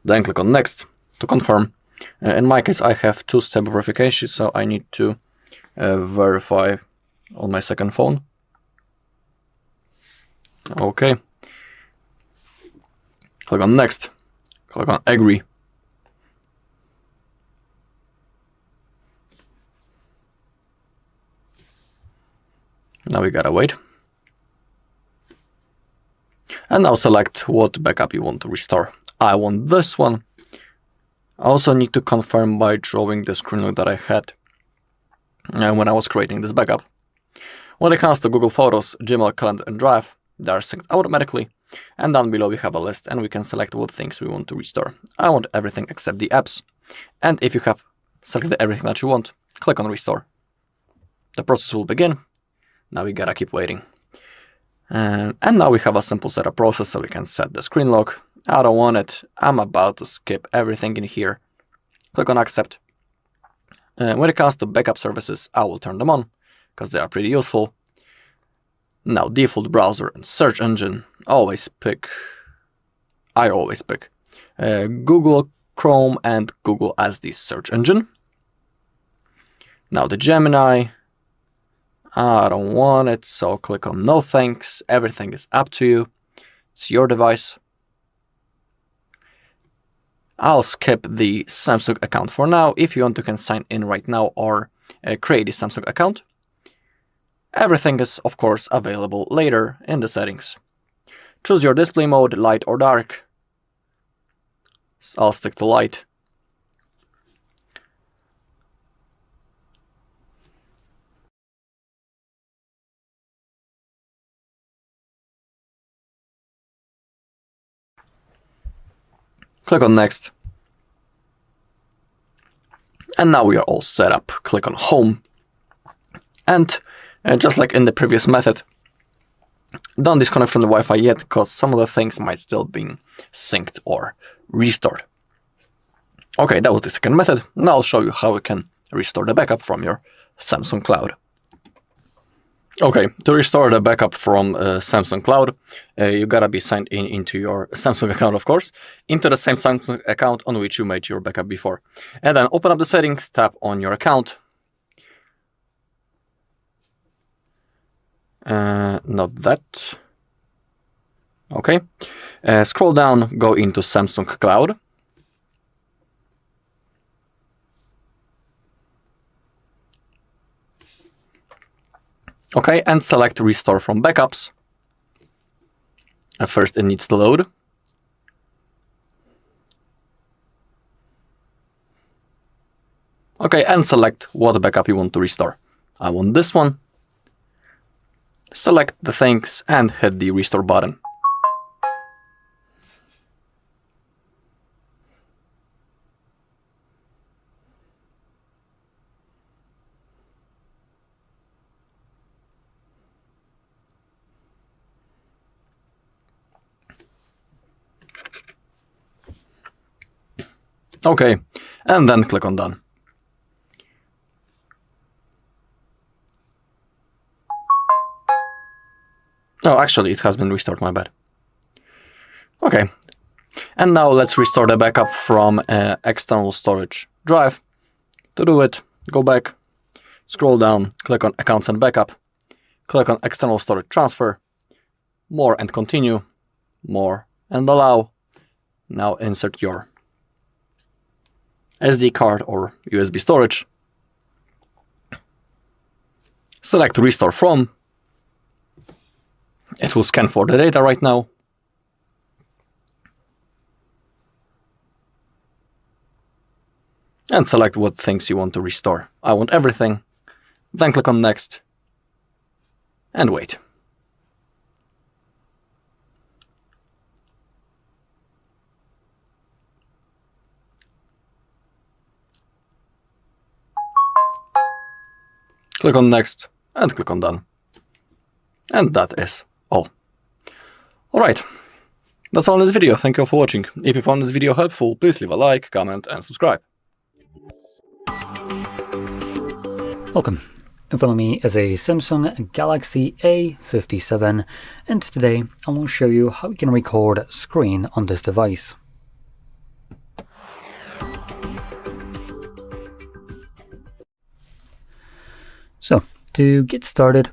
Then click on next to confirm. In my case, I have two-step verification, so I need to verify on my second phone. Okay. Click on next, click on agree. Now we gotta wait. And now select what backup you want to restore. I want this one. I also need to confirm by drawing the screen lock that I had when I was creating this backup. When it comes to Google Photos, Gmail, Calendar, and Drive, they are synced automatically. And down below we have a list, and we can select what things we want to restore. I want everything except the apps. And if you have selected everything that you want, click on restore. The process will begin. Now we gotta keep waiting. And now we have a simple setup process, so we can set the screen lock. I don't want it. I'm about to skip everything in here. Click on accept. When it comes to backup services, I will turn them on, because they are pretty useful. Now, default browser and search engine, I always pick Google Chrome and Google as the search engine. Now the Gemini, I don't want it, so click on no thanks. Everything is up to you. It's your device. I'll skip the Samsung account for now. If you want, you can sign in right now or create a Samsung account. Everything is, of course, available later in the settings. Choose your display mode, light or dark. So I'll stick to light. Click on next. And now we are all set up. Click on home. And just like in the previous method, don't disconnect from the Wi-Fi yet, because some of the things might still be synced or restored. Okay, that was the second method. Now I'll show you how you can restore the backup from your Samsung Cloud. Okay, to restore the backup from Samsung Cloud, you gotta be signed in into your Samsung account, of course, into the same Samsung account on which you made your backup before. And then open up the settings, tap on your account. Not that. Okay. Scroll down, go into Samsung Cloud. Okay, and select Restore from Backups. First, it needs to load. Okay, and select what backup you want to restore. I want this one. Select the things and hit the Restore button. Okay, and then click on Done. Oh, actually, it has been restored, my bad. Okay, and now let's restore the backup from external storage drive. To do it, go back, scroll down, click on Accounts and Backup, click on External Storage Transfer, More and Continue, More and Allow. Now insert your SD card or USB storage. Select Restore From. It will scan for the data right now. And select what things you want to restore. I want everything. Then click on Next. And wait. Click on Next and click on Done. And that is all. Alright, that's all in this video. Thank you all for watching. If you found this video helpful, please leave a like, comment and subscribe. Welcome. In front of me is a Samsung Galaxy A57, and today I will show you how you can record screen on this device. So, to get started,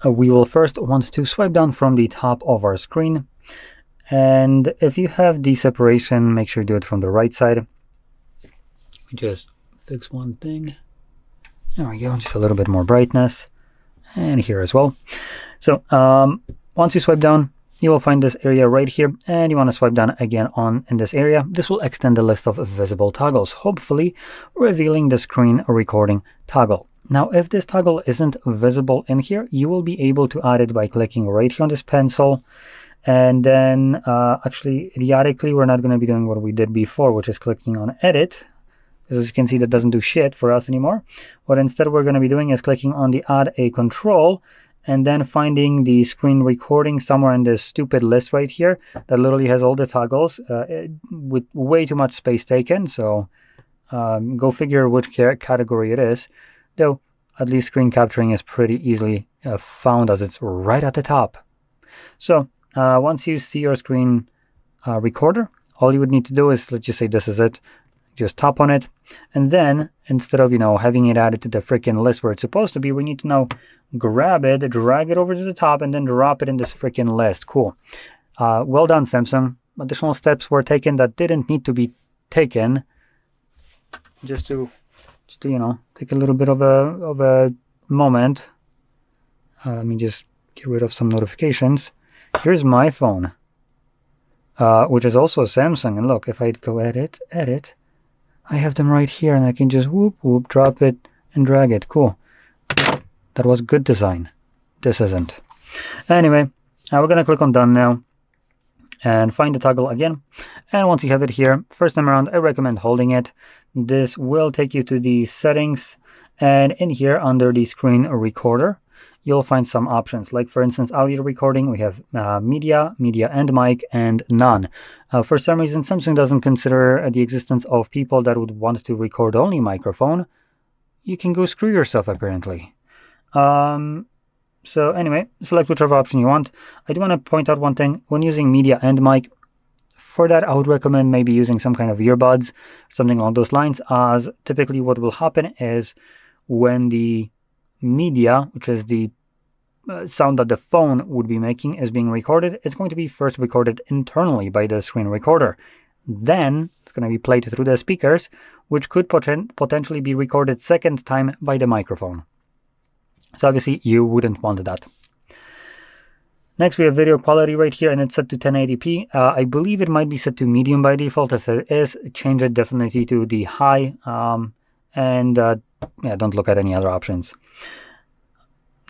we will first want to swipe down from the top of our screen, and if you have the separation, make sure you do it from the right side. We just fix one thing. There we go, just a little bit more brightness, and here as well. So once you swipe down, you will find this area right here, and you want to swipe down again in this area. This will extend the list of visible toggles, hopefully revealing the screen recording toggle. Now, if this toggle isn't visible in here, you will be able to add it by clicking right here on this pencil. And then actually, idiotically, we're not going to be doing what we did before, which is clicking on Edit. As you can see, that doesn't do shit for us anymore. What instead we're going to be doing is clicking on the Add a Control and then finding the screen recording somewhere in this stupid list right here that literally has all the toggles with way too much space taken. So go figure which category it is. Though at least screen capturing is pretty easily found as it's right at the top. So once you see your screen recorder, all you would need to do is, let's just say this is it. Just tap on it, and then instead of having it added to the freaking list where it's supposed to be, we need to now grab it, drag it over to the top, and then drop it in this freaking list. Cool. Well done, Samsung. Additional steps were taken that didn't need to be taken. Just to take a little bit of a moment. Let me just get rid of some notifications. Here's my phone, which is also a Samsung. And look, if I go edit. I have them right here, and I can just whoop, drop it, and drag it. Cool. That was good design. This isn't. Anyway, we're going to click on Done now, and find the toggle again. And once you have it here, first time around, I recommend holding it. This will take you to the settings, and in here, under the screen recorder, you'll find some options. Like, for instance, audio recording, we have media and mic, and none. For some reason, Samsung doesn't consider the existence of people that would want to record only microphone. You can go screw yourself, apparently. So anyway, select whichever option you want. I do want to point out one thing. When using media and mic, for that, I would recommend maybe using some kind of earbuds, something along those lines, as typically what will happen is when the media, which is the sound that the phone would be making, is being recorded, it's going to be first recorded internally by the screen recorder. Then it's going to be played through the speakers, which could potentially be recorded second time by the microphone. So obviously you wouldn't want that. Next, we have video quality right here, and it's set to 1080p. I believe it might be set to medium by default. If it is, change it definitely to the high, and don't look at any other options.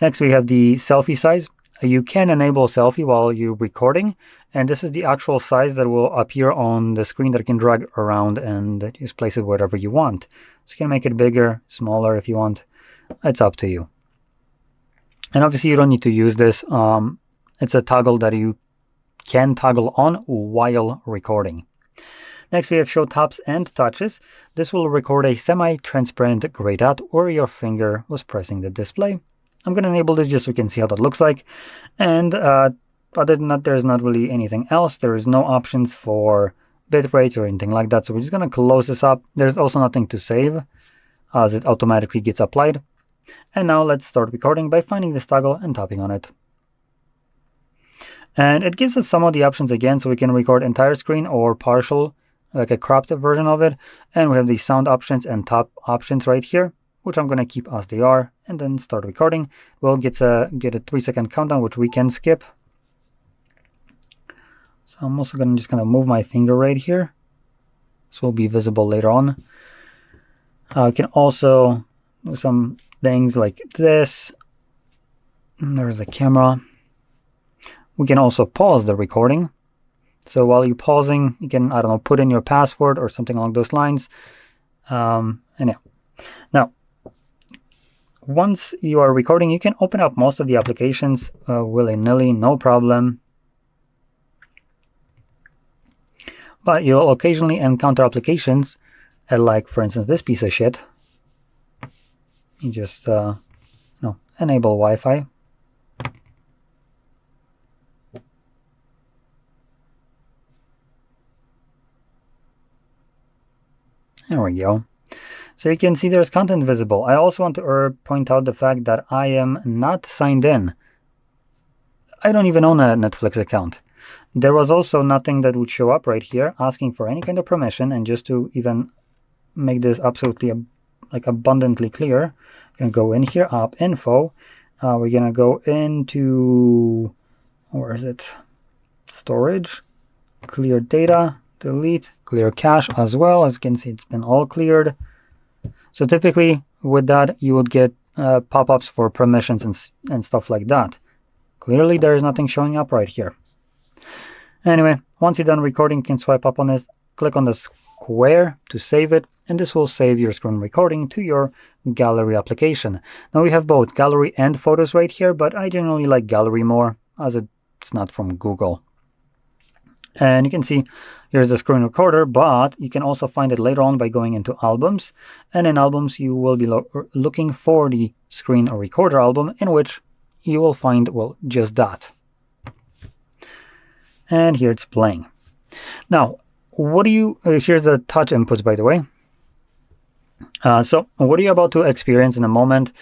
Next, we have the selfie size. You can enable selfie while you're recording, and this is the actual size that will appear on the screen that you can drag around and just place it wherever you want. So you can make it bigger, smaller if you want. It's up to you. And obviously you don't need to use this. It's a toggle that you can toggle on while recording. Next, we have show taps and touches. This will record a semi-transparent gray dot where your finger was pressing the display. I'm going to enable this just so you can see how that looks like. And other than that, there's not really anything else. There is no options for bitrate or anything like that. So we're just going to close this up. There's also nothing to save as it automatically gets applied. And now let's start recording by finding this toggle and tapping on it. And it gives us some of the options again, so we can record entire screen or partial, like a cropped version of it. And we have the sound options and top options right here, which I'm going to keep as they are, and then start recording. We'll get a 3-second countdown, which we can skip. So I'm also just going to move my finger right here, so it'll be visible later on. We can also do some things like this. There's the camera. We can also pause the recording. So while you're pausing, you can, I don't know, put in your password or something along those lines. And yeah. Now, once you are recording, you can open up most of the applications willy-nilly, no problem. But you'll occasionally encounter applications like, for instance, this piece of shit. You just enable Wi-Fi. There we go. So you can see there's content visible. I also want to point out the fact that I am not signed in. I don't even own a Netflix account. There was also nothing that would show up right here asking for any kind of permission. And just to even make this absolutely abundantly clear, I'm going to go in here, Up Info. We're going to go into, where is it? Storage, clear data, delete, clear cache as well. As you can see, it's been all cleared. So typically with that, you would get pop-ups for permissions and stuff like that. Clearly, there is nothing showing up right here. Anyway, once you're done recording, you can swipe up on this, click on the square to save it, and this will save your screen recording to your gallery application. Now we have both gallery and photos right here, but I generally like gallery more as it's not from Google. And you can see here's the screen recorder, but you can also find it later on by going into albums. And in albums, you will be looking for the screen recorder album, in which you will find, well, just that. And here it's playing. Now, here's the touch inputs, by the way. So what you're about to experience in a moment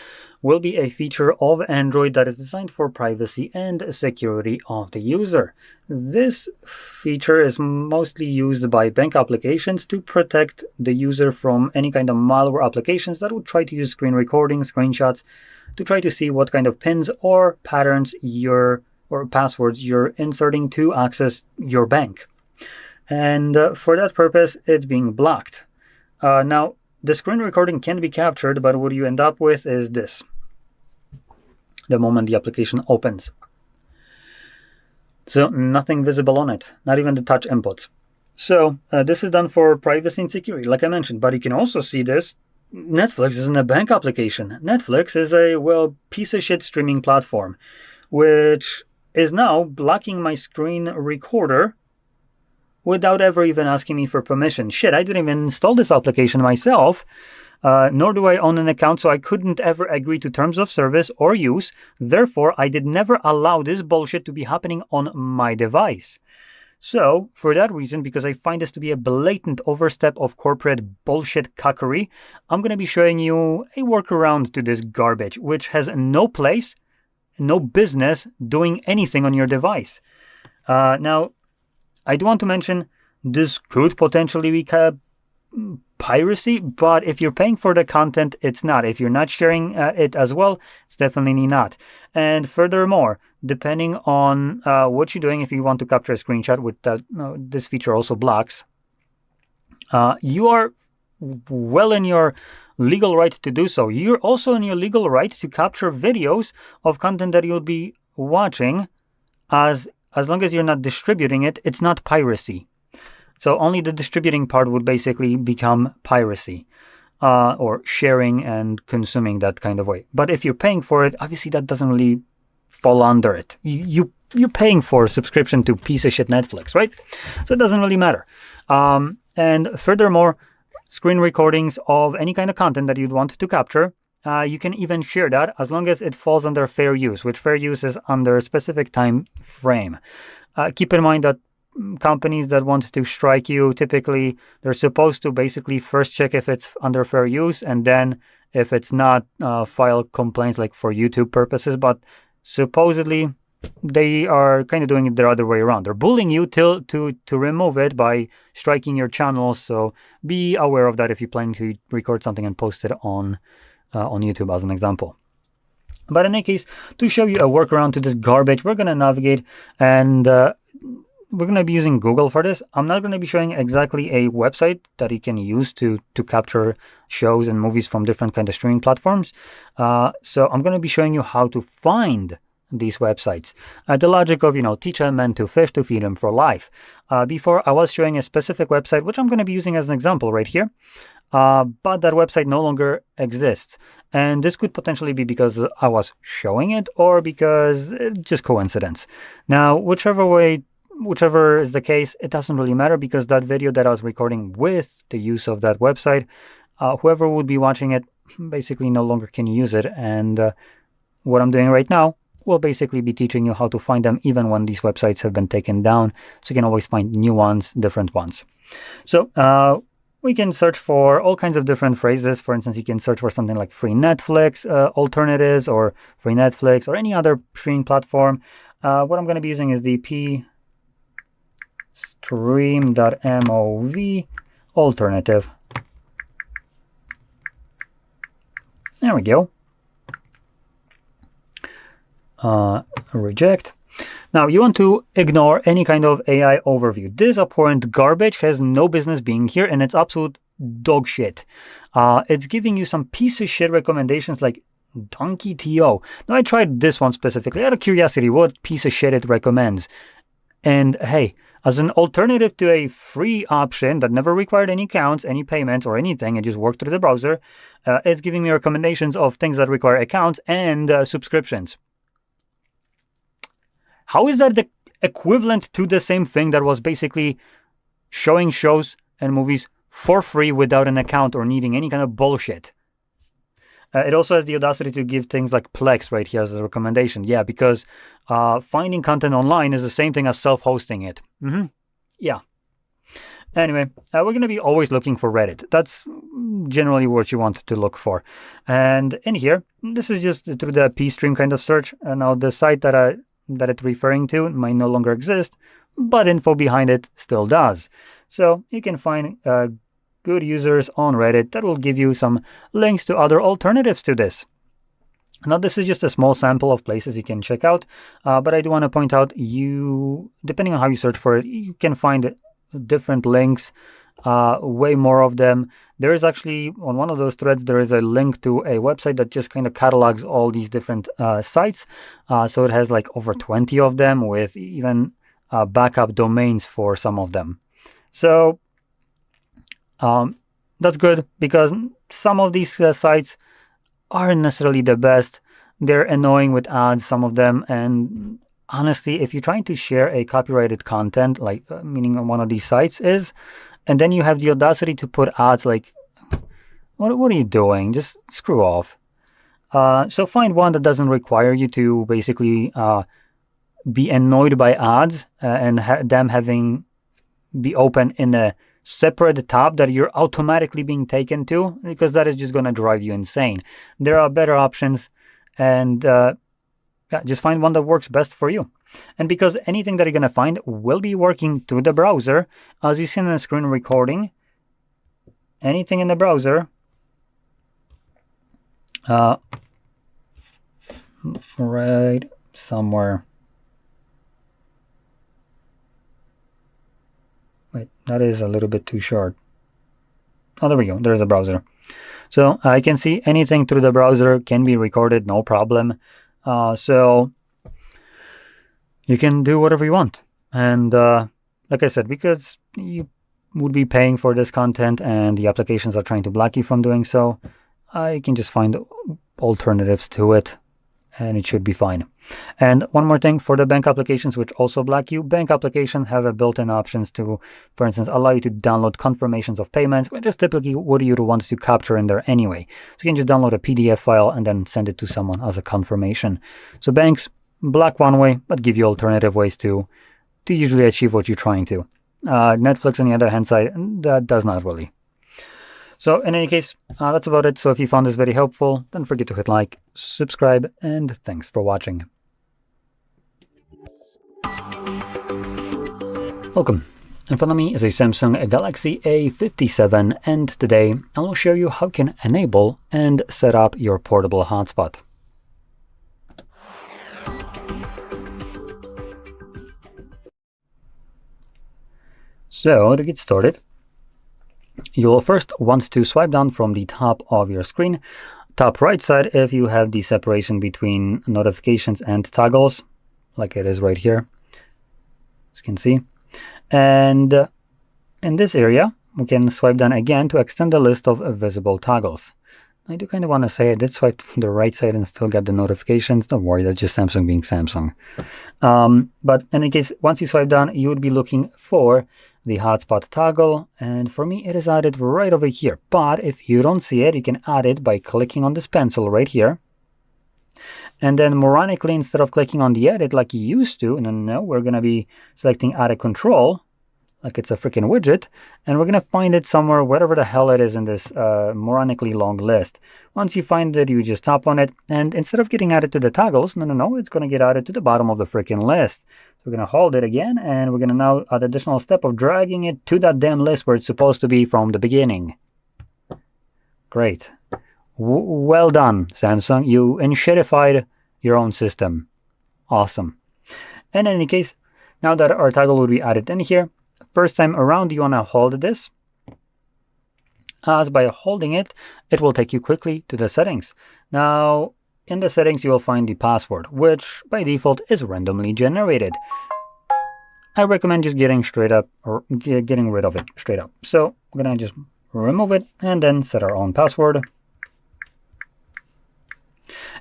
will be a feature of Android that is designed for privacy and security of the user. This feature is mostly used by bank applications to protect the user from any kind of malware applications that would try to use screen recording, screenshots, to try to see what kind of pins or patterns or passwords you're inserting to access your bank. And for that purpose, it's being blocked. Now, the screen recording can be captured, but what you end up with is this. The moment the application opens. So nothing visible on it, not even the touch inputs. So this is done for privacy and security, like I mentioned, but you can also see this. Netflix isn't a bank application. Netflix is a, well, piece of shit streaming platform, which is now blocking my screen recorder without ever even asking me for permission. Shit, I didn't even install this application myself, nor do I own an account, so I couldn't ever agree to terms of service or use. Therefore, I did never allow this bullshit to be happening on my device. So, for that reason, because I find this to be a blatant overstep of corporate bullshit cuckery, I'm going to be showing you a workaround to this garbage, which has no place, no business doing anything on your device. Now, I do want to mention this could potentially be piracy, but if you're paying for the content, it's not. If you're not sharing it as well, it's definitely not. And furthermore, depending on what you're doing, if you want to capture a screenshot, with that, this feature also blocks, you are well in your legal right to do so. You're also in your legal right to capture videos of content that you'll be watching, as long as you're not distributing it. It's not piracy. So only the distributing part would basically become piracy, or sharing and consuming that kind of way. But if you're paying for it, obviously that doesn't really fall under it. You're paying for a subscription to piece of shit Netflix, right? So it doesn't really matter. And furthermore, screen recordings of any kind of content that you'd want to capture, you can even share that as long as it falls under fair use, which fair use is under a specific time frame. Keep in mind that companies that want to strike you, typically they're supposed to basically first check if it's under fair use, and then if it's not, file complaints like for YouTube purposes. But supposedly they are kind of doing it the other way around. They're bullying you to remove it by striking your channel. So be aware of that if you plan to record something and post it on YouTube as an example. But in any case, to show you a workaround to this garbage, we're going to navigate, and we're going to be using Google for this. I'm not going to be showing exactly a website that you can use to capture shows and movies from different kind of streaming platforms. So I'm going to be showing you how to find these websites. The logic of, teach a man to fish to feed him for life. Before, I was showing a specific website, which I'm going to be using as an example right here. But that website no longer exists. And this could potentially be because I was showing it, or because it's just coincidence. Now, whichever is the case, it doesn't really matter, because that video that I was recording with the use of that website, whoever would be watching it basically no longer can use it. And what I'm doing right now will basically be teaching you how to find them even when these websites have been taken down. So you can always find new ones, different ones. So we can search for all kinds of different phrases. For instance, you can search for something like free Netflix alternatives, or free Netflix, or any other streaming platform. What I'm going to be using is the pstream.mov alternative. There we go. Reject. Now, you want to ignore any kind of AI overview. This abhorrent garbage has no business being here, and it's absolute dog shit. It's giving you some piece of shit recommendations like Donkey TO. Now, I tried this one specifically out of curiosity, what piece of shit it recommends. And hey, as an alternative to a free option that never required any accounts, any payments, or anything, it just worked through the browser, it's giving me recommendations of things that require accounts and subscriptions. How is that the equivalent to the same thing that was basically showing shows and movies for free without an account or needing any kind of bullshit? It also has the audacity to give things like Plex right here as a recommendation. Yeah, because finding content online is the same thing as self-hosting it. Yeah. Anyway, we're going to be always looking for Reddit. That's generally what you want to look for. And in here, this is just through the pstream kind of search. Now, the site that it's referring to might no longer exist, but info behind it still does. So you can find good users on Reddit that will give you some links to other alternatives to this. Now, this is just a small sample of places you can check out, but I do want to point out, depending on how you search for it, you can find different links, way more of them. There is actually, on one of those threads, there is a link to a website that just kind of catalogs all these different sites. So it has like over 20 of them, with even backup domains for some of them. So that's good, because some of these sites aren't necessarily the best. They're annoying with ads, some of them. And honestly, if you're trying to share a copyrighted content, like meaning on one of these sites is, and then you have the audacity to put ads, like, what are you doing? Just screw off. So find one that doesn't require you to basically be annoyed by ads and them having be open in a separate tab that you're automatically being taken to, because that is just going to drive you insane. There are better options, and just find one that works best for you. And because anything that you're going to find will be working through the browser, as you see in the screen recording, anything in the browser, right somewhere. Wait, that is a little bit too short. Oh, there we go. There's a browser. So I can see anything through the browser can be recorded, no problem. So you can do whatever you want. And like I said, because you would be paying for this content and the applications are trying to block you from doing so, you can just find alternatives to it. and it should be fine. And one more thing, for the bank applications which also block you, bank applications have a built-in options to, for instance, allow you to download confirmations of payments, which is typically what you would want to capture in there anyway. So you can just download a PDF file and then send it to someone as a confirmation. So banks block one way, but give you alternative ways to usually achieve what you're trying to. Netflix, on the other hand side, that does not really. So in any case, that's about it. So if you found this very helpful, don't forget to hit like, subscribe, and thanks for watching. Welcome. In front of me is a Samsung Galaxy A57, and today I will show you how you can enable and set up your portable hotspot. So to get started, you'll first want to swipe down from the top of your screen, top right side if you have the separation between notifications and toggles, like it is right here, as you can see. And in this area, we can swipe down again to extend the list of visible toggles. I do kind of want to say I did swipe from the right side and still get the notifications. Don't worry, that's just Samsung being Samsung. But in any case, once you swipe down, you would be looking for the hotspot toggle, and for me it is added right over here. But if you don't see it, you can add it by clicking on this pencil right here, and then moronically, instead of clicking on the edit like you used to, no, we're going to be selecting add a control like it's a freaking widget, and we're going to find it somewhere, whatever the hell it is in this moronically long list. Once you find it, you just tap on it, and instead of getting added to the toggles, no, it's going to get added to the bottom of the freaking list. So we're going to hold it again, and we're going to now add additional step of dragging it to that damn list where it's supposed to be from the beginning. Great. Well done, Samsung. You enshittified your own system. Awesome. In any case, now that our toggle will be added in here, first time around you want to hold this, as by holding it, it will take you quickly to the settings. Now, in the settings, you will find the password, which by default is randomly generated. I recommend just getting straight up, or getting rid of it straight up. So we're gonna just remove it and then set our own password.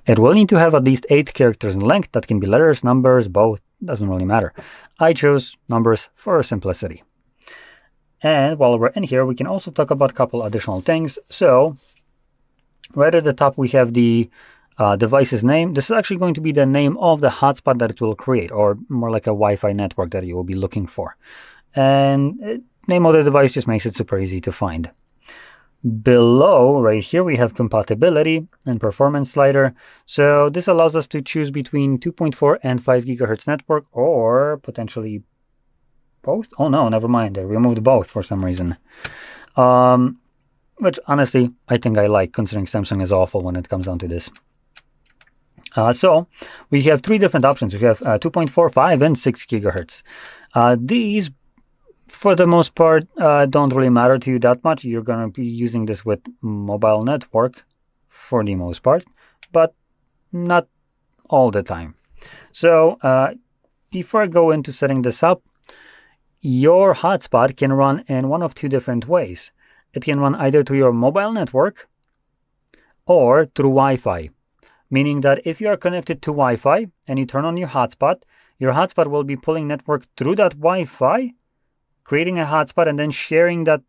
It will need to have at least 8 characters in length. That can be letters, numbers, both, doesn't really matter. I chose numbers for simplicity. And while we're in here, we can also talk about a couple additional things. So right at the top, we have the device's name. This is actually going to be the name of the hotspot that it will create, or more like a Wi-Fi network that you will be looking for. And name of the device just makes it super easy to find. Below, right here, we have compatibility and performance slider. So this allows us to choose between 2.4 and 5 gigahertz network, or potentially both. Oh no, never mind. I removed both for some reason. Which honestly, I think I like, considering Samsung is awful when it comes down to this. So we have 3 different options. We have 2.4, 5, and 6 gigahertz. These, for the most part, don't really matter to you that much. You're going to be using this with mobile network for the most part, but not all the time. So before I go into setting this up, your hotspot can run in one of 2 different ways. It can run either through your mobile network or through Wi-Fi, meaning that if you are connected to Wi-Fi and you turn on your hotspot will be pulling network through that Wi-Fi, creating a hotspot, and then sharing that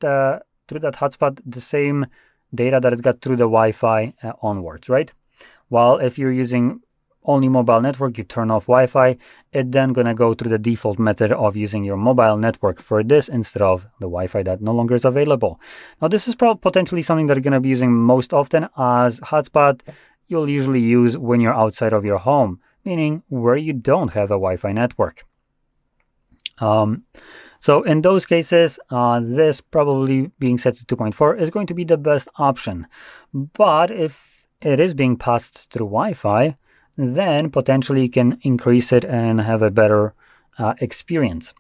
through that hotspot the same data that it got through the Wi-Fi onwards, right? While if you're using only mobile network, you turn off Wi-Fi, it's then going to go through the default method of using your mobile network for this instead of the Wi-Fi that no longer is available. Now, this is potentially something that you're going to be using most often, as hotspot you'll usually use when you're outside of your home, meaning where you don't have a Wi-Fi network. So in those cases, this probably being set to 2.4 is going to be the best option. But if it is being passed through Wi-Fi, then potentially you can increase it and have a better experience.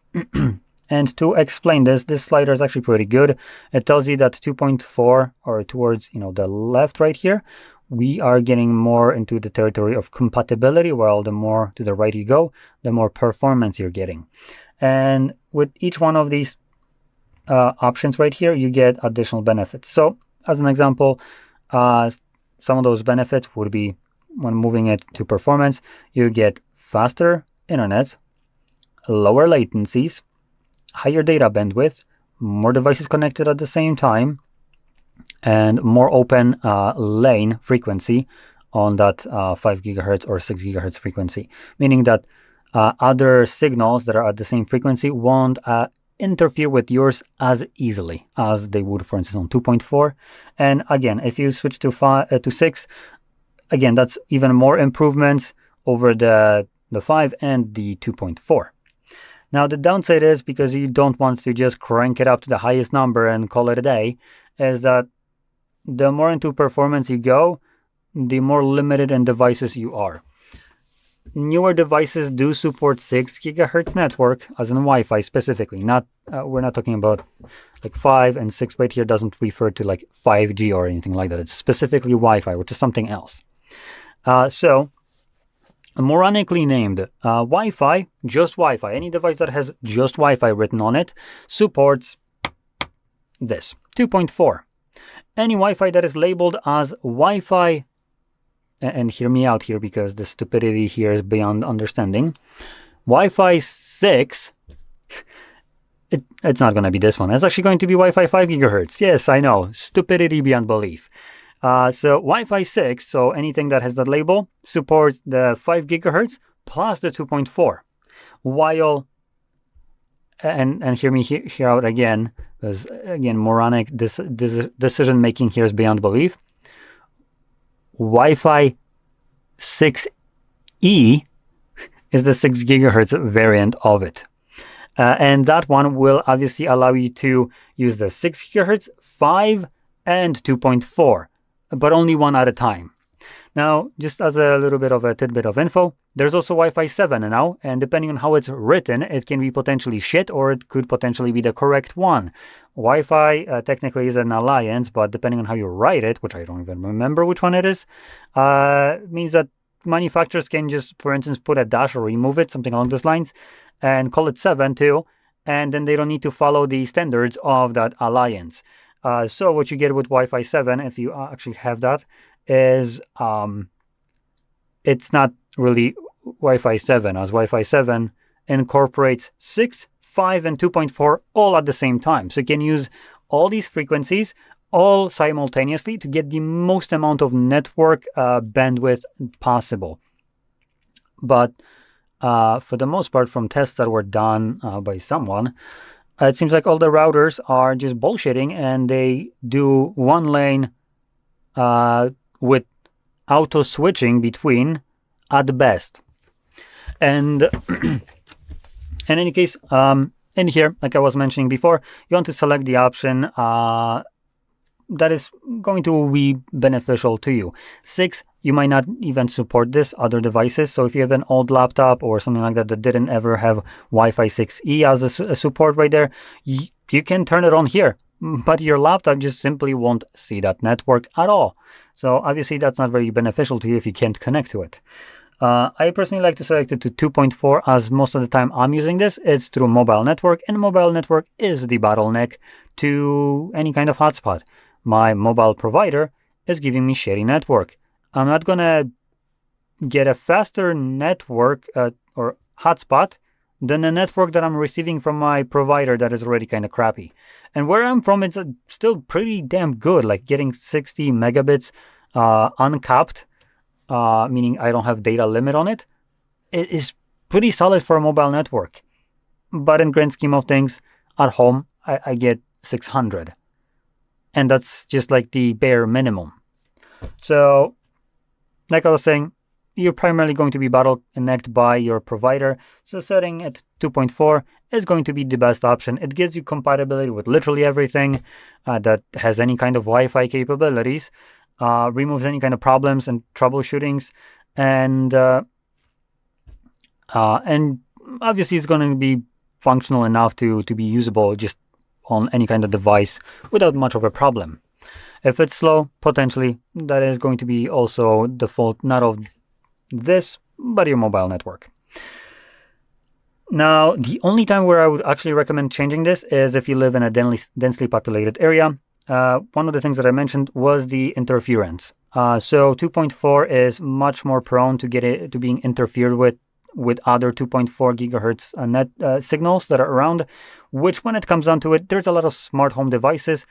And to explain this slider is actually pretty good. It tells you that 2.4, or towards the left right here, we are getting more into the territory of compatibility, while the more to the right you go, the more performance you're getting. And with each one of these options right here, you get additional benefits. So as an example, some of those benefits would be when moving it to performance, you get faster internet, lower latencies, higher data bandwidth, more devices connected at the same time, and more open lane frequency on that 5 gigahertz or 6 gigahertz frequency, meaning that other signals that are at the same frequency won't interfere with yours as easily as they would, for instance, on 2.4. And again, if you switch to 6, again, that's even more improvements over the 5 and the 2.4. Now, the downside is, because you don't want to just crank it up to the highest number and call it a day, is that the more into performance you go, the more limited in devices you are. Newer devices do support 6 gigahertz network, as in Wi-Fi specifically. Not we're not talking about like 5 and 6 right here. Doesn't refer to like 5G or anything like that. It's specifically Wi-Fi, which is something else. So, moronically named Wi-Fi, just Wi-Fi. Any device that has just Wi-Fi written on it supports this 2.4. Any Wi-Fi that is labeled as Wi-Fi, and hear me out here because the stupidity here is beyond understanding. Wi-Fi 6, it's not going to be this one. It's actually going to be Wi-Fi 5 gigahertz. Yes, I know, stupidity beyond belief. So Wi-Fi 6, so anything that has that label, supports the 5 gigahertz plus the 2.4. While, and hear me here out again, because again, moronic decision making here is beyond belief. Wi-Fi 6E is the 6 gigahertz variant of it. And that one will obviously allow you to use the 6 gigahertz, 5, and 2.4, but only one at a time. Now, just as a little bit of a tidbit of info, there's also Wi-Fi 7 now, and depending on how it's written, it can be potentially shit or it could potentially be the correct one. Wi-Fi technically is an alliance, but depending on how you write it, which I don't even remember which one it is, means that manufacturers can just, for instance, put a dash or remove it, something along those lines, and call it 7 too, and then they don't need to follow the standards of that alliance. So what you get with Wi-Fi 7, if you actually have that, is it's not really Wi-Fi 7, as Wi-Fi 7 incorporates 6, 5, and 2.4 all at the same time. So you can use all these frequencies all simultaneously to get the most amount of network bandwidth possible. But for the most part, from tests that were done by someone, it seems like all the routers are just bullshitting, and they do one lane with auto switching between at the best. And in any case, in here, like I was mentioning before, you want to select the option that is going to be beneficial to you. 6, you might not even support this other devices. So if you have an old laptop or something like that that didn't ever have Wi-Fi 6E as a support right there, you can turn it on here, but your laptop just simply won't see that network at all. So obviously that's not very beneficial to you if you can't connect to it. I personally like to select it to 2.4, as most of the time I'm using this, it's through mobile network, and mobile network is the bottleneck to any kind of hotspot. My mobile provider is giving me shitty network. I'm not gonna get a faster network or hotspot than the network that I'm receiving from my provider that is already kind of crappy. And where I'm from, it's still pretty damn good, like getting 60 megabits uncapped, meaning I don't have data limit on it. It is pretty solid for a mobile network. But in grand scheme of things, at home, I get 600. And that's just like the bare minimum. So, like I was saying, you're primarily going to be bottlenecked by your provider. So setting at 2.4 is going to be the best option. It gives you compatibility with literally everything that has any kind of Wi-Fi capabilities, removes any kind of problems and troubleshootings, and obviously it's going to be functional enough to be usable just on any kind of device without much of a problem. If it's slow, potentially that is going to be also the fault not of this, but your mobile network. Now, the only time where I would actually recommend changing this is if you live in a densely populated area. One of the things that I mentioned was the interference. So 2.4 is much more prone to being interfered with other 2.4 gigahertz net signals that are around, which when it comes down to it, there's a lot of smart home devices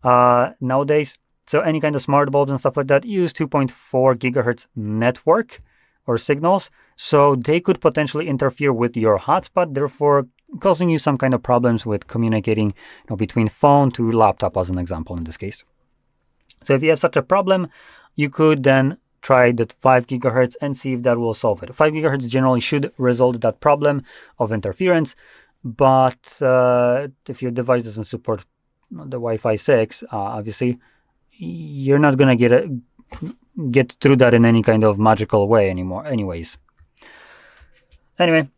nowadays. So any kind of smart bulbs and stuff like that use 2.4 gigahertz network or signals. So they could potentially interfere with your hotspot, therefore causing you some kind of problems with communicating between phone to laptop, as an example in this case. So if you have such a problem, you could then try the 5 gigahertz and see if that will solve it. 5 gigahertz generally should resolve that problem of interference, but if your device doesn't support the Wi-Fi 6, obviously you're not gonna get through that in any kind of magical way anymore anyways. Anyway,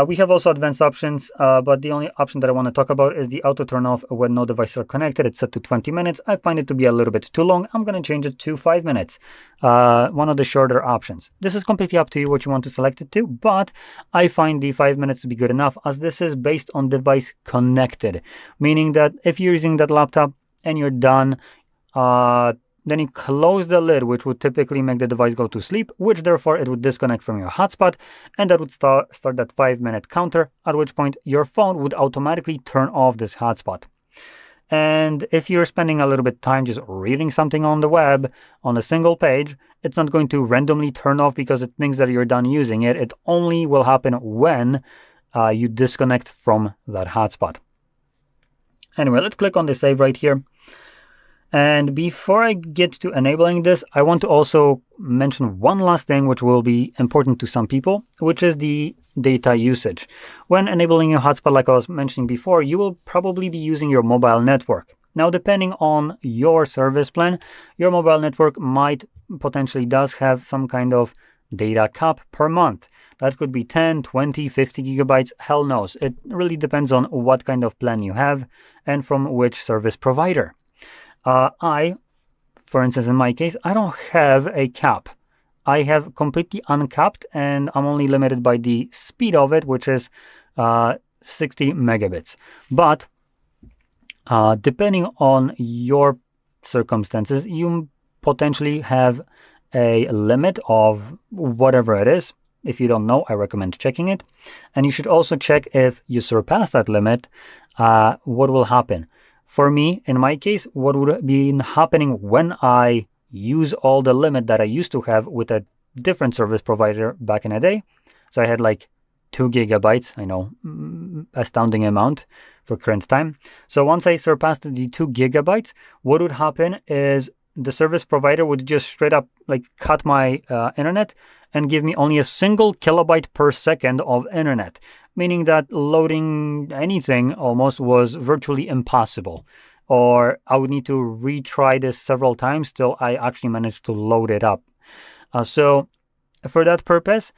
we have also advanced options, but the only option that I want to talk about is the auto turn off when no devices are connected. It's set to 20 minutes. I find it to be a little bit too long. I'm going to change it to 5 minutes, one of the shorter options. This is completely up to you what you want to select it to, but I find the 5 minutes to be good enough, as this is based on device connected, meaning that if you're using that laptop and you're done, then you close the lid, which would typically make the device go to sleep, which therefore it would disconnect from your hotspot, and that would start that 5-minute counter, at which point your phone would automatically turn off this hotspot. And if you're spending a little bit of time just reading something on the web on a single page, it's not going to randomly turn off because it thinks that you're done using it. It only will happen when you disconnect from that hotspot. Anyway, let's click on the save right here. And before I get to enabling this, I want to also mention one last thing which will be important to some people, which is the data usage. When enabling your hotspot, like I was mentioning before, you will probably be using your mobile network. Now, depending on your service plan, your mobile network might potentially does have some kind of data cap per month. That could be 10, 20, 50 gigabytes, hell knows. It really depends on what kind of plan you have and from which service provider. For instance, in my case, I don't have a cap. I have completely uncapped, and I'm only limited by the speed of it, which is 60 megabits. But depending on your circumstances, you potentially have a limit of whatever it is. If you don't know, I recommend checking it. And you should also check if you surpass that limit, what will happen. For me, in my case, what would have been happening when I use all the limit that I used to have with a different service provider back in the day. So I had like 2 gigabytes, I know, astounding amount for current time. So once I surpassed the 2 gigabytes, what would happen is the service provider would just straight up like cut my internet and give me only a single kilobyte per second of internet, meaning that loading anything almost was virtually impossible. Or I would need to retry this several times till I actually managed to load it up. So for that purpose,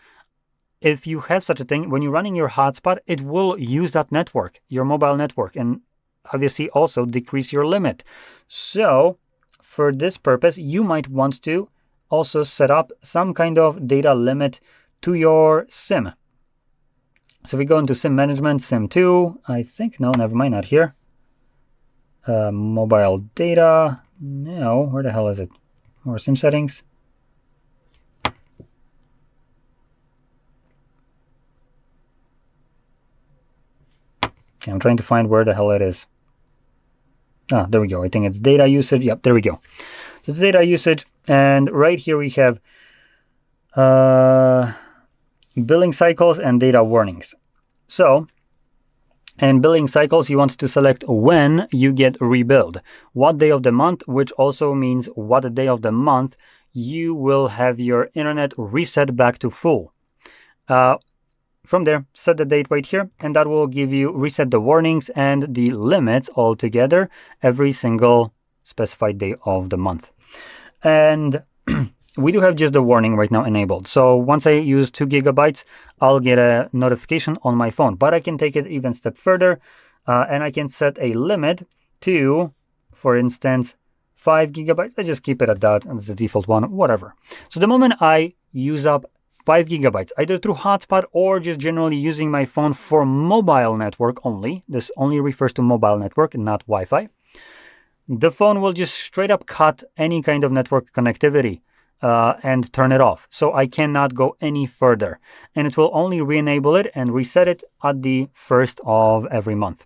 if you have such a thing, when you're running your hotspot, it will use that network, your mobile network, and obviously also decrease your limit. So for this purpose, you might want to also set up some kind of data limit to your SIM. So we go into SIM management, SIM 2, I think, no, never mind, not here. Mobile data, no, where the hell is it? More SIM settings. Okay, I'm trying to find where the hell it is. Ah, there we go. I think it's data usage. Yep, there we go. So it's data usage, and right here we have billing cycles and data warnings. So in billing cycles, you want to select when you get rebilled, what day of the month, which also means what day of the month you will have your internet reset back to full. From there, set the date right here, and that will give you reset the warnings and the limits all together every single specified day of the month. And we do have just the warning right now enabled. So once I use 2 gigabytes, I'll get a notification on my phone. But I can take it even a step further, and I can set a limit to, for instance, 5 gigabytes. I just keep it at that, as the default one, whatever. So the moment I use up 5 gigabytes, either through hotspot or just generally using my phone for mobile network only, this only refers to mobile network, not Wi-Fi, the phone will just straight up cut any kind of network connectivity and turn it off. So I cannot go any further. And it will only re-enable it and reset it at the 1st of every month.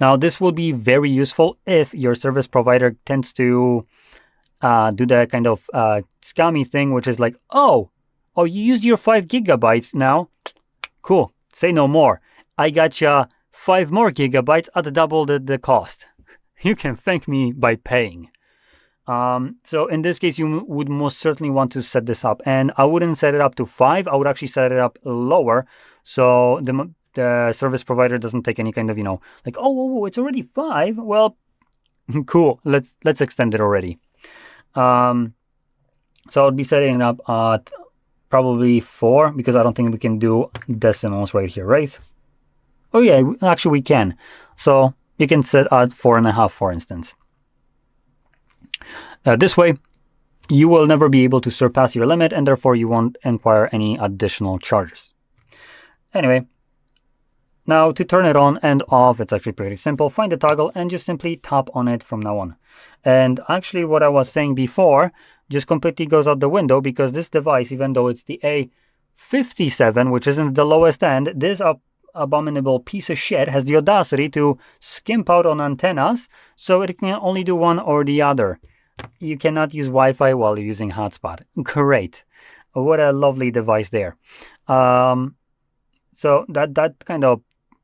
Now, this will be very useful if your service provider tends to do the kind of scammy thing, which is like, oh, you used your 5 gigabytes now. Cool. Say no more. I got you 5 more gigabytes at double the cost. You can thank me by paying. So in this case, you would most certainly want to set this up. And I wouldn't set it up to 5. I would actually set it up lower. So the service provider doesn't take any kind of, like, oh, it's already 5. Well, cool. Let's extend it already. So I'll be setting it up at probably 4, because I don't think we can do decimals right here, right? Oh yeah, actually we can. So you can set at 4.5, for instance. This way, you will never be able to surpass your limit, and therefore you won't inquire any additional charges. Anyway, now to turn it on and off, it's actually pretty simple. Find the toggle and just simply tap on it from now on. And actually what I was saying before just completely goes out the window, because this device, even though it's the A57, which isn't the lowest end, this abominable piece of shit has the audacity to skimp out on antennas, so it can only do one or the other. You cannot use Wi-Fi while you're using hotspot. Great. What a lovely device there. So that kind of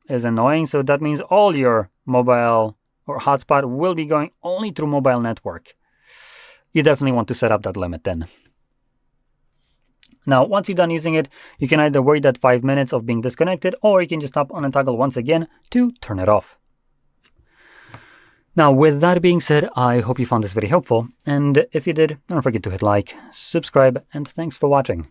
is annoying. So that means all your mobile or hotspot will be going only through mobile network. You definitely want to set up that limit then. Now, once you're done using it, you can either wait that 5 minutes of being disconnected, or you can just tap on the toggle once again to turn it off. Now, with that being said, I hope you found this very helpful. And if you did, don't forget to hit like, subscribe, and thanks for watching.